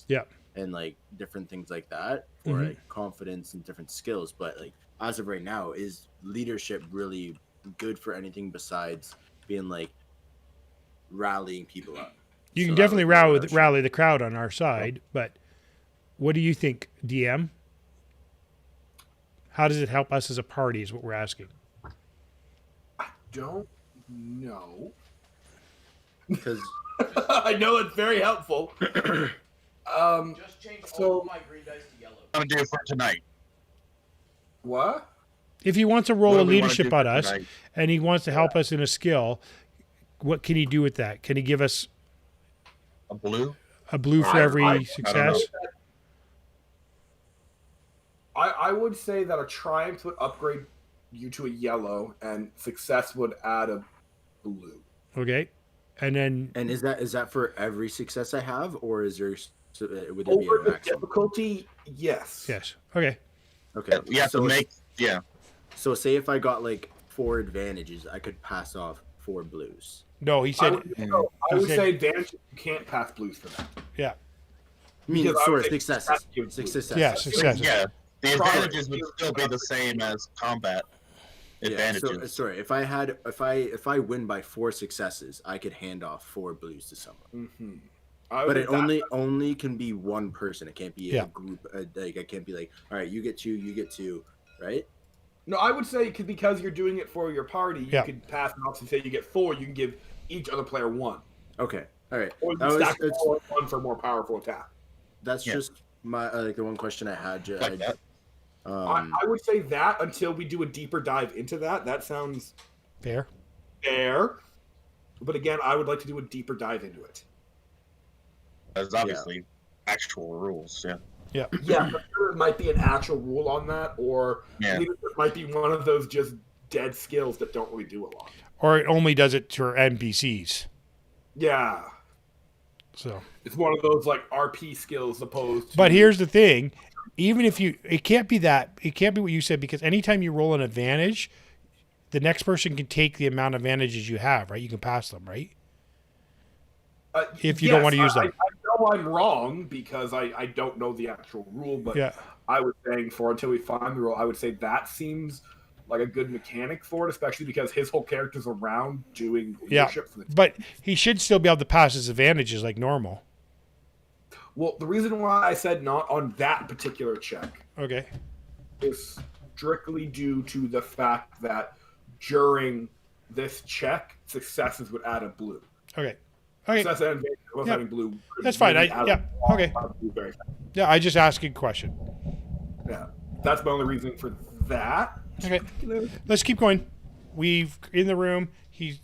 Yeah. And like different things like that for Mhm. like confidence and different skills. But like as of right now, is leadership really good for anything besides being like rallying people up? You So can that definitely would be rally the crowd on our side, but what do you think, DM? How does it help us as a party is what we're asking. Don't know. because I know it's very helpful. Just change So- all of my green dice to yellow. I'm gonna do it for tonight. What? If he wants to roll What a do we wanna leadership do on for us tonight? and he wants to help us in a skill, what can he do with that? Can he give us A blue? a blue for I every don't success? I would say that a triumph would upgrade you to a yellow, and success would add a blue. Okay. And then and is that for every success I have, or is there would there be Over a the maximum? difficulty, yes. yes. Okay. Okay, You have so to make, yeah. So say if I got like 4 advantages, I could pass off 4 blues. No, he I said would said- say advantage. You can't pass blues for that. yeah. I mean, Because I would sorry, say successes. success gives blue. Successes. Yeah, success. Yeah. The Product. advantages would still be the same as combat advantages. So, sorry, if I win by 4 successes, I could hand off 4 blues to someone. Mm-hmm. But it only can be one person. It can't be Yeah. a group. Like I can't be like, all right, you get 2, you get 2, right? No, I would say because you're doing it for your party, you Yeah. could pass it off and say you get 4. You can give each other player 1, Okay, all right. or you That was- stack it's- all in 1 for more powerful attack. That's Yeah. just my like the one question I had. Like that. I would say that until we do a deeper dive into that. That sounds Fair. fair. But again, I would like to do a deeper dive into it. There's obviously actual rules, yeah. Yeah. Yeah, but there might be an actual rule on that, or Yeah. it might be one of those just dead skills that don't really do a lot. Or it only does it for NPCs. Yeah. So It's one of those like RP skills opposed to but here's the thing. Even if it can't be what you said, because anytime you roll an advantage, the next person can take the amount of advantages you have, right? You can pass them, right? If you don't want to use them. I know I'm wrong because I don't know the actual rule, but Yeah. I was saying until we find the rule, I would say that seems like a good mechanic for it, especially because his whole character's around doing Yeah. leadership for the team. But he should still be able to pass his advantages like normal. Well, the reason why I said not on that particular check Okay. is strictly due to the fact that during this check, successes would add a blue. Okay. Okay. Success and advantage of Yep. having blue. That's fine. Okay. Very fast. Yeah, I just asked a question. Yeah, that's my only reason for that. Okay. Let's keep going. We've in the room. He's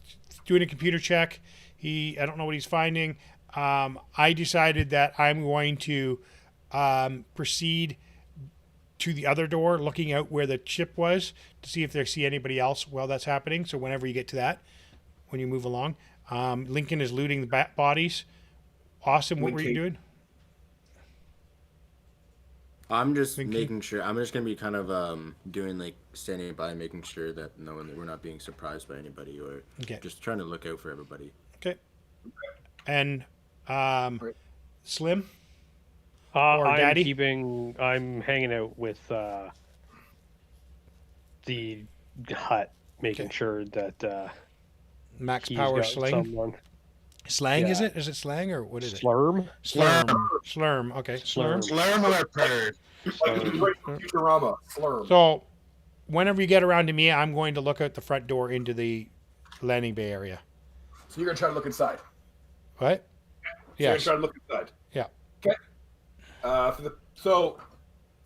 doing a computer check. I don't know what he's finding. I decided that I'm going to proceed to the other door, looking out where the chip was to see if they see anybody else while that's happening. So whenever you get to that, when you move along, Lincoln is looting the bodies. Awesome. What were you doing? I'm just making sure. I'm just gonna be kind of doing like standing by, making sure that we're not being surprised by anybody, or just trying to look out for everybody. Okay. And Slim. I'm Daddy? I'm hanging out with the hut, making sure that Max he's Power got Sling. someone. Slang, Yeah. is it? Is it slang or what is it? Slurm. Slurm. Okay. Slurm. Slurm or purr. Futurama. Slurm. So, whenever you get around to me, I'm going to look out the front door into the landing bay area. So you're gonna try to look inside. What? You're Yes. gonna try to look inside. Yeah. Okay. So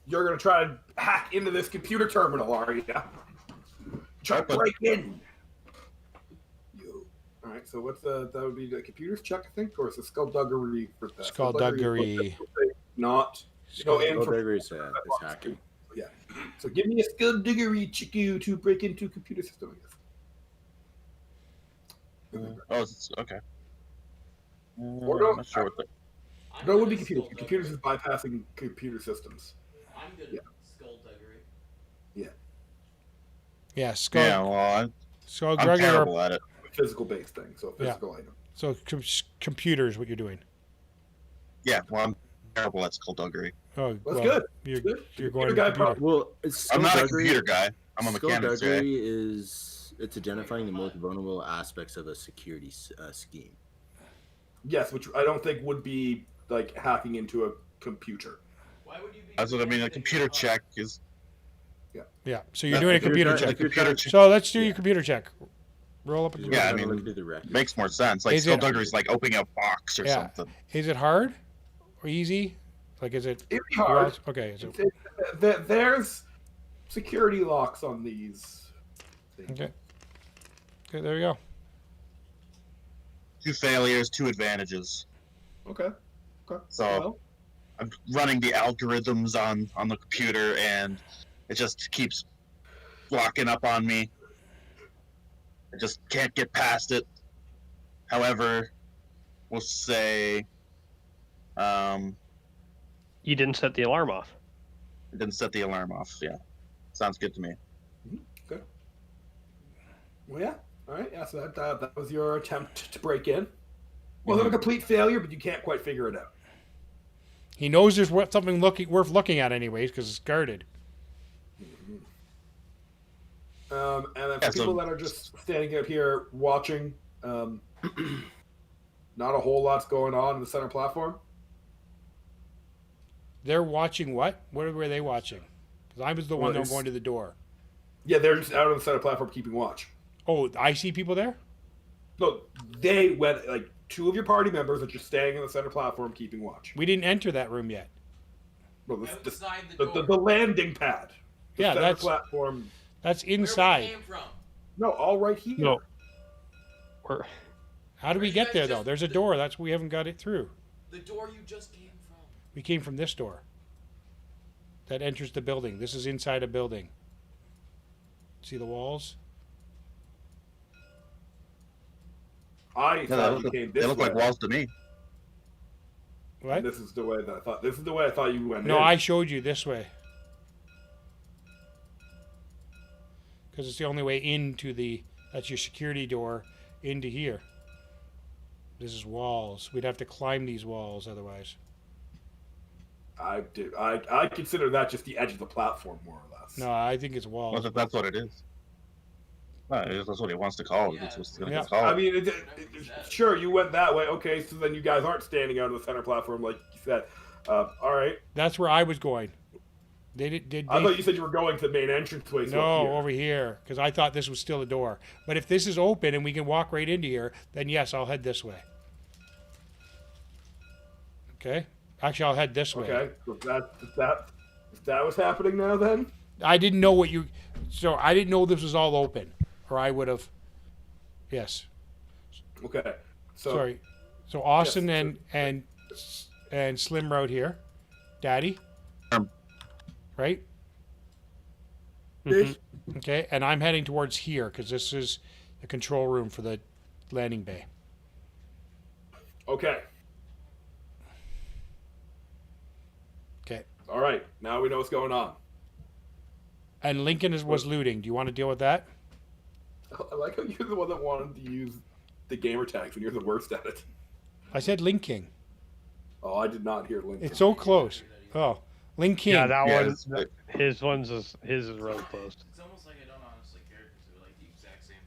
you're gonna try to hack into this computer terminal, are you? Try to break in. All right. So that would be the computers check, I think, or is it skullduggery for that? Skullduggery. Not. Skullduggery is hacking. Yeah. So give me a skullduggery chicku to break into a computer system, I guess. Okay. Or no, I'm not sure what the... No, it would be computers. Computers is bypassing computer systems. I'm good at skullduggery. Yeah. Yeah. Yeah, well, I'm Skullduggery. terrible at it. Physical based thing, so physical item. So computers, what you're doing. Yeah, well, I'm terrible at skullduggery. Oh, That's good. You're Computer going guy to computer. Well, I'm not a computer guy. I'm a mechanics guy. Skullduggery it's identifying the most vulnerable aspects of a security scheme. Yes, which I don't think would be like hacking into a computer. Why would you be? That's what I mean. A computer check is... Yeah. So you're doing a computer check. Computer check. So let's do your computer check. Roll up a computer. Yeah, I check. mean, makes more sense. Like, Is it- skullduggery is like opening a box or something. Is it hard or easy? Like, is it? It'd be hard. Okay. Is it, There's security locks on these things. okay. Okay. There we go. 2 failures, 2 advantages. Okay. So Well, I'm running the algorithms on the computer, and it just keeps locking up on me. I just can't get past it. However, we'll say You didn't set the alarm off. I didn't set the alarm off. Yeah, sounds good to me. good. Well, yeah. All right. Yeah. So that was your attempt to break in. Wasn't a complete failure, but you can't quite figure it out. He knows there's something worth looking at, anyways, because it's guarded. And then for people that are just standing out here watching, not a whole lot's going on in the center platform. They're watching what? What were they watching? Because I was the one that was going to the door. Yeah, they're just out on the center platform keeping watch. Oh, I see people there? No, they went, like, 2 of your party members are just staying on the center platform keeping watch. We didn't enter that room yet. No, Outside the door. the landing pad. The Yeah, center platform. That's Where we inside. came from. No, all right here. No. How do we You get guys there, though? just- There's a door. We haven't got it through. The door you just came from. We came from this door. That enters the building. This is inside a building. See the walls? I Yeah, thought you came this they look way. like walls to me. What? This is the way that I thought. This is the way I thought you went. No, in. I showed you this way. Because it's the only way into that's your security door into here. This is walls. We'd have to climb these walls otherwise. I did. I consider that just the edge of the platform, more or less. No, I think it's walls. Well, that's what it is. That's what he wants to call it. That's what's going to get called. I mean, sure, you went that way. Okay, so then you guys aren't standing out on the center platform like you said. All right. That's where I was going. I thought you said you were going to the main entranceway. No, over here, because I thought this was still a door. But if this is open and we can walk right into here, then yes, I'll head this way. Okay. Actually, I'll head this way. Okay. So if that was happening now, then I didn't know what you. So I didn't know this was all open, or I would have. Yes. Okay. So Sorry. So Austin yes, and Slim Road here, Daddy. Right. Mm-hmm. Okay, and I'm heading towards here because this is the control room for the landing bay. Okay. Okay. All right. Now we know what's going on. And Lincoln was looting. Do you want to deal with that? I like how you're the one that wanted to use the gamer tags when you're the worst at it. I said Linking. Oh, I did not hear Link. It's so close. Oh, Linking. Yeah, that one's his is real close. It's almost like I don't honestly care because they're like the exact same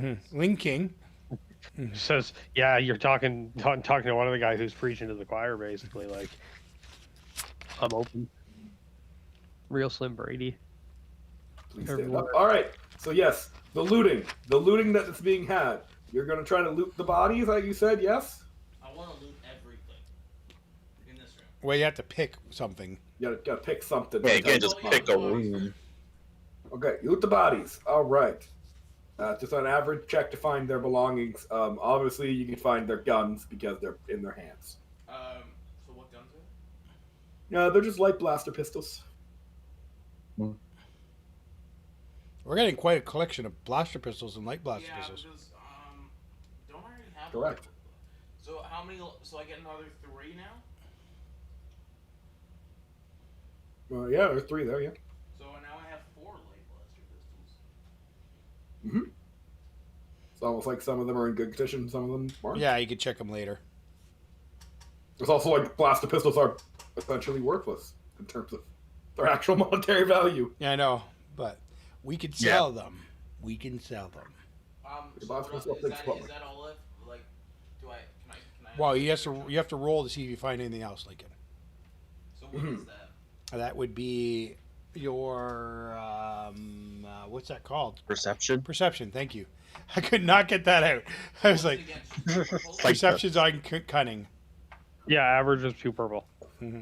thing. Linking. Says, yeah, you're talking to one of the guys who's preaching to the choir, basically. Like, I'm open. Real Slim Brady. Please stand up. All right. So yes, the looting that is being had. You're gonna try to loot the bodies, like you said. Yes. I want to loot everything in this room. Well, you have to pick something. You gotta pick something. Yeah, you can't just pick a room. Okay, you loot the bodies. All right. Just an average check to find their belongings. Obviously, you can find their guns because they're in their hands. So what guns are they? They're just light blaster pistols. We're getting quite a collection of blaster pistols and light blaster Yeah, pistols. because don't I already have Correct. So how many? So I get another 3 now. Yeah, there's 3 there. Yeah. So now I have 4 light blaster pistols. Mm-hmm. It's almost like some of them are in good condition, some of them aren't. Yeah, you can check them later. It's also like blaster pistols are essentially worthless in terms of their actual monetary value. Yeah, I know, but we could sell them. We can sell them. So blaster is pistol takes that all left? Like, can I? Well, you have to roll to see if you find anything else, Lincoln. So what is that? That would be your what's that called? Perception. Perception. Thank you. I could not get that out. I was like, perception's on cunning. Yeah, average is 2 purple. Mm-hmm.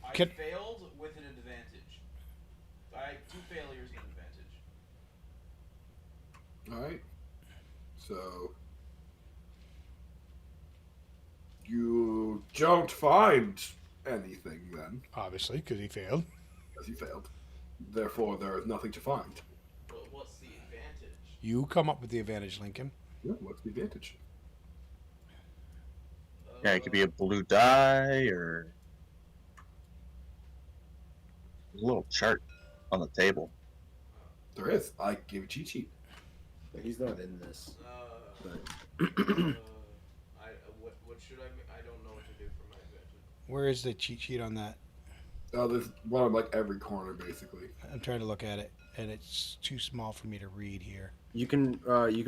I failed with an advantage. I had 2 failures and an advantage. Alright. So you don't find anything then. Obviously, because he failed. Because you failed. Therefore, there is nothing to find. But what's the advantage? You come up with the advantage, Lincoln. Yeah, what's the advantage? Yeah, it could be a blue die or a little chart on the table. There is. I gave a cheat sheet. He's not in this. But What should I don't know what to do for my advantage. Where is the cheat sheet on that? There's one on like every corner, basically. I'm trying to look at it, and it's too small for me to read here. you can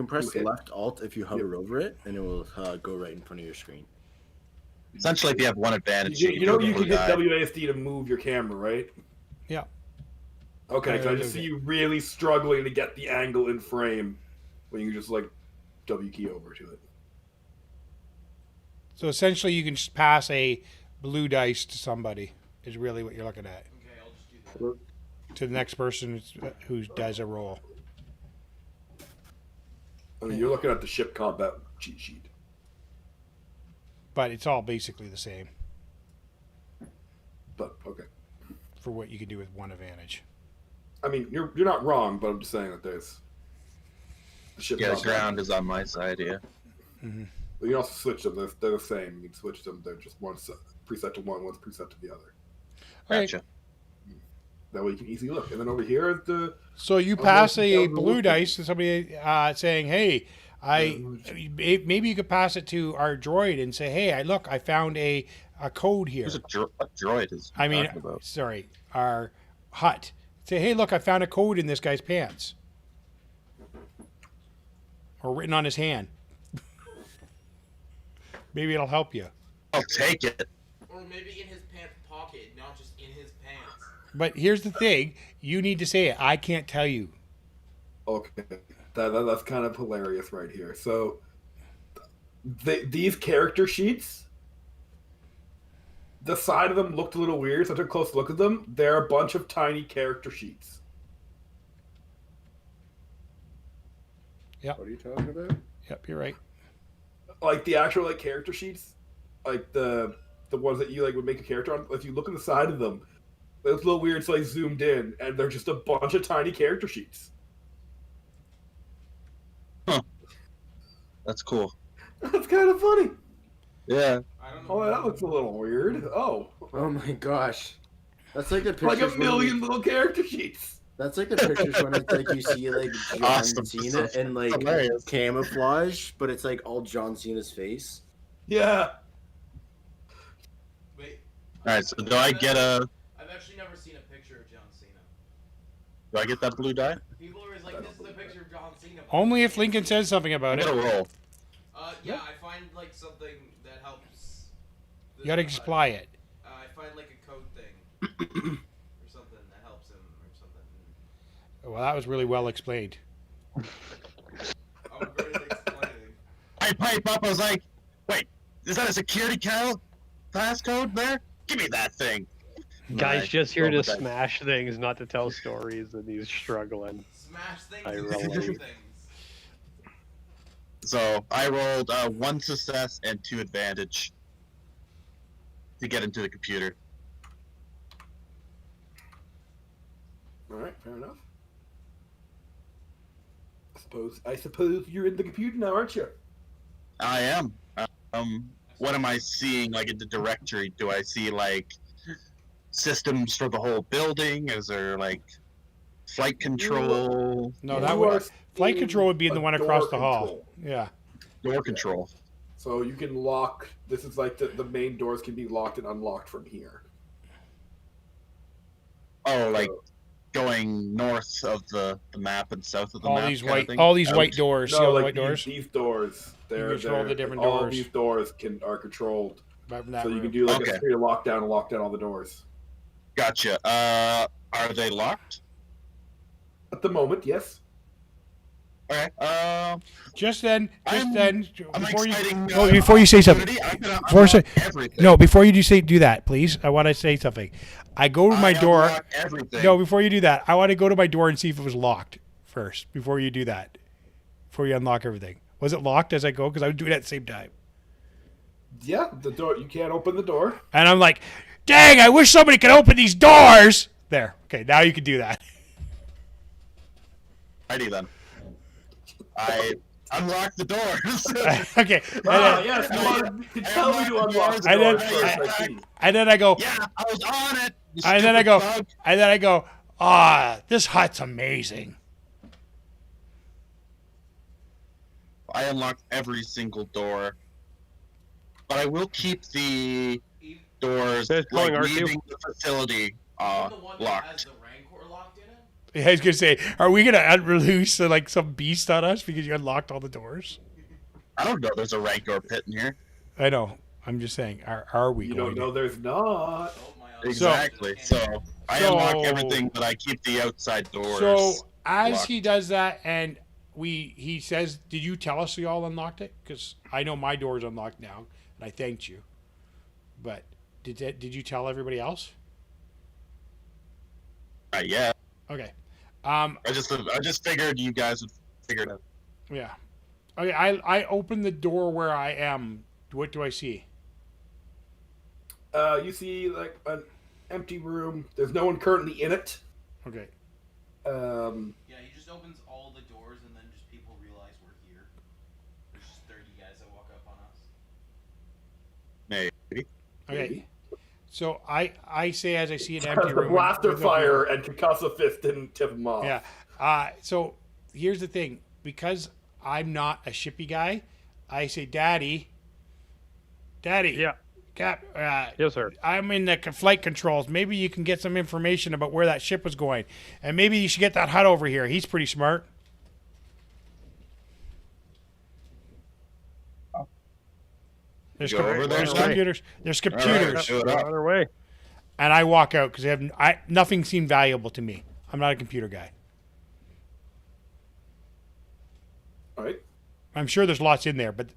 press left Alt if you hover over it, and it will go right in front of your screen. Essentially, if you have one advantage, You know you can hit WASD to move your camera, right? Yeah. Okay, so I just see you really struggling to get the angle in frame when you just like W key over to it. So essentially, you can just pass a blue dice to somebody. Is really what you're looking at. Okay, I'll just do that. To the next person who does a roll. I mean, you're looking at the ship combat cheat sheet. But it's all basically the same But okay, for what you can do with one advantage. I mean you're not wrong, but I'm just saying that there's the ship. Yeah, the combat. ground is on my side, yeah. Mm-hmm. But you can also switch them. They're the same. You can switch them. They're just one's preset to one, one's preset to the other. Gotcha. That way you can easily look. And then over here is the. So you pass a blue dice to somebody saying, "Hey, maybe you could pass it to our droid and say, "Hey, I found a code here." Who's a droid is I mean, sorry, our hut. Say, "Hey, look, I found a code in this guy's pants, or written on his hand." Maybe it'll help you. I'll take it. Or maybe in his pants pocket, not just in his pants. But here's the thing: you need to say it. I can't tell you. Okay, that's kind of hilarious right here. So, these character sheets, the side of them looked a little weird, so I took a close look at them. They're a bunch of tiny character sheets. Yep. What are you talking about? Yep, you're right. Like the actual like character sheets, like the ones that you like would make a character on. If you look at the side of them, it looks a little weird. So I zoomed in, and they're just a bunch of tiny character sheets. That's cool. That's kind of funny. Yeah. I don't know. Oh, that looks a little weird. Oh, Oh my gosh. That's like the like pictures. a million little character sheets. That's like the pictures when it's like you see like John Awesome. Cena in like Hilarious. camouflage, but it's like all John Cena's face. Yeah. Wait. All right. So do I get a? I've actually never seen a picture of John Cena. Do I get that blue die? People are always like, "This is a picture of John Cena." Only if Lincoln says something I'm about it. gonna roll. Yeah, I find like something that helps. You gotta supply it. I find like a code thing or something that helps him or something. Well, that was really well explained. I'm barely explaining. I pipe up. I was like, "Wait, is that a security passcode there? Give me that thing." Guy's Nice. just here Roll to the dice. smash things, not to tell stories, and he's struggling. Smash things I and relate. do things. So I rolled 1 success and 2 advantage to get into the computer. All right, fair enough. I suppose you're in the computer now, aren't you? I am. What am I seeing? Like in the directory, do I see like systems for the whole building? Is there like flight control, No, You that are would flight in control would be in the a one across door the hall. control. Yeah. door control? So you can lock. This is like the main doors can be locked and unlocked from here. Oh, like going north of the map and south of the All map. these kind of white, thing? all these Out. white doors. See No, all the like white doors these doors. They're control the different all doors. these doors are controlled, right from that so you room. can do like Okay. a security lockdown and lock down all the doors. Gotcha. Are they locked? At the moment, yes. Okay. Just then, I'm before you, exciting, no, before you say something, opportunity. I'm gonna before you say, unlock everything. no, before you do that, please. I want to say something. I go to my I door. unlock everything. No, before you do that, I want to go to my door and see if it was locked first. Before you do that, before you unlock everything, was it locked as I go? Because I would do it at the same time. Yeah, the door. You can't open the door. And I'm like, dang! I wish somebody could open these doors. There. Okay, now you can do that. Righty then. I unlock the doors. Okay. Yes, you wanted to tell me to unlock the And door then- first. I see. And then I go, Yeah, I was on it. you and then I stupid go, bug. and then I go, ah, this hut's amazing. I unlock every single door, but I will keep the doors That's calling like R2. leaving the facility Even the one that has locked. the Rancor locked in it? I was gonna say, are we gonna release like some beast on us because you unlocked all the doors? I don't know. There's a Rancor pit in here. I know. I'm just saying, are we You going don't know there's not. Oh my Exactly. So I So- unlock everything, but I keep the outside doors. So as locked. he does that, and he says, "Did you tell us we all unlocked it? Because I know my door's unlocked now, and I thanked you. But did you tell everybody else? Yeah, Okay. I just figured you guys would figure it out. Yeah. Okay. I open the door where I am. What do I see? You see like an empty room. There's no one currently in it. Okay. Yeah, he just opens all the doors and then just people realize we're here. There's just 30 guys that walk up on us. Maybe. Okay. So I say as I see an the empty room. blaster with no fire people- and concussive fist didn't tip him off. Yeah. So here's the thing. Because I'm not a shippy guy, I say, Daddy. Yeah. Cap. Yes, sir. I'm in the flight controls. Maybe you can get some information about where that ship was going, and maybe you should get that hut over here. He's pretty smart. There's, Go over there, there's Sky? computers. There's All right, computers. show it We're up. on our way. And I walk out because nothing seemed valuable to me. I'm not a computer guy. All right. I'm sure there's lots in there, but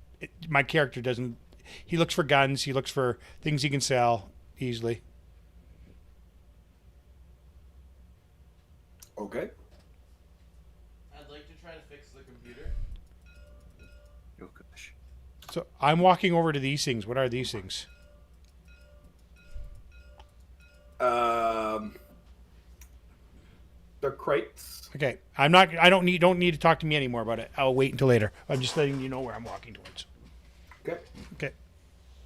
my character doesn't. He looks for guns. He looks for things he can sell easily. Okay. I'd like to try to fix the computer. Oh gosh. So I'm walking over to these things. What are these things? The crates. Okay, I'm not. I don't need to talk to me anymore about it. I'll wait until later. I'm just letting you know where I'm walking towards. Okay. Okay,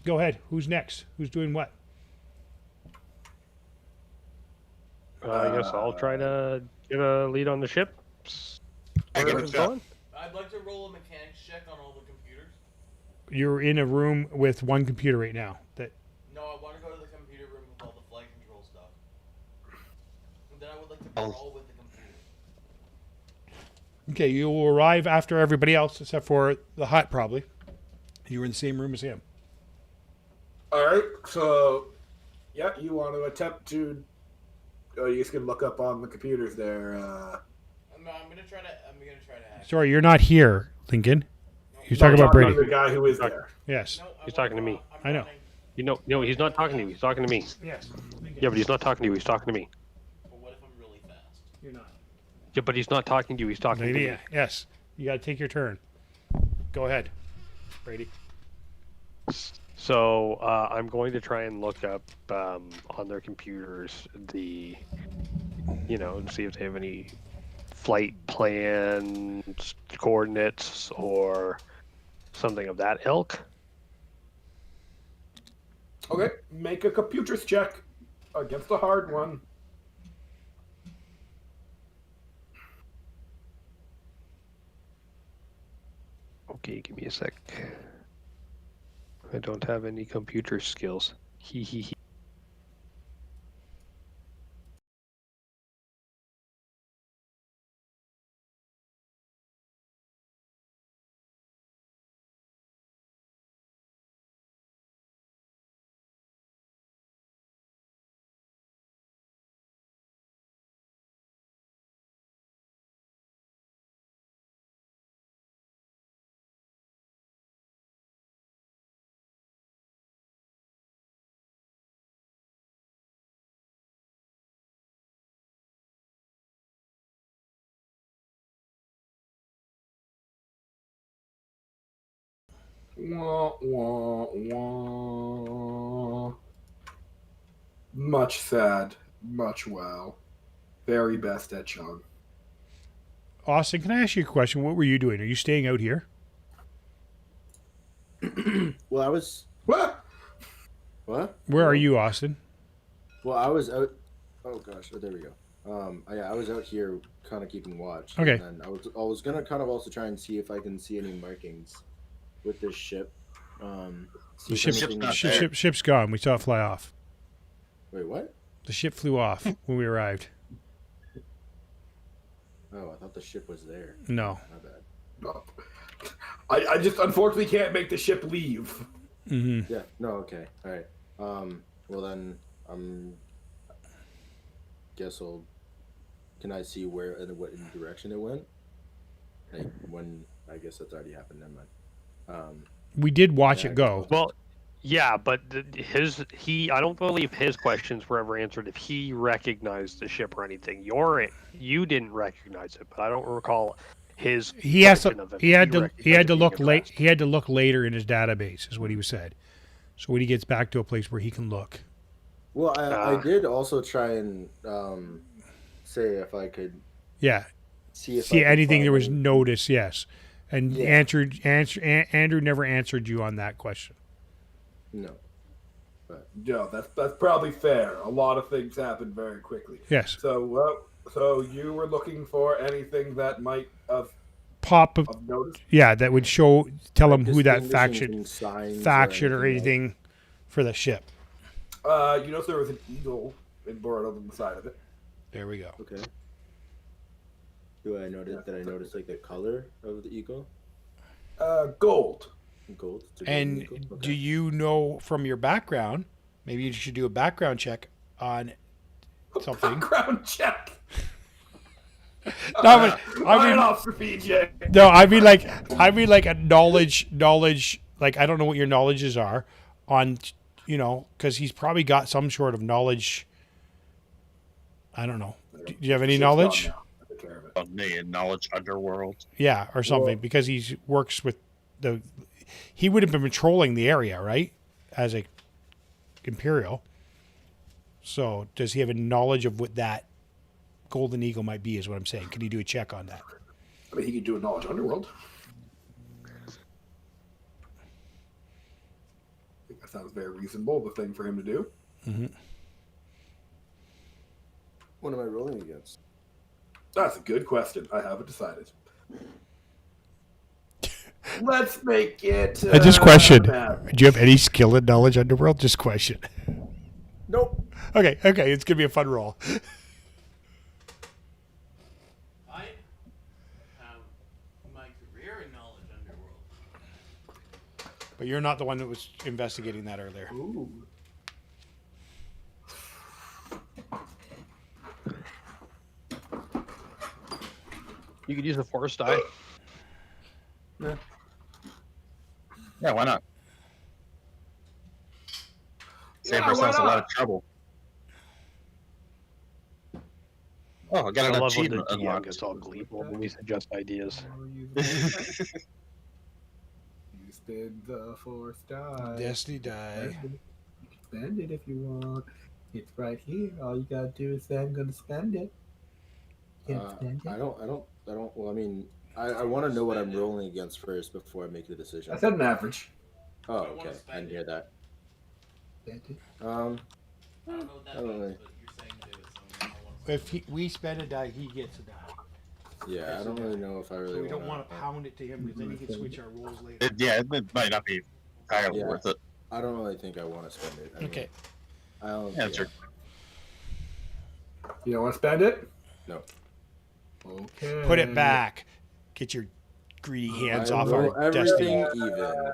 go ahead. Who's next? Who's doing what? I guess I'll try to get a lead on the ship. I Where get it's it, yeah. going. I'd like to roll a mechanics check on all the computers. You're in a room with one computer right now. That No, I want to go to the computer room with all the flight control stuff. And then I would like to Oh. brawl with the computer. okay. You will arrive after everybody else, except for the hut, probably. You were in the same room as him. All right. So, yeah, you want to attempt to? Oh, you just can look up on the computers there. I'm gonna try to hack. Sorry, you're not here, Lincoln. You're No, talking about Brady. The guy who is there. Yes. No, He's talking to me. I know. You know, no, he's not talking to you. He's talking to me. Yes. Yeah, but he's not talking to you. He's talking to me. But what if I'm really fast? You're not. Yeah, but he's not talking to you. He's talking to me. Yes. You got to take your turn. Go ahead, Brady. So I'm going to try and look up on their computers the, and see if they have any flight plans, coordinates, or something of that ilk. Okay. Make a computers check against a hard one. Okay, give me a sec. I don't have any computer skills. Hee hee hee. Wah, wah, wah. Much sad. Much wow. Very best at Sean. Austin, can I ask you a question? What were you doing? Are you staying out here? Well, I was. What? What? Where are you, Austin? Well, I was out. Oh gosh, there we go. I was out here kind of keeping watch. Okay. And I was gonna kind of also try and see if I can see any markings with this ship. See The if ship's anything- ship's gone. We saw it fly off. Wait, what? The ship flew off when we arrived. Oh, I thought the ship was there. No. My bad. No. I just unfortunately can't make the ship leave. Mm-hmm. Yeah. No. Okay. All right. Well then, guess I'll. Can I see where and what direction it went? Like when? I guess that's already happened. Never mind. We did watch Yeah, it go. Well, yeah, but I don't believe his questions were ever answered if he recognized the ship or anything. You didn't recognize it, but I don't recall his. He has question to. of if He had to. recognized He had it to being look late. addressed. He had to look later in his database, is what he was said. So when he gets back to a place where he can look. Well, I did also try and say if I could Yeah. see if I See could anything find there was any- notice, yes. And Yeah. Andrew never answered you on that question. No. Yeah, that's probably fair. A lot of things happen very quickly. Yes. So, so you were looking for anything that might have Pop of noticed? yeah, that would tell him who that Distinguishing signs faction or anything anything for the ship. You notice there was an eagle embroidered on the side of it. There we go. Okay. Do I notice like the color of the eagle? Gold. Gold. And Gold. Okay. do you know from your background? Maybe you should do a background check on something. Background check. No, but I mean, Officer PJ. no, I mean like a knowledge. Like I don't know what your knowledges are on, because he's probably got some sort of knowledge. I don't know. Do you have any knowledge? Knowledge underworld. Yeah, or something, because he works with he would have been patrolling the area, right? As a Imperial. So does he have a knowledge of what that Golden Eagle might be, is what I'm saying. Can you do a check on that? I mean, he could do a knowledge underworld. I think that sounds very reasonable, the thing for him to do. Mm-hmm. What am I rolling against? That's a good question. I haven't decided. Let's make it. Just question. Do you have any skill in knowledge underworld? Just question. Nope. Okay. It's gonna be a fun roll. I have my career in knowledge underworld. But you're not the one that was investigating that earlier. Ooh. You could use the force die. Yeah, why not? Save Yeah, ourselves why a lot not? of trouble. Oh, I got I an love when the achievement DM unlocked. gets all gleeful when we suggest ideas. You spin the force die. Destiny die. You can spend it if you want. It's right here. All you gotta do is say, I'm gonna spend it. Can't spend it. I don't. Well, I mean, I want to know what I'm rolling against first before I make the decision. I said an average. Oh, I wanna okay. I spend didn't hear that. Spend it. I don't know what that I don't means, really- but you're saying to do it, so I wanna If we spend a die, he gets a die. Yeah, I don't really know if I really. So we don't wanna- want to pound it to him, because then he can switch our rules later. It might not be entirely Yeah. worth it. I don't really think I want to spend it. I mean, Okay. I don't. Yeah, sure. You don't want to spend it? No. Okay. Put it back. Get your greedy hands I off roll our everything destiny. even.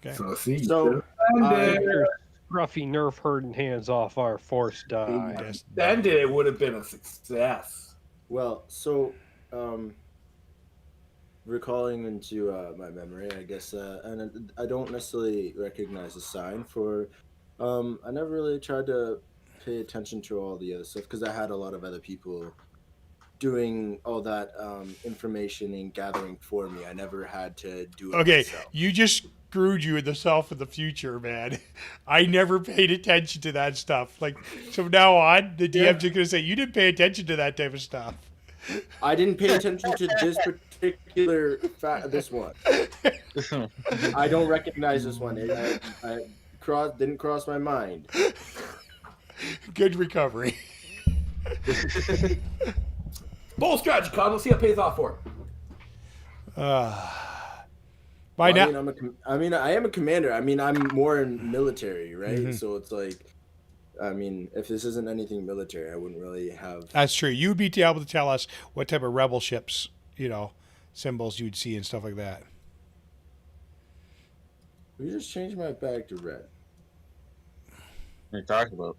Okay. So see. So, spend I- it. Scruffy nerf herding hands off our force die. Destiny. Spend it. It would have been a success. Well, so recalling into my memory, I guess, and I don't necessarily recognize the sign for. I never really tried to pay attention to all the other stuff because I had a lot of other people doing all that information and gathering for me. I never had to do it Okay, myself. you just screwed you in the self of the future, man. I never paid attention to that stuff. Like, so from now on, the DM's just gonna say you didn't pay attention to that type of stuff. I didn't pay attention to this particular this one. I don't recognize this one. Didn't cross my mind. Good recovery. Bold strategy, Con. Let's see how it pays off for him. By now, I am a commander. I mean, I'm more in military, right? Mhm. So it's like, I mean, if this isn't anything military, I wouldn't really have. that's true. You'd be able to tell us what type of rebel ships, symbols you'd see and stuff like that. We just changed my bag to red. What are you talking about?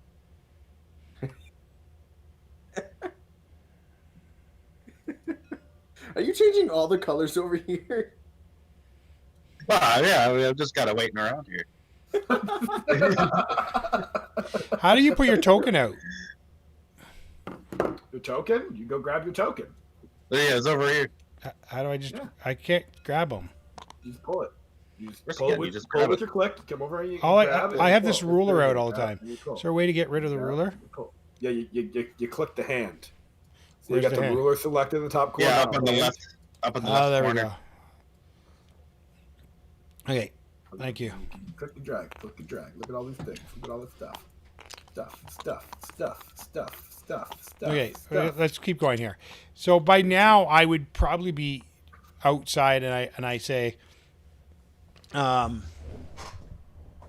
Are you changing all the colors over here? Yeah, I've just got to waiting around here. How do you put your token out? Your token? You go grab your token. There he is, over here. How do I just? Yeah. I can't grab them. You just pull it. You just First pull again, it with, you just pull it grab with it. your click. Come over here. You Oh, grab it, I and have you this pull. ruler There you out go, all the grab time. it, and you pull. Is there a way to get rid of the Yeah, ruler? you pull. Yeah, you click the hand. So Where's you got the the hand? ruler selected in the top corner. Yeah, up on the left. Up in the left Oh, there we corner. go. Okay, thank you. Click and drag. Click and drag. Look at all these things. Look at all this stuff. Stuff. Okay, let's keep going here. So by now, I would probably be outside, and I say,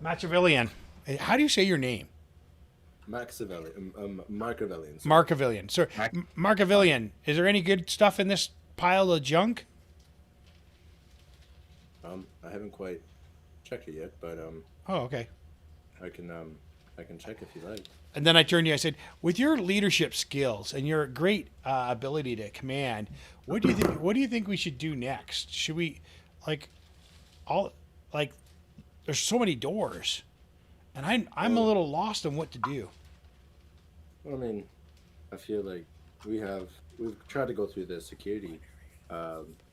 Machiavellian. How do you say your name? Machiavellian. Machiavellian. sorry. Markavillian. So, Markavillian, is there any good stuff in this pile of junk? I haven't quite checked it yet, but Oh, okay. I can check if you like. And then I turned to you. I said, "With your leadership skills and your great ability to command, what do you think? What do you think we should do next? Should we, like, there's so many doors, and I'm a little lost on what to do." Well, I mean, I feel like we've tried to go through the security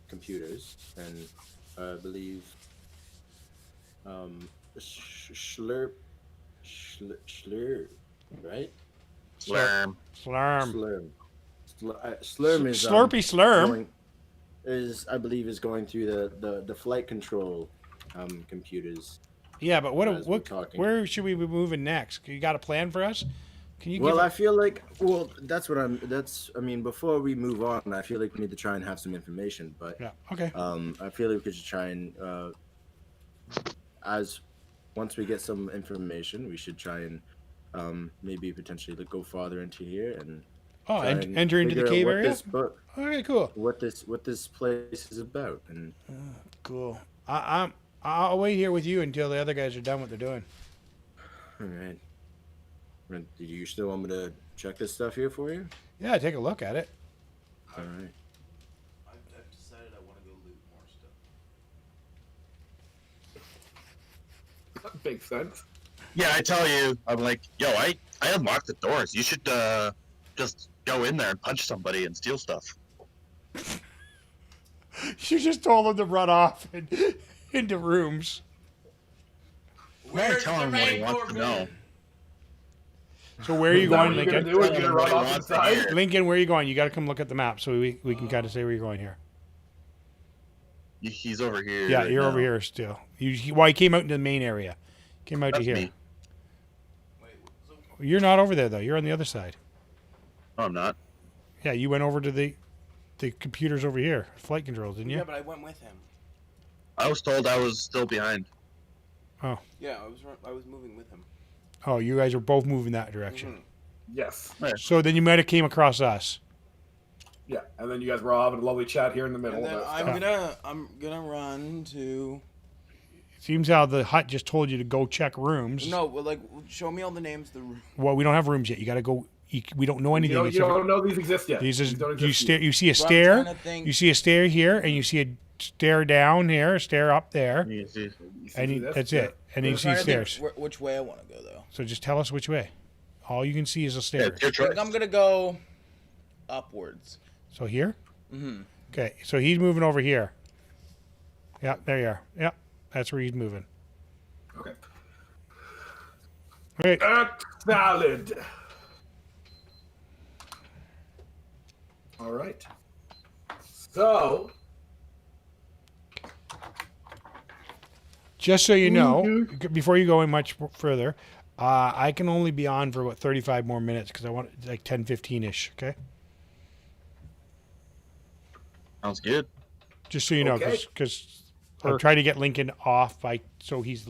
computers, and I believe Schlurp, right? Slurm. Slurm. Slurm is Slurpy Slurm. I believe is going through the flight control computers. Yeah, but As we're talking. where should we be moving next? You got a plan for us? Can you? Well, give I feel like I mean, before we move on, I feel like we need to try and have some information. But Yeah. Okay. I feel like we should try and once we get some information, we should try and maybe potentially go farther into here and try and enter into the figure out cave what area. this book- Okay, cool. what this place is about. And Cool. I'll wait here with you until the other guys are done what they're doing. all right, do you still want me to check this stuff here for you? Yeah, take a look at it. All right. I've decided I want to go loot more stuff. That makes sense. Yeah, I tell you, I'm like, yo, I unlocked the doors. You should just go in there and punch somebody and steal stuff. You just told them to run off into rooms. Where's tell the him what he rain wants to know. Corbin? So where are you Is that going, what you're Lincoln? gonna do? Are you gonna run off Wants to inside? hear. Lincoln, where are you going? You got to come look at the map so we can kind of say where you're going here. He's over here. Yeah, right you're now. over here still. He came out into the main area. Came out That's to here. me. Wait, so You're not over there though. You're on the other side. No, I'm not. Yeah, you went over to the computers over here, flight controls, didn't you? Yeah, but I went with him. I was told I was still behind. Yeah, I was moving with him. Oh, you guys are both moving that direction. Mhm. Yes. So then you might have came across us. Yeah. And then you guys were all having a lovely chat here in the middle. And then about I'm gonna run to. Seems how the hut just told you to go check rooms. No, well, like show me all the names of the room. Well, we don't have rooms yet. You got to go. We don't know anything. You except for- don't know these exist yet. These is, don't you exist stare. yet. You see a So I'm stair. trying to think- You see a stair here, and you see a stair down here, a stair up there, You see. You see and this? that's Yeah. it. And you I'm see trying to think stairs. which way I want to go though. So just tell us which way. All you can see is a Yeah, stair. it's your I choice. think I'm gonna go upwards. So here. Mm-hmm. Okay. So he's moving over here. Yeah, there you are. Yeah, that's where he's moving. Okay. Okay. Valid. All right. So, Just so you know, before you go in much further, I can only be on for about 35 more minutes because I want like 10, 15-ish, okay? Sounds good. Just so you know, Okay. because I'm trying to get Lincoln off so he's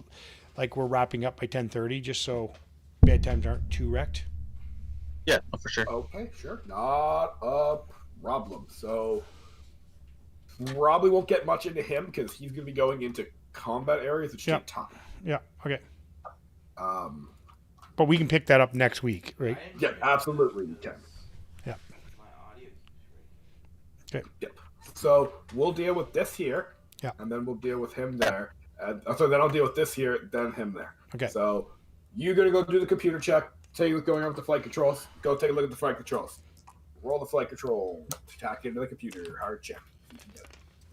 like we're wrapping up by 10:30, just so bedtimes aren't too wrecked. Yeah, for sure. okay, sure. Not a problem. So, probably won't get much into him because he's going to be going into combat areas, which Yeah. take time. Yeah, okay. Um, But we can pick that up next week, right? yeah, absolutely, you can. Yeah. my audio keeps breaking. Yep. So, we'll deal with this here. Yeah. And then we'll deal with him there. And so then I'll deal with this here, then him there. Okay. So, you're going to go do the computer check. Take a look going over the flight controls. Go take a look at the flight controls. Roll the flight control. Tack into the computer. Hard check.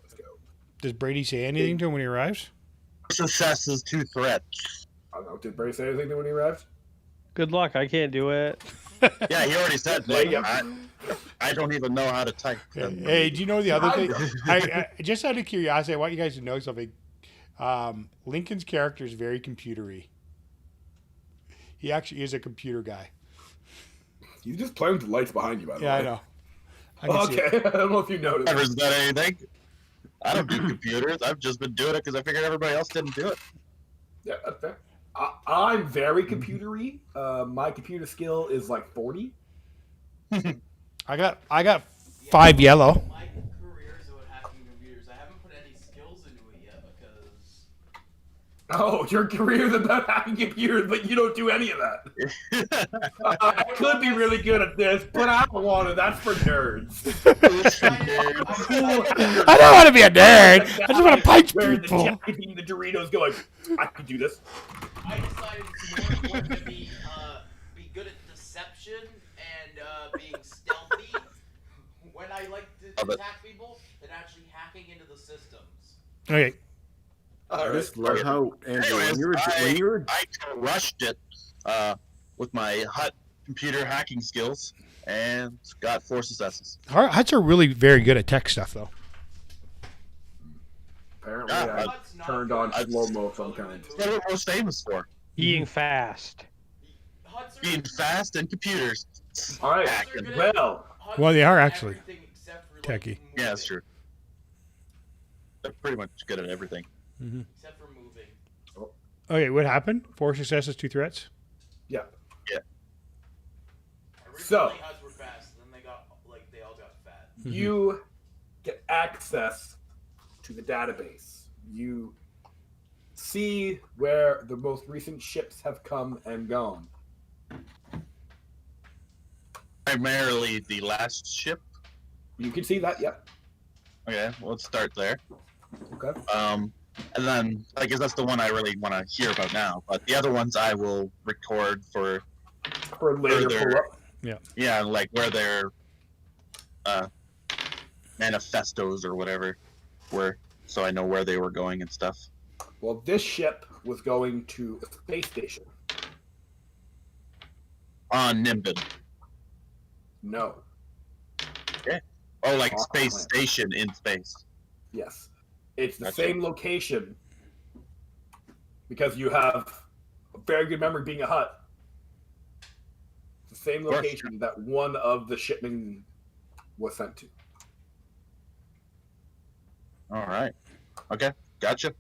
Let's go. Does Brady say anything to him when he arrives? Assesses 2 threats. I don't know. Did Brady say anything when he arrived? Good luck. I can't do it. Yeah, he already said. There you Like, I don't even know how to type. Hey, do you know the other thing? I just out of curiosity, I want you guys to know something. Lincoln's character is very computery. He actually is a computer guy. He's just playing with the lights behind you, by the Yeah, way. I know. I can see it. Okay. I don't know if you noticed. Never said anything. I don't do computers. I've just been doing it because I figured everybody else didn't do it. Yeah, that's fair. I'm very computery. My computer skill is like 40. I got 5 yellow. My career is about hacking computers. I haven't put any skills into it yet because Oh, your career is about hacking computers, but you don't do any of that. I could be really good at this, but I don't want to. That's for nerds. I don't want to be a nerd. I just want to punch Wearing people. the jacket, eating the Doritos, going, I can do this. I decided it's more important to be good at deception and being stealthy when I like to attack people than actually hacking into the systems. Okay. I just love how Andrew, when you were I rushed it with my hut computer hacking skills and got 4 successes. Huts are really very good at tech stuff, though. Apparently, I turned on slow-mo of some kind. That's what we're most famous for. Being fast. Being fast and computers. All right. Well, they are actually techie. Yeah, that's true. They're pretty much good at everything. Mm-hmm. Except for moving. Okay, what happened? 4 successes, 2 threats? Yeah. Yeah. So, Huts were fast, then they all got fat. you get access to the database. You see where the most recent ships have come and gone. Primarily the last ship. You can see that, yep. Okay, well, let's start there. Okay. And then I guess that's the one I really want to hear about now. But the other ones I will record for later pull-up. Yeah, like where their manifestos or whatever were, so I know where they were going and stuff. Well, this ship was going to a space station. On Nimbin. No. Okay. Oh, like Off space planet. station in space. Yes. It's the Gotcha. same location because you have a very good memory being a hut. It's the same course. location that one of the shipment was sent to. All right. Okay. Gotcha.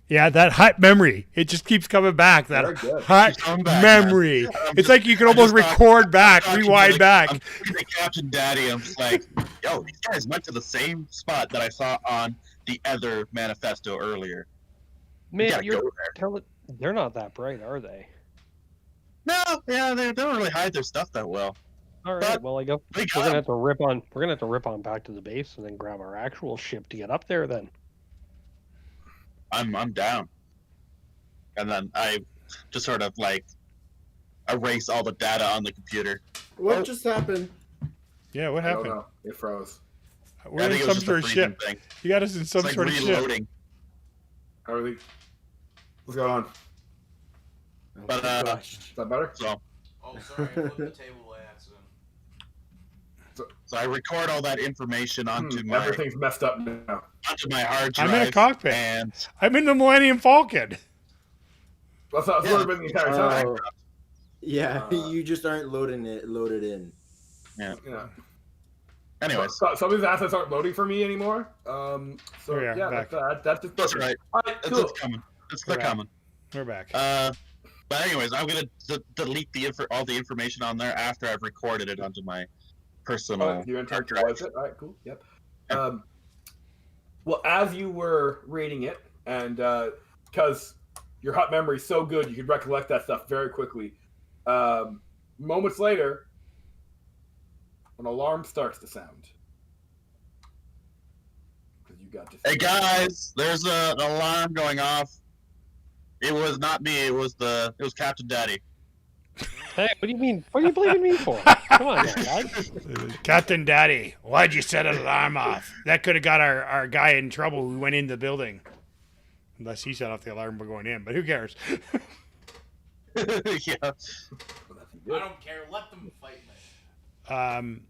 Yeah, that hut memory. It just keeps coming back. That Very good. hut Keeps coming back, memory. man. It's like you can almost record back, rewind back. I'm talking to Captain Daddy. I'm just like, yo, these guys went to the same spot that I saw on the other manifesto earlier. Man, gotta you're go there. telling they're not that bright, are they? No, yeah, they don't really hide their stuff that well. All right. But Well, I guess they we're got gonna 'em. have to rip on. We're gonna have to rip on back to the base and then grab our actual ship to get up there. Then. I'm down. And then I just sort of like erase all the data on the computer. What just happened? Yeah, what I don't happened? know. It froze. We're I in think it some was just sort a of freezing ship. thing. You got us in some It's like sort of ship. reloading. Everything. What's going on? But Is that better? so Oh, sorry, I flipped the table by accident. I record all that information onto my Everything's messed up now. hard drive. I'm in a cockpit. And I'm in the Millennium Falcon. That's what it's been the entire time. Oh, yeah, you just aren't loaded in. Yeah. anyways, So, some of these assets aren't loading for me anymore. So Here we are, yeah, back. that's just that's right. All right, It's, cool. it's coming. They're Correct. coming. We're back. But anyways, I'm gonna delete all the information on there after I've recorded it onto my personal Oh, you intend hard to drive. wipe it? All right, cool. Yep. Well, as you were reading it, and because your hot memory is so good, you could recollect that stuff very quickly. Moments later, an alarm starts to sound. Because you got to. Hey guys, there's an alarm going off. It was not me. It was Captain Daddy. Hey, what do you mean? What are you blaming me for? Come on, guys. Captain Daddy, why'd you set an alarm off? That could have got our guy in trouble who went in the building. Unless he set off the alarm by going in, but who cares? Yeah. I don't care. Let them fight me.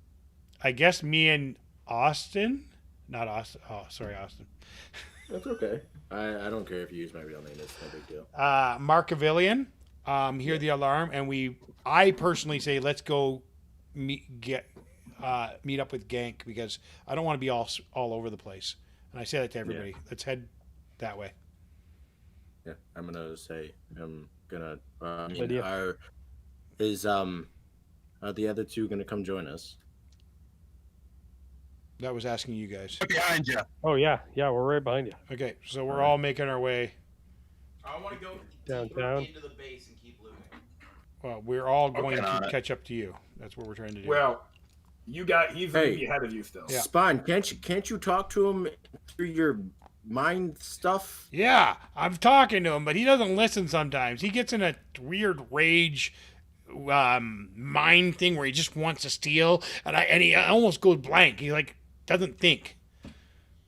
I guess me and Austin, not Austin. Oh, sorry, Austin. That's okay. I don't care if you use my real name. It's no big deal. Mark Avillian, hear the alarm, and I personally say let's go meet up with Gank because I don't want to be all over the place. And I say that to everybody. Yeah. Let's head that way. Yeah, I'm gonna say Idea. Are the other two gonna come join us? That was asking you guys. Behind you. Oh yeah, we're right behind you. Okay, so we're all making our way I want to go Downtown? deeper into the base and keep looting. Well, we're all going on to it. catch up to you. That's what we're trying to do. Well, he's gonna be ahead of you still. Yeah. Spawn, can't you talk to him through your mind stuff? Yeah, I'm talking to him, but he doesn't listen sometimes. He gets in a weird rage mind thing where he just wants to steal, and he almost goes blank. He like doesn't think.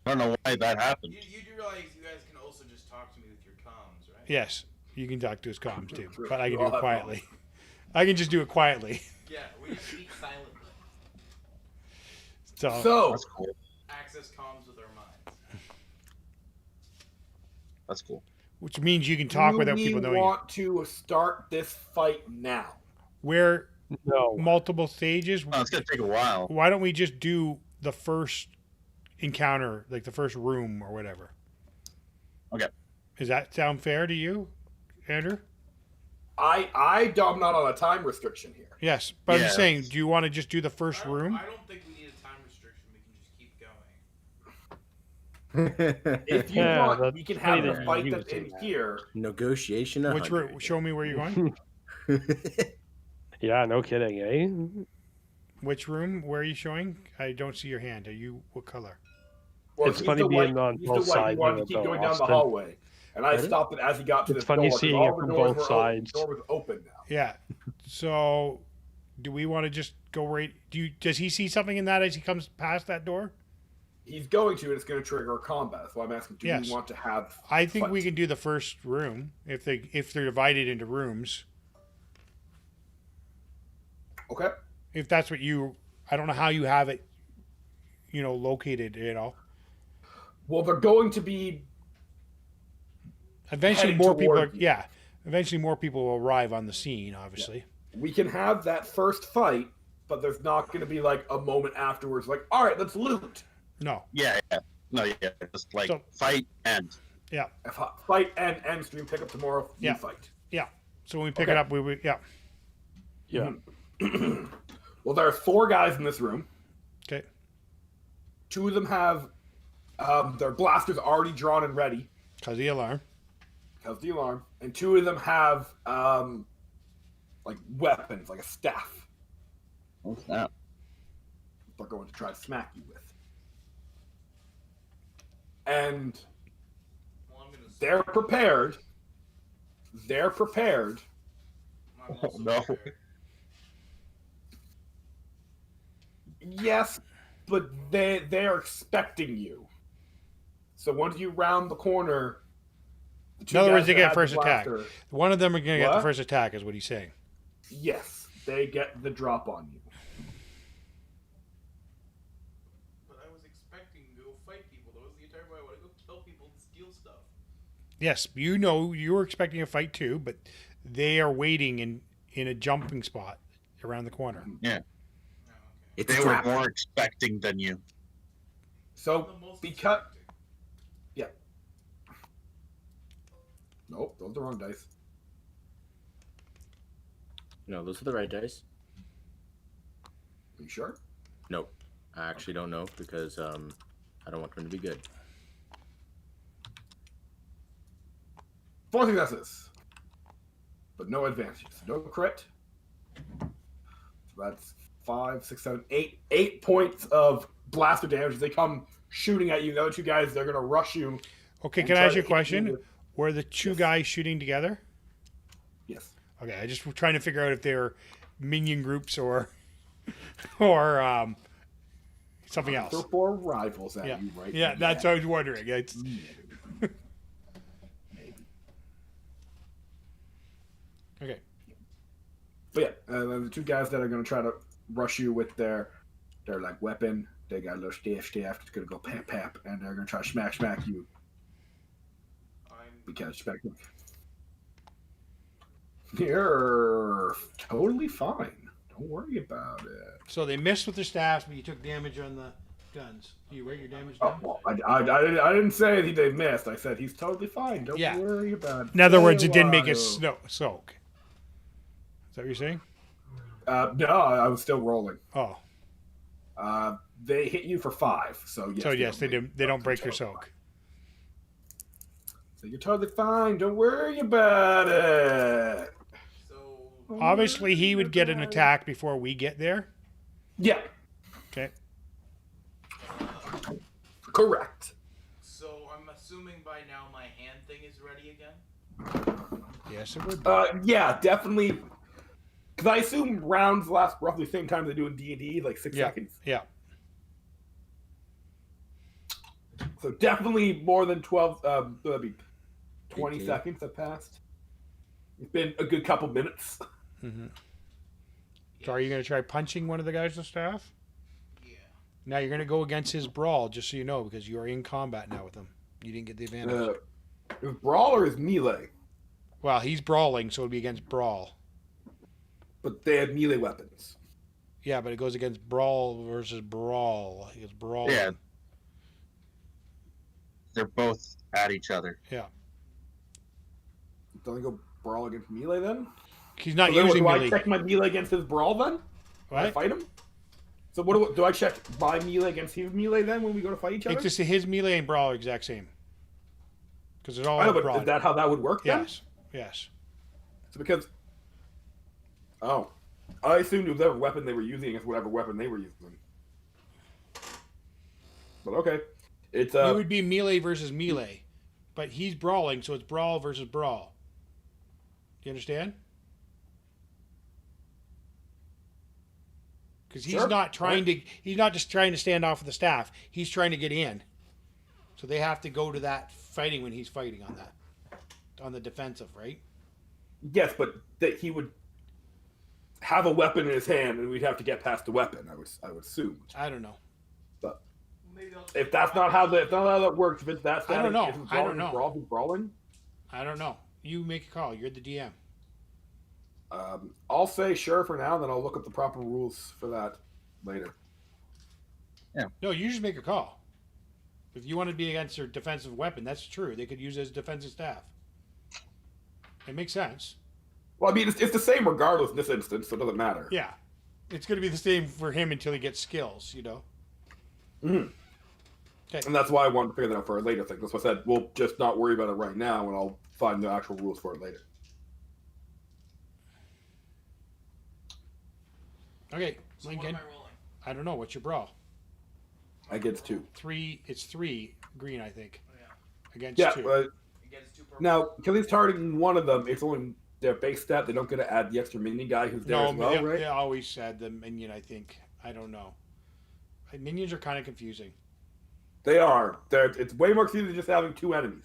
I don't know why that happened. You do realize you guys can also just talk to me with your comms, right? Yes, you can talk to his comms too, True. but I can We do all it have quietly. I can just do it quietly. Yeah, we just speak silently. So That's cool. Access comms with our minds. That's cool. Which means you can talk without people do knowing. we want to start this fight now? We're No. multiple stages. Oh, it's gonna take a while. Why don't we just do the first encounter, like the first room or whatever? Okay. Does that sound fair to you, Andrew? I'm not on a time restriction here. Yes, but I'm just Yeah. saying, do you want to just do the first room? I don't think we need a time restriction. We can just keep going. If you Yeah, want, that's we can have funny the that fight you that's would in say that. here. Negotiation. Which room? Show me where you're going. Yeah, no kidding, eh? Which room? Where are you showing? I don't see your hand. Are you what color? Well, It's he's funny the being white- on he's both the white. He sides wanted of to it, keep though, going down the Austin. hallway, and I Pardon? stopped it as he got to It's this funny door. 'cause seeing all it the from doors both were sides. Open. The door was open now. Yeah. So, do we want to just go right? Does he see something in that as he comes past that door? He's going to, and it's going to trigger a combat. That's why I'm asking. Do Yes. we want to have? I think we fight? can do the first room if they're divided into rooms. Okay. If that's what I don't know how you have it, located. Well, they're going to be. Eventually, Heading more people toward you. Eventually, more people will arrive on the scene. Obviously. We can have that first fight, but there's not going to be like a moment afterwards. Like, all right, let's loot. No. Yeah. No, yeah. Just like So- fight and. Fight and end stream pick up tomorrow. Yeah. You fight. So when we pick Okay. it up, we Yeah. Well, there are 4 guys in this room. okay. 2 of them have their blasters already drawn and ready Cause the alarm. because the alarm, and 2 of them have like weapons, like a staff. Oh, snap. They're going to try to smack you with, and Well, I'm gonna. they're prepared. They're prepared. I'm also no. prepared. Yes, but they're expecting you. So once you round the corner, the 2 In other words, guys they that get have first the attack. blaster, One of them are going to get the What? first attack, is what he's saying. yes, they get the drop on you. But I was expecting to go fight people. That was the entire point. I want to go kill people and steal stuff. Yes, you were expecting a fight too, but they are waiting in a jumping spot around the corner. Oh, okay. It's They were trapped. more expecting than you. So The most because expecting. nope, those are the wrong dice. No, those are the right dice. Are you sure? Nope. I actually don't know because I don't want them to be good. 4 successes, but no advantages. No crit. So that's 5, 6, 7, 8. 8 points of blaster damage as they come shooting at you. The other 2 guys, they're gonna rush you. Okay, and can I try ask to you a hit you question? with- Were the 2 Yes. guys shooting together? Yes. Okay, I just was trying to figure out if they were minion groups or something else. Throw 4 rivals at Yeah, you, right? yeah, that's what I was wondering. It's, Maybe. okay, But yeah, the 2 guys that are gonna try to rush you with their like weapon, they got a little staff. It's gonna go pap pap, and they're gonna try to smack you because you're totally fine. Don't worry about it. so they missed with their staffs, but you took damage on the guns. You write your damage Oh, down? well, I didn't say they missed. I said he's totally fine. Don't Yeah. worry about it. In other words, it didn't make Stay it alive. soak. Is that what you're saying? No, I was still rolling. Oh, They hit you for 5, so yes. so yes, they don't do. They don't break your total. soak. So you're totally fine. Don't worry about it. So Obviously, he would get an attack before we get there. Yeah, Okay. correct. So I'm assuming by now my hand thing is ready again. Yes, it would be. Yeah, definitely. Because I assume rounds last roughly the same time they do in D&D, like 6 Yeah. seconds. Yeah. So definitely more than 12. That'd be 20 18. seconds have passed. It's been a good couple minutes. Mm-hmm. So are you going to try punching one of the guys with staff? Yeah. Now you're going to go against his brawl, just so you know, because you are in combat now with him. You didn't get the advantage. Is brawl or is melee? Well, he's brawling, so it'll be against brawl. But they have melee weapons. Yeah, but it goes against brawl versus brawl. It's brawling. Yeah. They're both at each other. Yeah. Don't they go brawl against melee then? He's not So then using do melee. I check my melee against his brawl then? When I What? fight him? So what do I check my melee against his melee then when we go to fight each other? It's just his melee and brawl are exact same. Because it's all I know, but brawl. is that how that would work then? Yes. Yes. So because... Oh. I assumed it was whatever weapon they were using against whatever weapon they were using. But okay. It's It would be melee versus melee. But he's brawling, so it's brawl versus brawl. Do you understand? Because he's Sure. not trying to. He's not just trying to stand off with the staff. He's trying to get in. So they have to go to that fighting when he's fighting on that, on the defensive, right? Yes, but that he would have a weapon in his hand, and we'd have to get past the weapon. I would assume. I don't know. But Maybe I'll if that's not how that works, if it's that I don't know. if it's I don't brawling, know. brawling. I don't know. You make a call. You're the DM. I'll say sure for now, then I'll look up the proper rules for that later. No, you just make a call. If you want to be against their defensive weapon, that's true. They could use it as defensive staff. It makes sense. Well, I mean, it's the same regardless in this instance, so it doesn't matter. Yeah. It's going to be the same for him until he gets skills, you know? Mm-hmm. Okay. And that's why I wanted to figure that out for a later thing. That's why I said we'll just not worry about it right now, and I'll find the actual rules for it later. Okay, So what Lincoln. am I rolling? I don't know. What's your brawl? I get 2. It's 3 green, I think. Oh, yeah. Against Yeah, 2. but It gets 2 purple. now because he's targeting one of them, it's only their base stat. They don't get to add the extra minion guy who's there No, as well, right? they always said the minion, I think. I don't know. Minions are kind of confusing. They are. It's way more confusing than just having 2 enemies.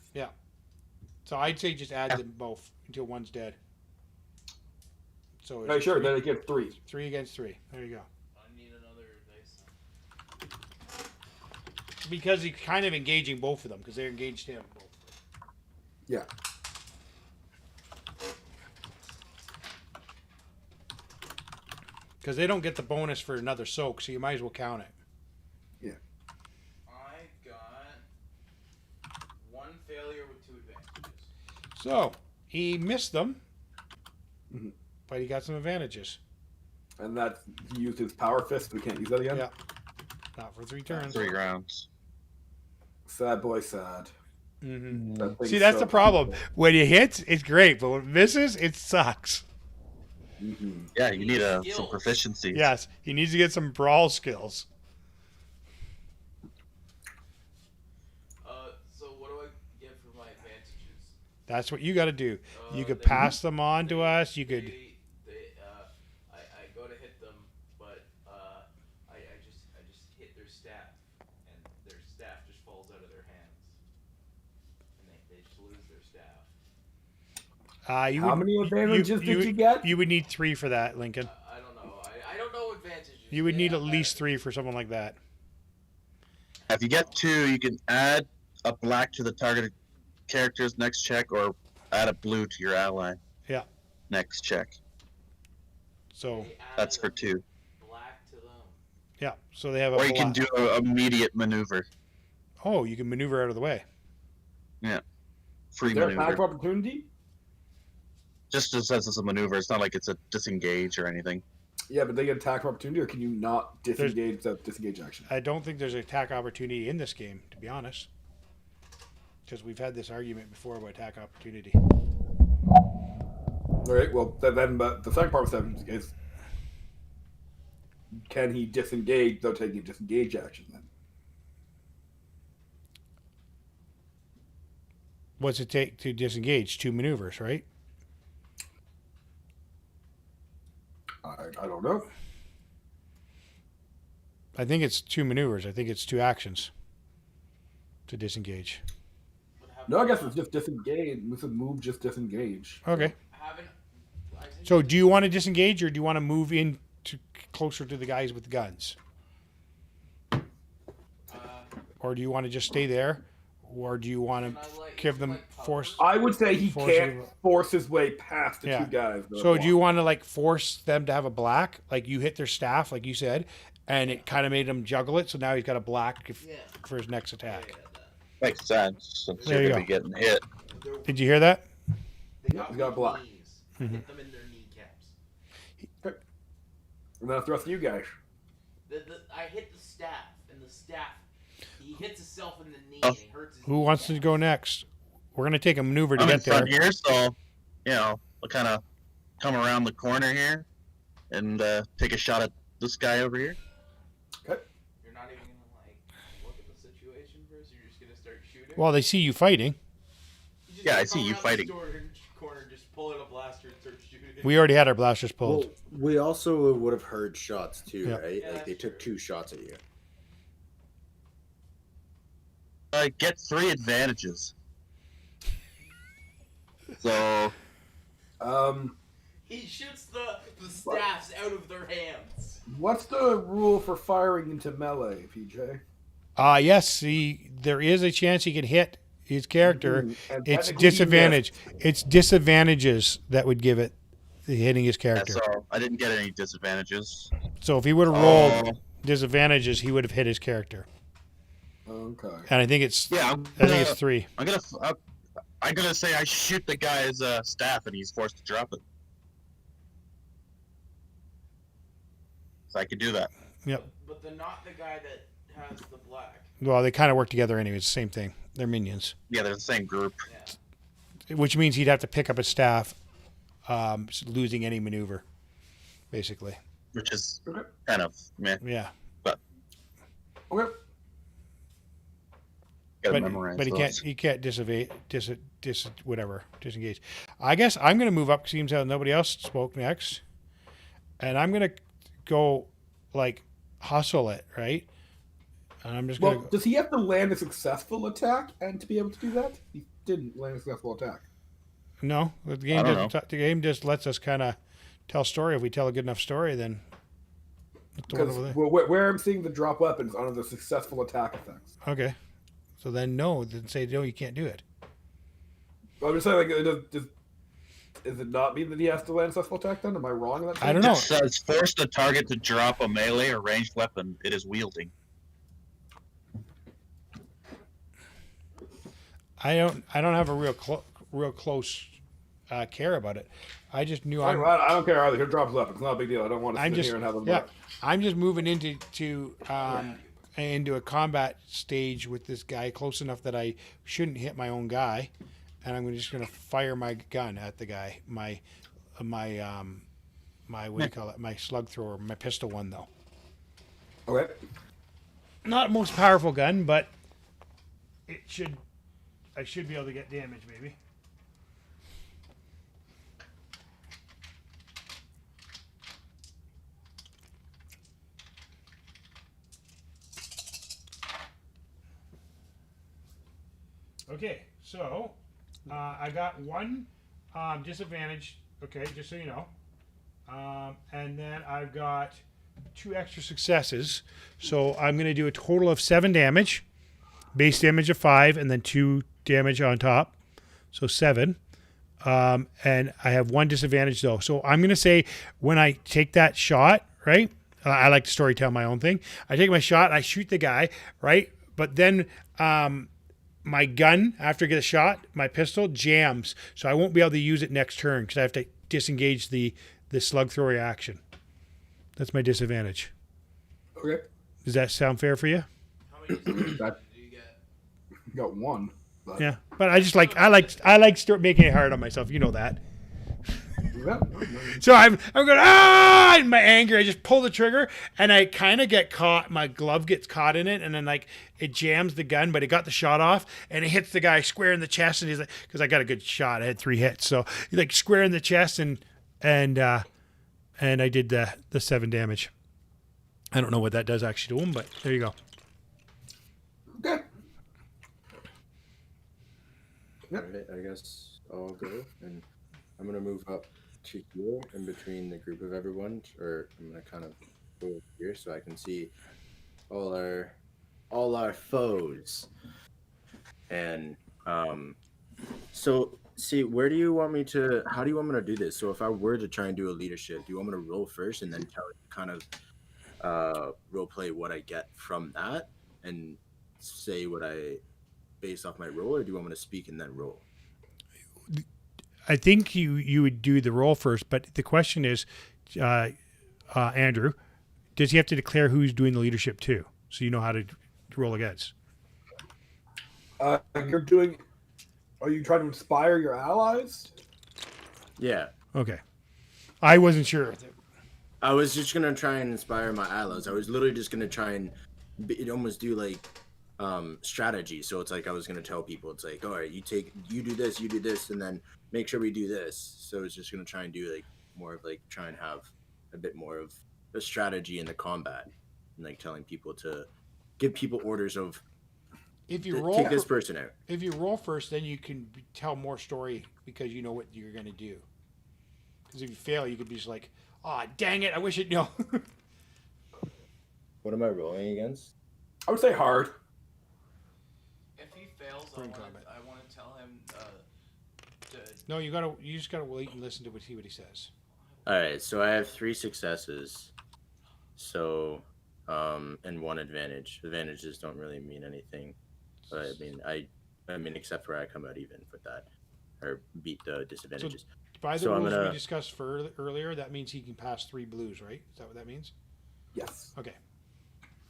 So I'd say just add them both until one's dead. So Okay, sure. Then it gets 3. 3 against 3. There you go. I need another dice. Because he's kind of engaging both of them, because they're engaged him. Both. Yeah. Because they don't get the bonus for another soak, so you might as well count it. I got 1 failure with 2 advantages. So he missed them, Mhm. but he got some advantages. And that he used his power fist. We can't use that again. Yeah. Not for 3 turns. 3 rounds. Sad boy, sad. Mm-hmm. That thing's See, that's so the problem. powerful. When it hits, it's great, but when it misses, it sucks. Mhm. Yeah, you need some Skills. proficiency. Yes, he needs to get some brawl skills. So what do I get for my advantages? That's what you got to do. You could They- pass them on to us. You could. I go to hit them, but I just hit their staff, and their staff just falls out of their hands, and they just lose their staff. You How many advantages did you get? You would need 3 for that, Lincoln. I don't know. I don't know advantages. You would need Yeah, at least 3 for something like that. If you get 2, you can add a black to the targeted character's next check, or add a blue to your ally. Yeah. Next check. So they That's added for 2. black to them. yeah, so they have a. Or you can block. do an immediate maneuver. Oh, you can maneuver out of the way. Free Is there a attack maneuver. opportunity? Just as it's a maneuver, it's not like it's a disengage or anything. Yeah, but they get attack opportunity, or can you not disengage that disengage action? I don't think there's an attack opportunity in this game, to be honest. because we've had this argument before about attack opportunity. All right. Well, then but the second part of 7 is, can he disengage though taking a disengage action then? What's it take to disengage? 2 maneuvers, right? I don't know. I think it's 2 maneuvers. I think it's 2 actions to disengage. No, I guess it's just disengage. We said move, just disengage. Okay. So do you want to disengage or do you want to move in to closer to the guys with the guns? Or do you want to just stay there? Or do you want to give them force? I would say he can't force his way past the 2 guys. So do you want to like force them to have a black? Like you hit their staff, like you said, and it kind of made him juggle it. So now he's got a black for his next attack. Makes sense. Since There you're you gonna be getting hit. Did you hear that? He's got a block. Hit them in their kneecaps. And then the rest of you guys. I hit the staff, and the staff, he hits himself in the knee and he hurts his Who wants to go next? We're gonna take a maneuver to I'm in get there. front here, so we'll kind of come around the corner here and take a shot at this guy over here. Okay. You're not even gonna like look at the situation first. You're just gonna start shooting. Well, they see you fighting. Yeah, I see you fighting. Corner, just pull out a blaster and start shooting. We already had our blasters pulled. Well, we also would have heard shots too, Yeah. right? Yeah, Like they that's took true. 2 shots at you. Get 3 advantages. So He shoots the staffs out of their hands. What's the rule for firing into melee, PJ? Yes, there is a chance he can hit his character. And It's technically he disadvantage. It's disadvantages that would give it hitting his yeah, character. so I didn't get any disadvantages. So if he would have rolled disadvantages, he would have hit his character. Okay. And I think it's Yeah, I think it's 3. I'm gonna say I shoot the guy's staff and he's forced to drop it. So I could do that. Yep. But they're not the guy that has the black. Well, they kind of work together anyway. It's the same thing. They're minions, Yeah, they're the same group. Yeah. which means he'd have to pick up his staff, losing any maneuver, basically. Which is Okay. kind of meh. Yeah. Okay. Gotta But memorize he those. can't disengage. I guess I'm going to move up. Seems how nobody else spoke next, and I'm going to go like hustle it, right? And I'm just going Well, to. does he have to land a successful attack and to be able to do that? He didn't land a successful attack. No, the I game don't doesn't. The game just lets us kind of tell story. If we tell a good enough story, then. Because where I'm seeing the drop weapons are the successful attack effects. Okay, so then no, then say no, you can't do it. I'm just saying, like, does it not mean that he has to land a successful attack then? Am I wrong in that? I don't know. It says force the target to drop a melee or ranged weapon it is wielding. I don't have a real close care about it. I just knew I don't care either. He'll drop his weapon. It's not a big deal. I don't want to sit here and have them. Yeah, I'm just moving into a combat stage with this guy close enough that I shouldn't hit my own guy, and I'm just going to fire my gun at the guy. My what do you call it? My slug thrower, my pistol one though. Okay. Not most powerful gun, but I should be able to get damage maybe. Okay, so I got 1 disadvantage. Okay, just so you know, and then I've got 2 extra successes. So I'm going to do a total of 7 damage, base damage of 5, and then 2 damage on top, so 7. And I have 1 disadvantage though. So I'm going to say when I take that shot, right? I like to storytell my own thing. I take my shot, I shoot the guy, right? But then my gun, after I get a shot, my pistol jams, so I won't be able to use it next turn because I have to disengage the slug thrower action. That's my disadvantage. Okay. Does that sound fair for you? How many disadvantages That- do you get? You got 1. But, Yeah, but I like start making it hard on myself. You know that. yeah. So I'm going in my anger. I just pull the trigger and I kind of get caught. My glove gets caught in it, and then like it jams the gun, but it got the shot off, and it hits the guy square in the chest. And he's like, because I got a good shot. I had 3 hits, so he's like square in the chest, and I did the 7 damage. I don't know what that does actually to him, but there you go. Okay. All right, I guess I'll go, and I'm gonna move up to here in between the group of everyone, or I'm gonna kind of go here so I can see all our foes. And so see, where do you want me to? How do you want me to do this? So if I were to try and do a leadership, do you want me to roll first and then kind of role play what I get from that and say what I based off my roll, or do you want me to speak and then roll? I think you would do the roll first, but the question is, Andrew, does he have to declare who's doing the leadership too, so you know how to roll against? You're doing. Are you trying to inspire your allies? Yeah. Okay, I wasn't sure. I was just gonna try and inspire my allies. I was literally just gonna try and almost do like strategy. So it's like I was gonna tell people, it's like, all right, you do this, and then make sure we do this. So it's just gonna try and do like more of like try and have a bit more of a strategy in the combat, and like telling people to give people orders of If you roll, take this person out. If you roll first, then you can tell more story because you know what you're gonna do. Because if you fail, you could be just like, "Ah, dang it! I wish it no." What am I rolling against? I would say hard. If he fails, I want to tell him. No, you just gotta wait and listen to see what he says. All right, so I have 3 successes. So, and 1 advantage. Advantages don't really mean anything, but I mean, except for I come out even with that, or beat the disadvantages. So by the rules we discussed earlier, that means he can pass 3 blues, right? Is that what that means? Yes. Okay.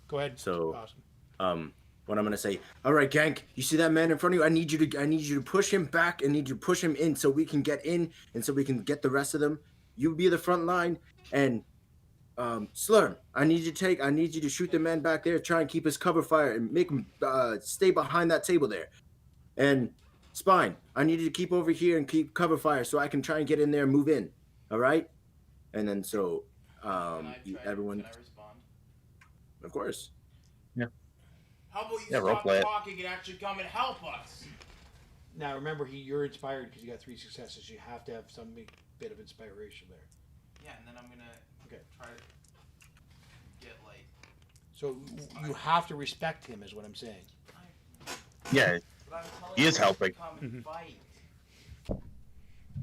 Go ahead. So, awesome. What I'm gonna say, all right, Gank, you see that man in front of you? I need you to push him back. I need you to push him in so we can get in, and so we can get the rest of them. You be the front line, and Slurm, I need you to shoot the man back there, try and keep his cover fire, and make him stay behind that table there. And Spine, I need you to keep over here and keep cover fire so I can try and get in there and move in. All right? And then so everyone. Can I respond? Of course. Yeah. How about you Yeah, stop talking and actually come and help us? Now remember, you're inspired because you got 3 successes. You have to have some bit of inspiration there. Yeah, and then I'm gonna try to get like. So you have to respect him, is what I'm saying. Yeah, he is helping. Come and fight.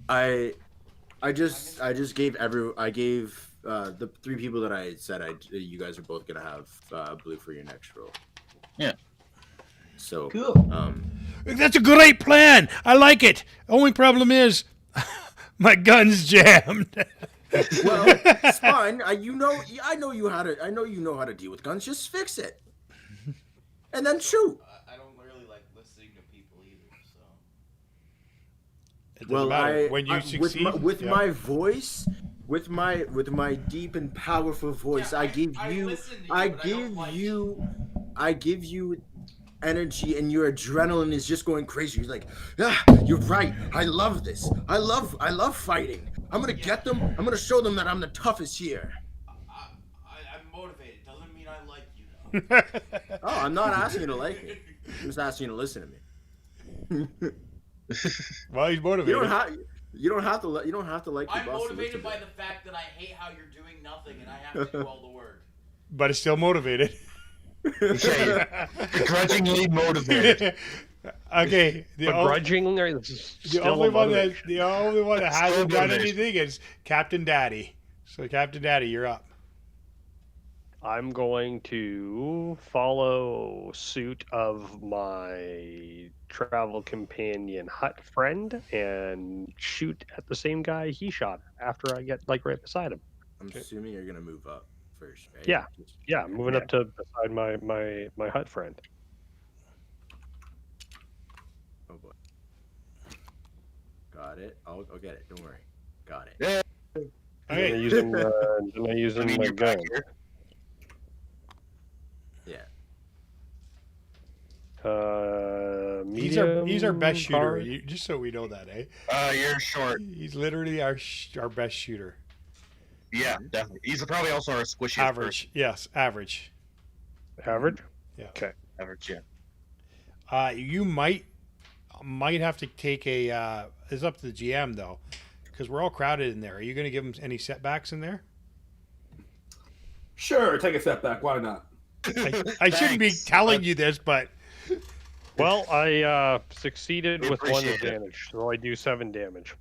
I just gave the 3 people that I said you guys are both gonna have blue for your next roll. Yeah. So cool. That's a great plan. I like it. Only problem is, my gun's jammed. Well, it's fine. I know you know how to deal with guns. Just fix it, and then shoot. I don't really like listening to people either. So. Well, when you succeed with my voice, with my deep and powerful voice, Yeah, I give you energy, and your adrenaline is just going crazy. You're like, you're right. I love this. I love fighting. I'm gonna get them. I'm gonna show them that I'm the toughest here. I'm motivated. Doesn't mean I like you though. Oh, I'm not asking you to like me. I'm just asking you to listen to me. Well, he's motivated. You don't have to like the I'm boss. motivated by the fact that I hate how you're doing nothing and I have to do all the work. But it's still motivated. Okay. Begrudgingly motivated. Okay. The only one that hasn't done anything is Captain Daddy. So Captain Daddy, you're up. I'm going to follow suit of my travel companion hut friend and shoot at the same guy he shot after I get like right beside him. I'm assuming you're gonna move up first, right? Yeah, moving up to beside my hut friend. Got it. I'll get it. Don't worry. Got it. Yeah. Okay. Am I using my you're back gun? here. Yeah. Medium, He's our best shooter. hard? Just so we know that, eh? You're short. He's literally our best shooter. Yeah, definitely. He's probably also our squishiest Average, yes, average. Average? Yeah. Okay. Average, yeah. You might have to take a. It's up to the GM though, because we're all crowded in there. Are you going to give him any setbacks in there? Sure, take a step back. Why not? I shouldn't be telling you this, but Well, I succeeded We with one appreciate it. advantage, so I do 7 damage.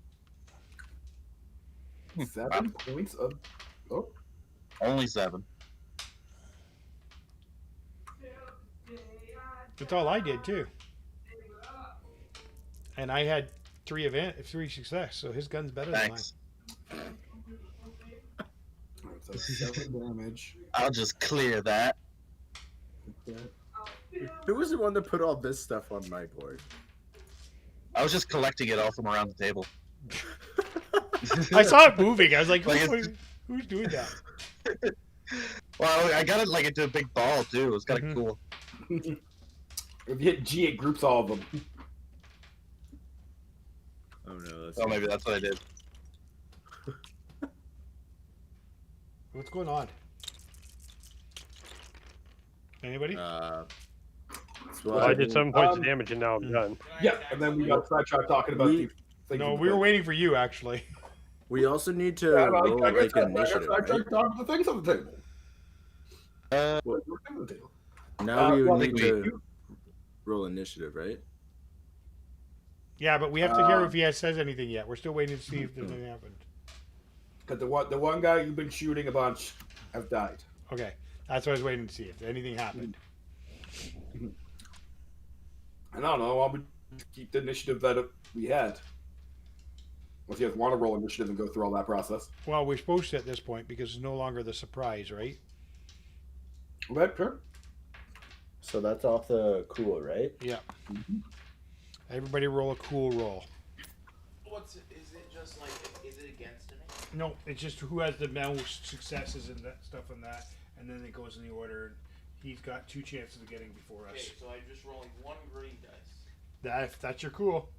7 points of. Oh, Only 7. that's all I did too. And I had 3 success, so his gun's better Thanks. so 7 damage. I'll just clear that. Who was the one that put all this stuff on my board? I was just collecting it all from around the table. than mine. I saw it moving. I was like, Like, who's doing that? Well, I got it like into a big ball too. It was kind of cool. If you hit G, it groups all of them. Oh no. Oh, maybe that's what I did. What's going on? Anybody? Well, I did 7 points of damage, and now I'm done. Yeah, and then we got sidetracked talking about the things. No, we were waiting for you actually. We also need to Yeah, roll I like got initiative, right? sidetracked talking about the things on the table. What were things on the table? Now we well, need we- to roll initiative, right? Yeah, but we have to hear if he says anything yet. We're still waiting to see if there's anything happened. Because the one guy you've been shooting a bunch has died. Okay, that's what I was waiting to see if anything happened. And I don't know. I would keep the initiative that we had. Unless you guys want to roll initiative and go through all that process. Well, we're supposed to at this point because it's no longer the surprise, right? Okay, sure. So that's off the cool, right? Yeah. Everybody roll a cool roll. Is it just like, is it against anything? No, it's just who has the most successes and that stuff and that, and then it goes in the order. He's got 2 chances of getting before us. Okay, so I'm just rolling 1 green dice. That's your cool.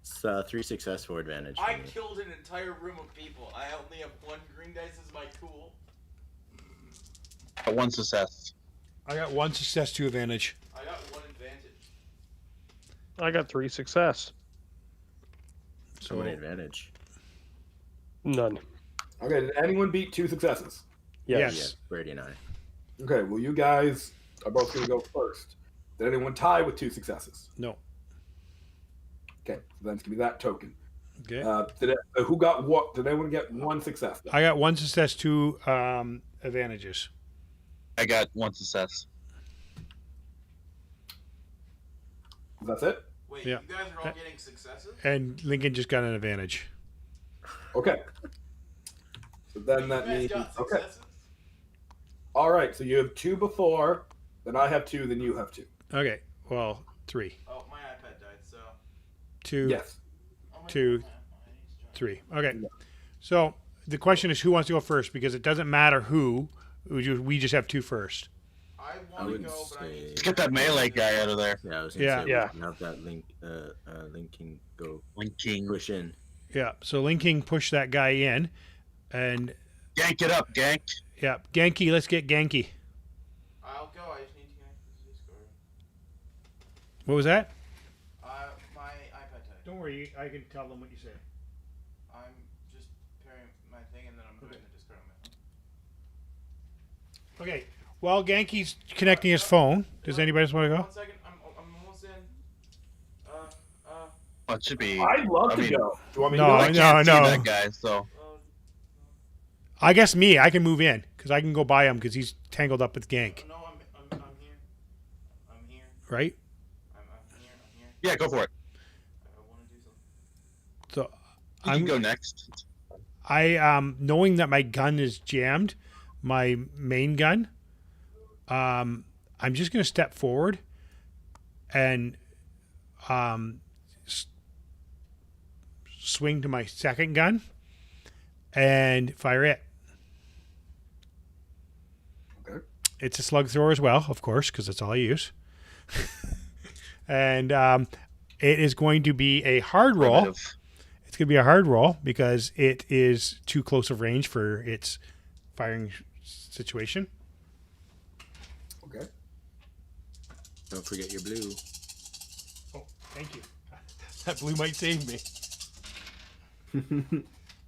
It's 3 success for advantage. I killed an entire room of people. I only have 1 green dice as my cool. 1 success. I got 1 success, 2 advantage. I got 1 advantage. I got 3 success. So many advantage. None. Okay, did anyone beat 2 successes? Yes. Yeah, Brady and I. Okay, well, you guys are both going to go first. Did anyone tie with 2 successes? No. Okay, so then it's going to be that token. Okay. Who got what? Did anyone get 1 success? I got 1 success, 2 advantages. I got 1 success. That's it? Wait, Yeah. you guys are all getting successes? And Lincoln just got an advantage. Okay. So then that You guys means. got Okay. successes? All right, so you have 2 before, then I have 2, then you have 2. Okay. Well, 3. Oh, my iPad died, so. 2, Yes. Oh my 2, God, my ID's trying. 3. Okay. So the question is who wants to go first because it doesn't matter who. We just have 2 first. I I want to wouldn't go, but I say- need Let's get that melee guy out of there. Yeah, I was gonna Yeah. say Yeah. we can have that linking go Linking. push in. Yeah. So Linking pushed that guy in, and Gank it up, gank. yeah, Genki. Let's get Genki. I'll go. I just need to connect to the Discord. What was that? My iPad died. Don't worry. I can tell them what you say. I'm just pairing my thing and then I'm putting the Discord on my phone. Okay. While Genki's connecting his phone, does anybody else want to go? 1 second. I'm almost in. Well, it should be. I'd love I to mean- go. Do you want me No, to go? I can't see no. that guy, so. I guess me. I can move in because I can go by him because he's tangled up with Gank, No, I'm here. I'm here. right? I'm here. I'm here. Yeah, go for it. I want to do something. So You I'm can go next. knowing that my gun is jammed, my main gun. I'm just gonna step forward and swing to my second gun and fire it. Okay. It's a slug thrower as well, of course, because that's all I use. And it is going to be a hard roll. Primitive. It's going to be a hard roll because it is too close of range for its firing situation. Okay. Don't forget your blue. Oh, thank you. That blue might save me.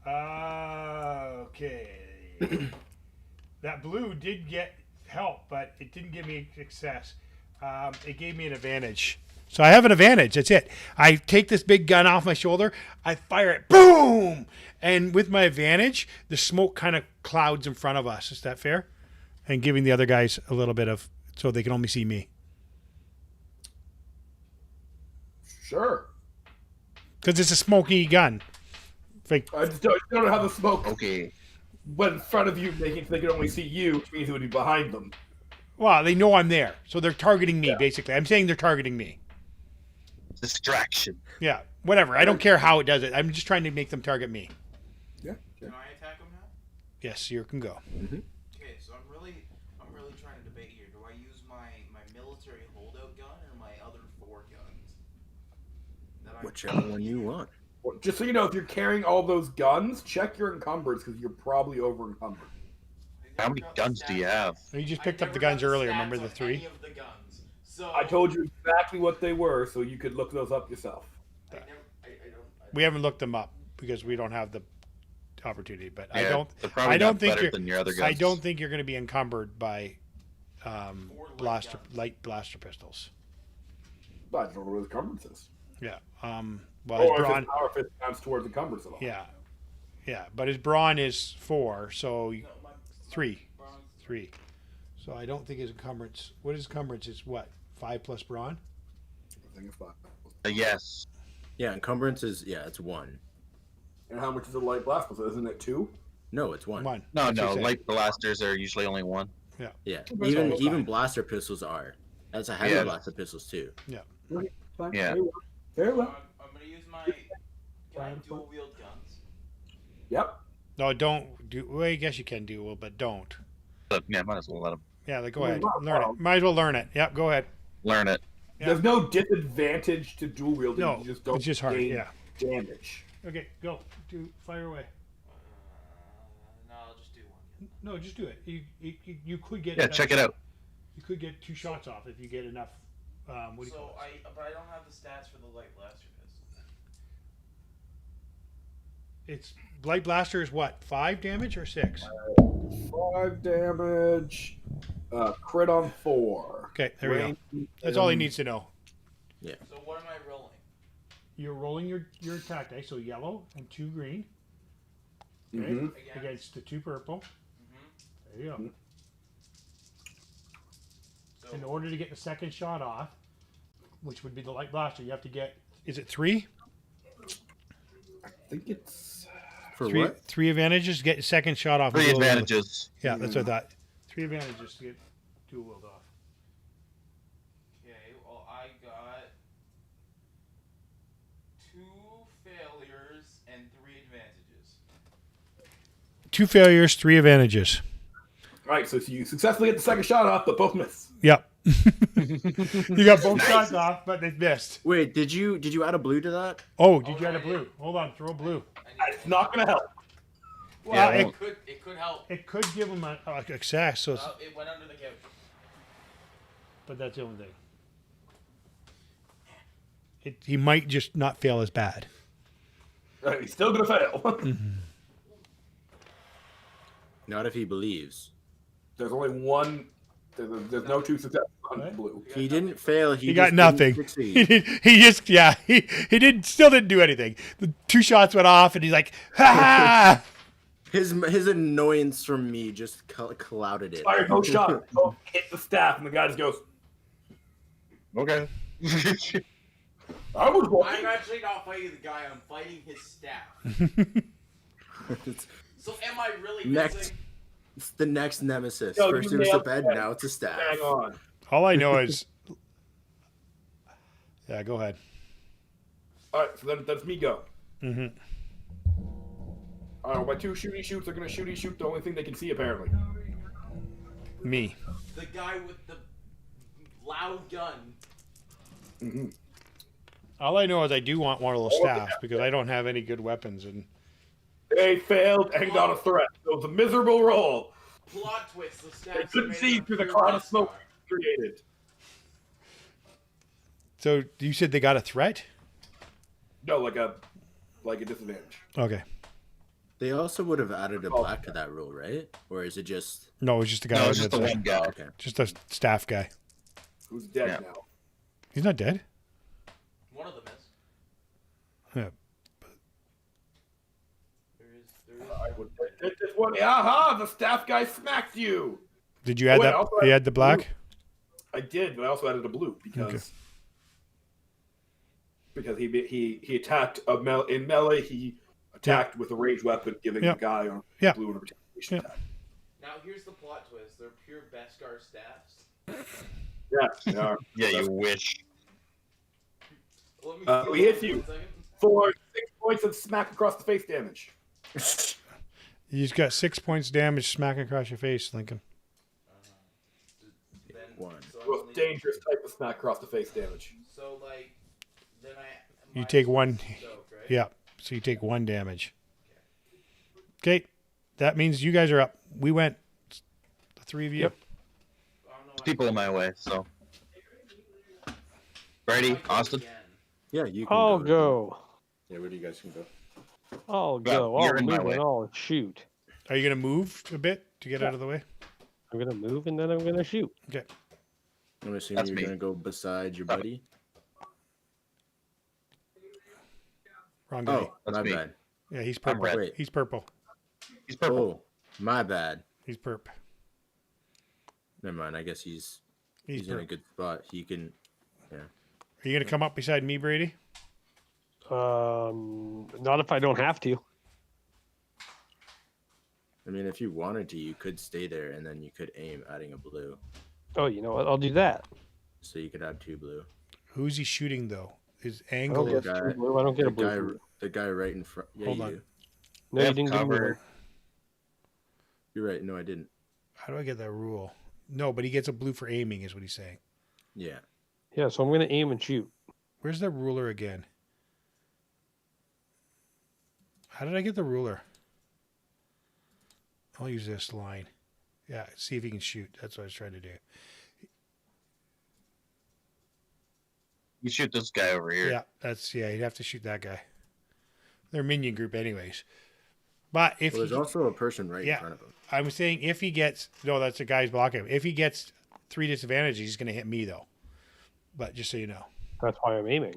Okay. That blue did get help, but it didn't give me success. It gave me an advantage. So I have an advantage. That's it. I take this big gun off my shoulder. I fire it. Boom! And with my advantage, the smoke kind of clouds in front of us. Is that fair? And giving the other guys a little bit of, so they can only see me. Sure. Because it's a smoky gun. Like, I just don't know how the smoke Okay. went in front of you, making they could only see you, which means it would be behind them. well, they know I'm there. So they're targeting me, basically. I'm saying they're targeting me. Distraction. Yeah, whatever. I don't care how it does it. I'm just trying to make them target me. Yeah. Can I attack him now? Yes, you can go. Okay, so I'm really trying to debate here. Do I use my military holdout gun or my other 4 guns? Whichever one you want. Well, just so you know, if you're carrying all those guns, check your encumbrance because you're probably over encumbered. How many guns do you have? You just picked up the guns earlier. Remember the 3? Any of the guns. So I told you exactly what they were, so you could look those up yourself. I don't. We haven't looked them up because we don't have the opportunity. But Yeah, I don't. they're probably I don't not think better you're. than your other I guns. don't think you're going to be encumbered by guns. light blaster pistols. But I don't know where the encumbrance is. Yeah. Well, his Or if brawn. his power fist counts towards encumbrance at all. Yeah. Yeah, but his brawn is 4, so 3. 3. So I don't think his encumbrance. What is encumbrance? Is what 5 plus brawn? I think it's 5. Yes. Yeah, encumbrance is it's 1. And how much is a light blast pistol? Isn't it 2? No, it's 1. 1. No, That's what no. he said. Light blasters are usually only 1. Yeah, That's all even fine. blaster pistols are. That's a heavy Yeah. blaster pistols too. Fine. Yeah. Very well. Very well. I'm gonna use my. Can I dual wield guns? Yep. No, don't do. Well, I guess you can do, but don't. But yeah, might as well let them Yeah, like, go Well, ahead. not Learn wrong. it. Might as well learn it. Yep, go ahead. learn it. Yeah. There's no disadvantage to dual wielding. No, you just don't it's just hard. gain Yeah. damage. Okay, go. Fire away. No, I'll just do one. No, just do it. You could get. Yeah, enough- check it out. You could get 2 shots off if you get enough. What do you call it? But I don't have the stats for the light blaster pistol. It's light blaster is what 5 damage or 6? 5 damage. Crit on 4. Okay, there we go. Range That's all he needs to know. So what am I rolling? You're rolling your attack dice, so yellow and 2 green. Okay, Mhm. against the 2 purple. There you go. So In order to get the second shot off, which would be the light blaster, you have to get. Is it 3? I think it's. For 3 what? 3 advantages to get your second shot off. 3 dual wield. advantages. Yeah, that's what I thought. 3 advantages to get dual wield off. okay. Well, I got 2 failures and 3 advantages. 2 failures, 3 advantages. Right, so you successfully get the second shot off, but both miss. Yep. You got both shots off, but they missed. Wait, did you add a blue to that? Oh, did you add a blue? Hold on, throw a blue. It's not going to help. Well, Yeah, it, well- It could help. it could give him a success, so it's, It went under the couch. but that's the only thing. He might just not fail as bad. Right, he's still going to fail. Not if he believes. There's only one. There's no 2 successes on What? blue. He didn't fail. He just got didn't nothing. succeed. He just he still didn't do anything. The 2 shots went off, and he's like, ha! His annoyance from me just clouded it. Fire, no shot. Oh, hit the staff, and the guy just goes, Okay. I was I'm walking. actually not fighting the guy. I'm fighting his staff. It's, So am I really Next. missing? it's the next nemesis. Yo, First you it was a nailed bed, that. now it's a staff. Hang on. All I know is, yeah, go ahead. All right, so then that's me go. Mm-hmm. I don't know, my 2 shooty shoots are gonna shooty shoot the only thing they can see apparently. Me. The guy with the loud gun. Mm-hmm. All I know is I do want one of those staffs because I don't have any good weapons. And They failed and got a threat. It was a miserable roll. Plot twist. The They stats couldn't see through the cloud of smoke created. so you said they got a threat? No, like a disadvantage. Okay. They also would have added a black to that rule, right? Or is it just No, it's just a guy. No, it's just the that's one guy. okay? Just a staff guy. Who's dead Yeah. now? He's not dead. One of them is. Yeah. I would take this one. Aha! The staff guy smacked you. Did you add wait, that? also You add had the black? blue. I did, but I also added a blue because he attacked in melee. He attacked with a ranged weapon, giving the guy on blue an retaliation attack. Now here's the plot twist. They're pure Beskar staffs. Yeah, they are. Yeah, you wish. Let me We hit you one second. for 6 points of smack across the face damage. You just got 6 points damage smack across your face, Lincoln. Then, One. so I'm Most only- dangerous type of smack across the face damage. So like, then You take one. Soak, right? Yeah. So you take 1 damage. Okay. That means you guys are up. We went. The 3 of you. Yep. I don't know why People in my way, so. Brady, Austin. again. Yeah, you can I'll go. go. Yeah, where do you guys can go? I'll Well, go. you're I'll in my move way. and I'll shoot. Are you going to move a bit to get out of the way? I'm gonna move and then I'm gonna shoot. Okay. I'm assuming That's you're me. gonna go beside your buddy. Wrong guy. Oh, That's my me. bad. Yeah, he's I'm purple. red. Wait. He's purple. He's purple. Oh, my bad. He's perp. Never mind. I guess he's He's in a perp. good spot. He can. Are you going to come up beside me, Brady? Not if I don't have to. I mean, if you wanted to, you could stay there and then you could aim, adding a blue, Oh, you know what? I'll do that. so you could have 2 blue. Who's he shooting, though? His I angle don't is... get guy- two blue. I don't get a The blue. guy, from you. the guy right in front. Yeah, Hold you on. do. No, you have didn't give me cover. one. You're right. No, I didn't. How do I get that rule? No, but he gets a blue for aiming, is what he's saying. Yeah. Yeah, so I'm gonna aim and shoot. Where's the ruler again? How did I get the ruler? I'll use this line. Yeah, see if he can shoot. That's what I was trying to do. You shoot this guy over here. Yeah, you'd have to shoot that guy. They're a minion group anyways. But if Well, there's he, also a person right Yeah. in front of him. I'm saying if he gets, no, that's the guy's blocking him. If he gets 3 disadvantages, he's going to hit me though. But just so you know. That's why I'm aiming.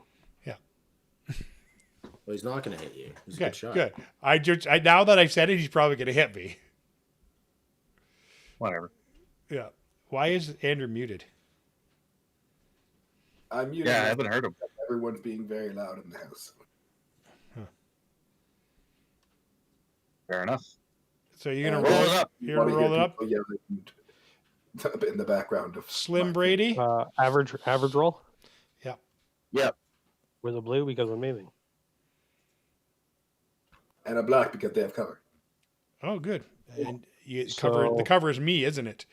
Well, he's not gonna hit you. He's a Okay, good shot. good. Now that I've said it, he's probably going to hit me. Whatever. Yeah. Why is Andrew muted? I'm muted. Yeah, I haven't heard him. Everyone's being very loud in the house. Fair enough. So you're going Yeah, to Roll roll it up. You're going to roll it up? People yelling in the background of Slim my- Brady? Average roll Yep. with a blue because I'm aiming. and a black because they have cover. Oh, good. And you So- the cover is me, isn't it?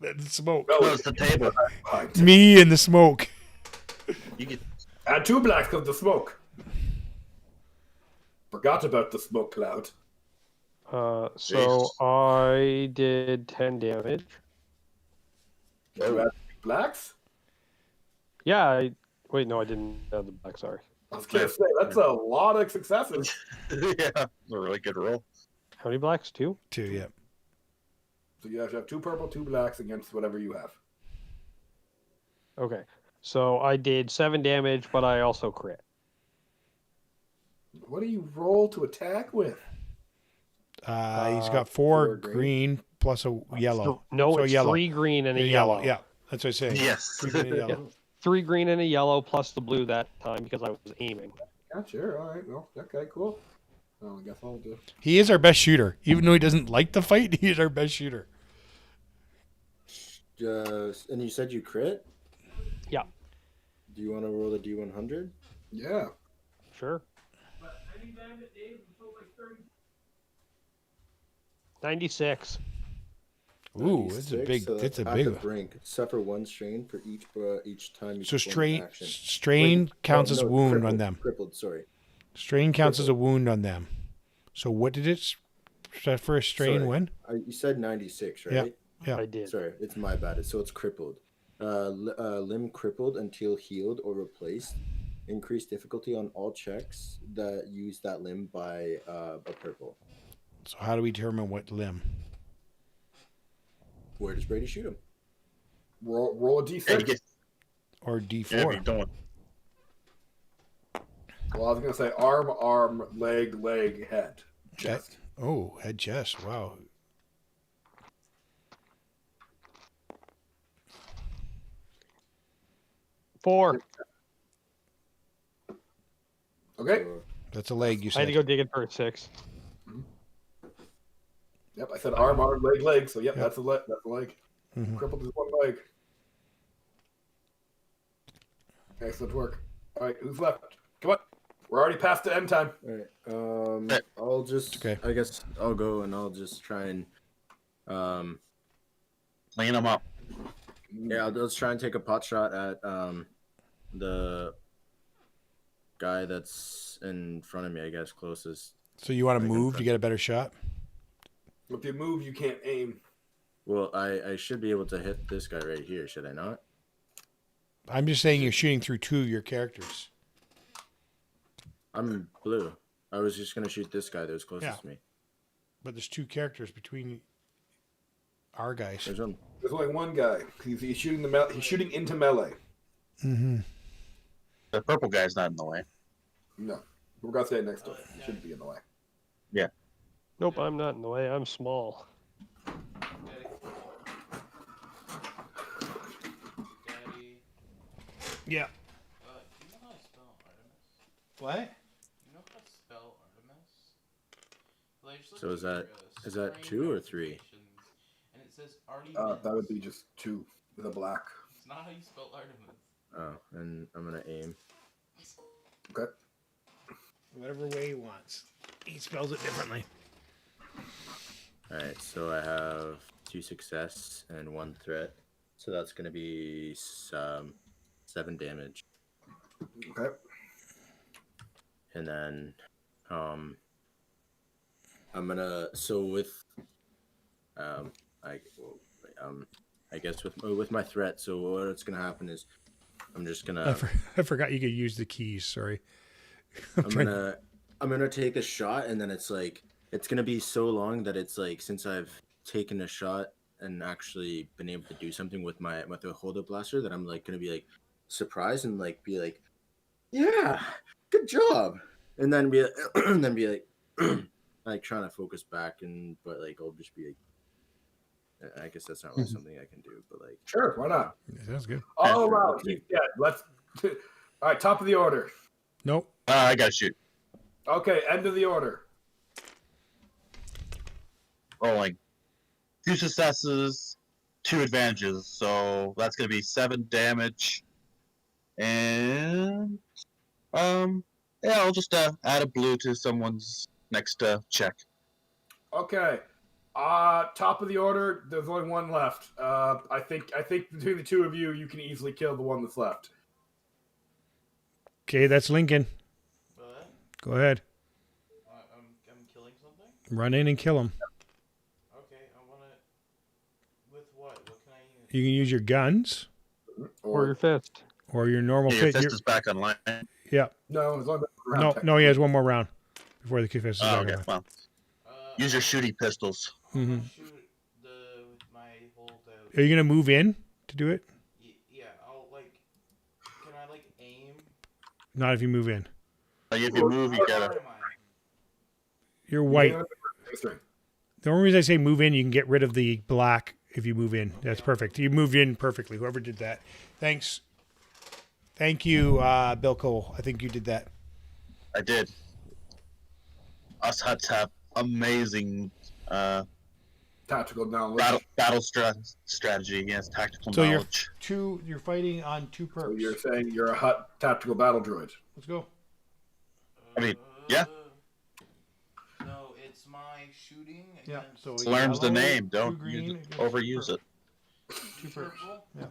The smoke. No, Close the table. behind. Me and the smoke. You get And 2 blacks because the smoke. Forgot about the smoke cloud. So I did 10 damage. You had 2 blacks? Yeah, wait, no, I didn't have the black, sorry. I was gonna say that's a lot of successes. yeah, a really good roll. How many blacks? 2? 2, yeah. So you have to have 2 purple, 2 blacks against whatever you have. Okay. So I did 7 damage, but I also crit. What do you roll to attack with? He's got 4 4 green. green plus a yellow. No, So it's yellow. 3 green and a yellow. Yeah, that's what I'm saying. Yes. 3 green and a yellow. 3 green and a yellow plus the blue that time because I was aiming. Gotcha. All right. Well, okay, cool. Well, I guess I'll do. He is our best shooter. Even though he doesn't like the fight, he is our best shooter. And you said you crit? Yeah. Do you want to roll the D100? Yeah. Sure. 96. Ooh, it's a 96, big. so It's a at big the one. brink. Suffer 1 strain for each time you So perform an action. strain counts as wound crippled, on them. Crippled, sorry. Strain counts as a wound on them. So what did it set for a strain Sorry. when? You said 96, right? Yeah. I did. Sorry, it's my bad. So it's crippled. Limb crippled until healed or replaced. Increase difficulty on all checks that use that limb by a purple. So how do we determine what limb? Where does Brady shoot him? Roll a d6. Or Yeah, D4? you don't. Well, I was gonna say arm, leg, head, chest. Oh, head, chest. Wow. Four. Okay. That's a leg, you I had said. to go digging for a 6. Yep, I said arm, leg. So yep, Yep. that's a leg. That's a leg. Mhm. Crippled is 1 leg. Excellent work. All right, who's left? Come on. We're already past the end time. All right. I'll just. Okay. I guess I'll go and I'll just try and. Clean them up. Yeah, let's try and take a pot shot at the guy that's in front of me. I guess closest. So you want to Like in move to front. get a better shot? If you move, you can't aim. Well, I should be able to hit this guy right here. Should I not? I'm just saying you're shooting through 2 of your characters. I'm blue. I was just gonna shoot this guy that was closest Yeah. to me. But there's 2 characters between our guys. There's one. There's only one guy. He's shooting he's shooting into melee. Mm-hmm. The purple guy's not in the way. No, we're gonna stay next to him. He shouldn't be in the way. Nope, I'm not in the way. I'm small. Daddy. Yeah. You know how to spell Artemis? What? You know how to spell Artemis? Like, just look So at is that- your, is that strain 2 or 3? notifications, And it says Artemis. That would be just 2 with a black. It's not how you spell Artemis. Oh, and I'm gonna aim. Okay. Whatever way he wants. He spells it differently. All right, so I have 2 success and 1 threat. So that's gonna be 7 damage, Okay. and then I'm gonna I guess with my threat. So what's gonna happen is I'm just gonna I forgot you could use the keys. Sorry. I'm gonna take a shot, and then it's gonna be so long that it's like, since I've taken a shot and actually been able to do something with the hold up blaster, that I'm like gonna be like surprised and like be like, yeah, good job, and then be like like trying to focus back, but like I'll just be like, I guess that's not really something I can do, but like Sure. Why not? Sounds good. All around. He's dead. Let's. All right. Top of the order. Nope. I gotta shoot. Okay. End of the order. Rolling. 2 successes, 2 advantages. So that's gonna be 7 damage. And yeah, I'll just add a blue to someone's next check. Okay. Top of the order. There's only one left. I think between the 2 of you, you can easily kill the one that's left. Okay, that's Lincoln. What? Go ahead. I'm killing something? Run in and kill him. Okay, I wanna. With what? What can I use? You can use your guns Or your fist. or your normal Yeah, your fit. fist your- is back online. yeah. No, it's only round No, technically. no, he has one more round before the fist is Oh, back okay. on. Well, Uh, use your shooty pistols. I'm gonna Mhm. shoot with my holdout. Are you gonna move in to do it? Yeah, I'll like. Can I like aim? Not if you move in. If you move, you Where gotta. am I? You're white. Yeah, next turn. The only reason I say move in, you can get rid of the black if you move in. That's perfect. You moved in perfectly. Whoever did that. Thanks. Thank you, Bill Cole. I think you did that. I did. Us Huts have amazing Tactical knowledge. battle strategy against tactical So knowledge. you're fighting on 2 perks. So you're saying you're a hut tactical battle droid. Let's go. I mean, yeah. it's my shooting. Yeah. Against So Learns the yellow, name. two Don't green, use it, against overuse purple. it. Two purple. purple. Yeah.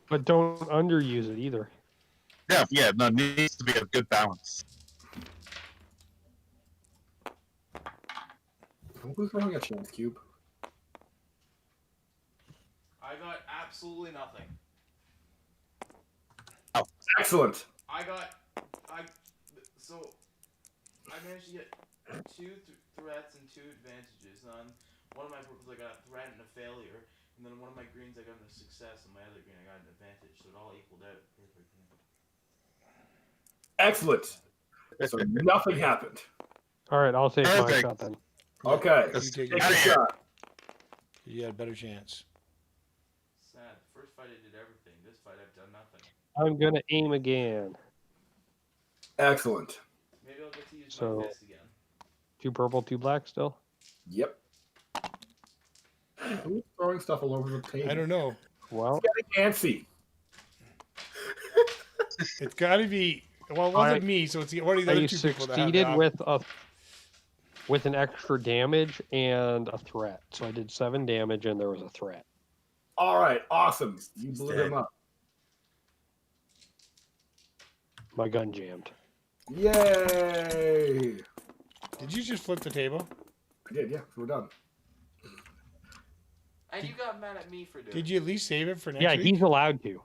But don't underuse it either. Yeah. No, it needs to be a good balance. Who's throwing a chance cube? I got absolutely nothing. Excellent. I managed to get two threats and two advantages. On one of my purples I got a threat and a failure, and then one of my greens I got a success, and my other green I got an advantage, so it all equaled out perfectly. Excellent. So nothing happened. All right, I'll take my Perfect. shot then. Okay. You take Take it. a shot. You had a better chance. Sad. The first fight I did everything. This fight I've done nothing. I'm gonna aim again. Excellent. Maybe I'll get to use So- my fist again. 2 purple, 2 black still. Yep. Who's throwing stuff all over the table? I don't know. Well, Getting antsy. It's got to be. Well, it wasn't me, so it's one of the I other two people that have succeeded it. with an extra damage and a threat. So I did 7 damage and there was a threat. All right. Awesome. You He's blew dead. him up. My gun jammed. Yay. Did you just flip the table? I did, yeah. We're done. And you got mad at me for doing Did you at least save it for next Yeah, week? he's allowed to.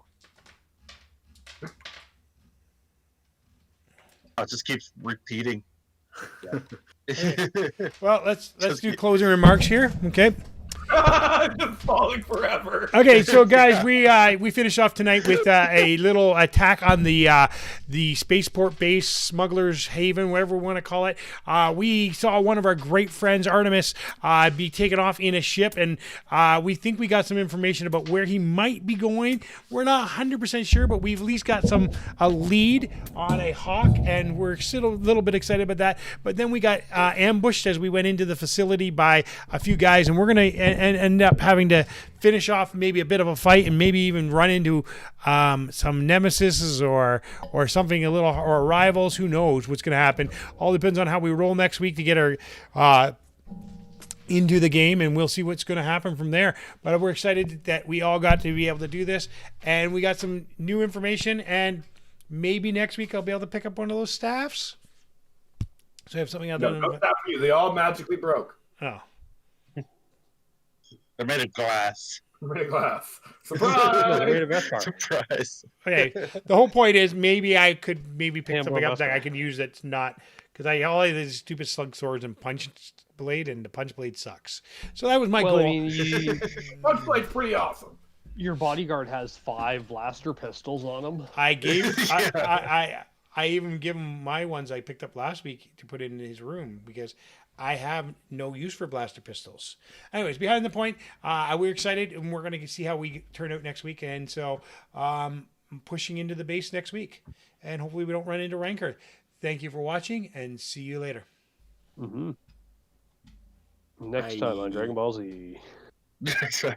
It just keeps repeating. Well, let's do closing remarks here. Okay. Just falling forever. Okay, so guys, we finished off tonight with a little attack on the spaceport base, Smuggler's Haven, whatever we want to call it. We saw one of our great friends, Artemis, be taken off in a ship, and we think we got some information about where he might be going. We're not 100% sure, but we've at least got a lead on a hawk, and we're still a little bit excited about that. But then we got ambushed as we went into the facility by a few guys, and we're going to end up having to finish off maybe a bit of a fight and maybe even run into some nemesis or something or rivals. Who knows what's going to happen? All depends on how we roll next week to get our into the game, and we'll see what's going to happen from there. But we're excited that we all got to be able to do this, and we got some new information, and maybe next week I'll be able to pick up one of those staffs. So I have something other No, than no stop you. They all magically broke. oh. They're made of glass. Made of glass. Made Surprise! of Vescar. Surprise. Okay. The whole point is maybe I could pick Yeah, something more up that muscle. I can use that's not because all I have is stupid slug swords and punch blade, and the punch blade sucks. So that was my Well, goal. I mean, Punch blade's pretty awesome. your bodyguard has 5 blaster pistols on him. I gave Yeah. I even give him my ones I picked up last week to put in his room because I have no use for blaster pistols. Anyways, behind the point, we're excited and we're going to see how we turn out next week. And so I'm pushing into the base next week, and hopefully we don't run into Rancor. Thank you for watching, and see you later. Next time on Dragon Ball Z. Sorry.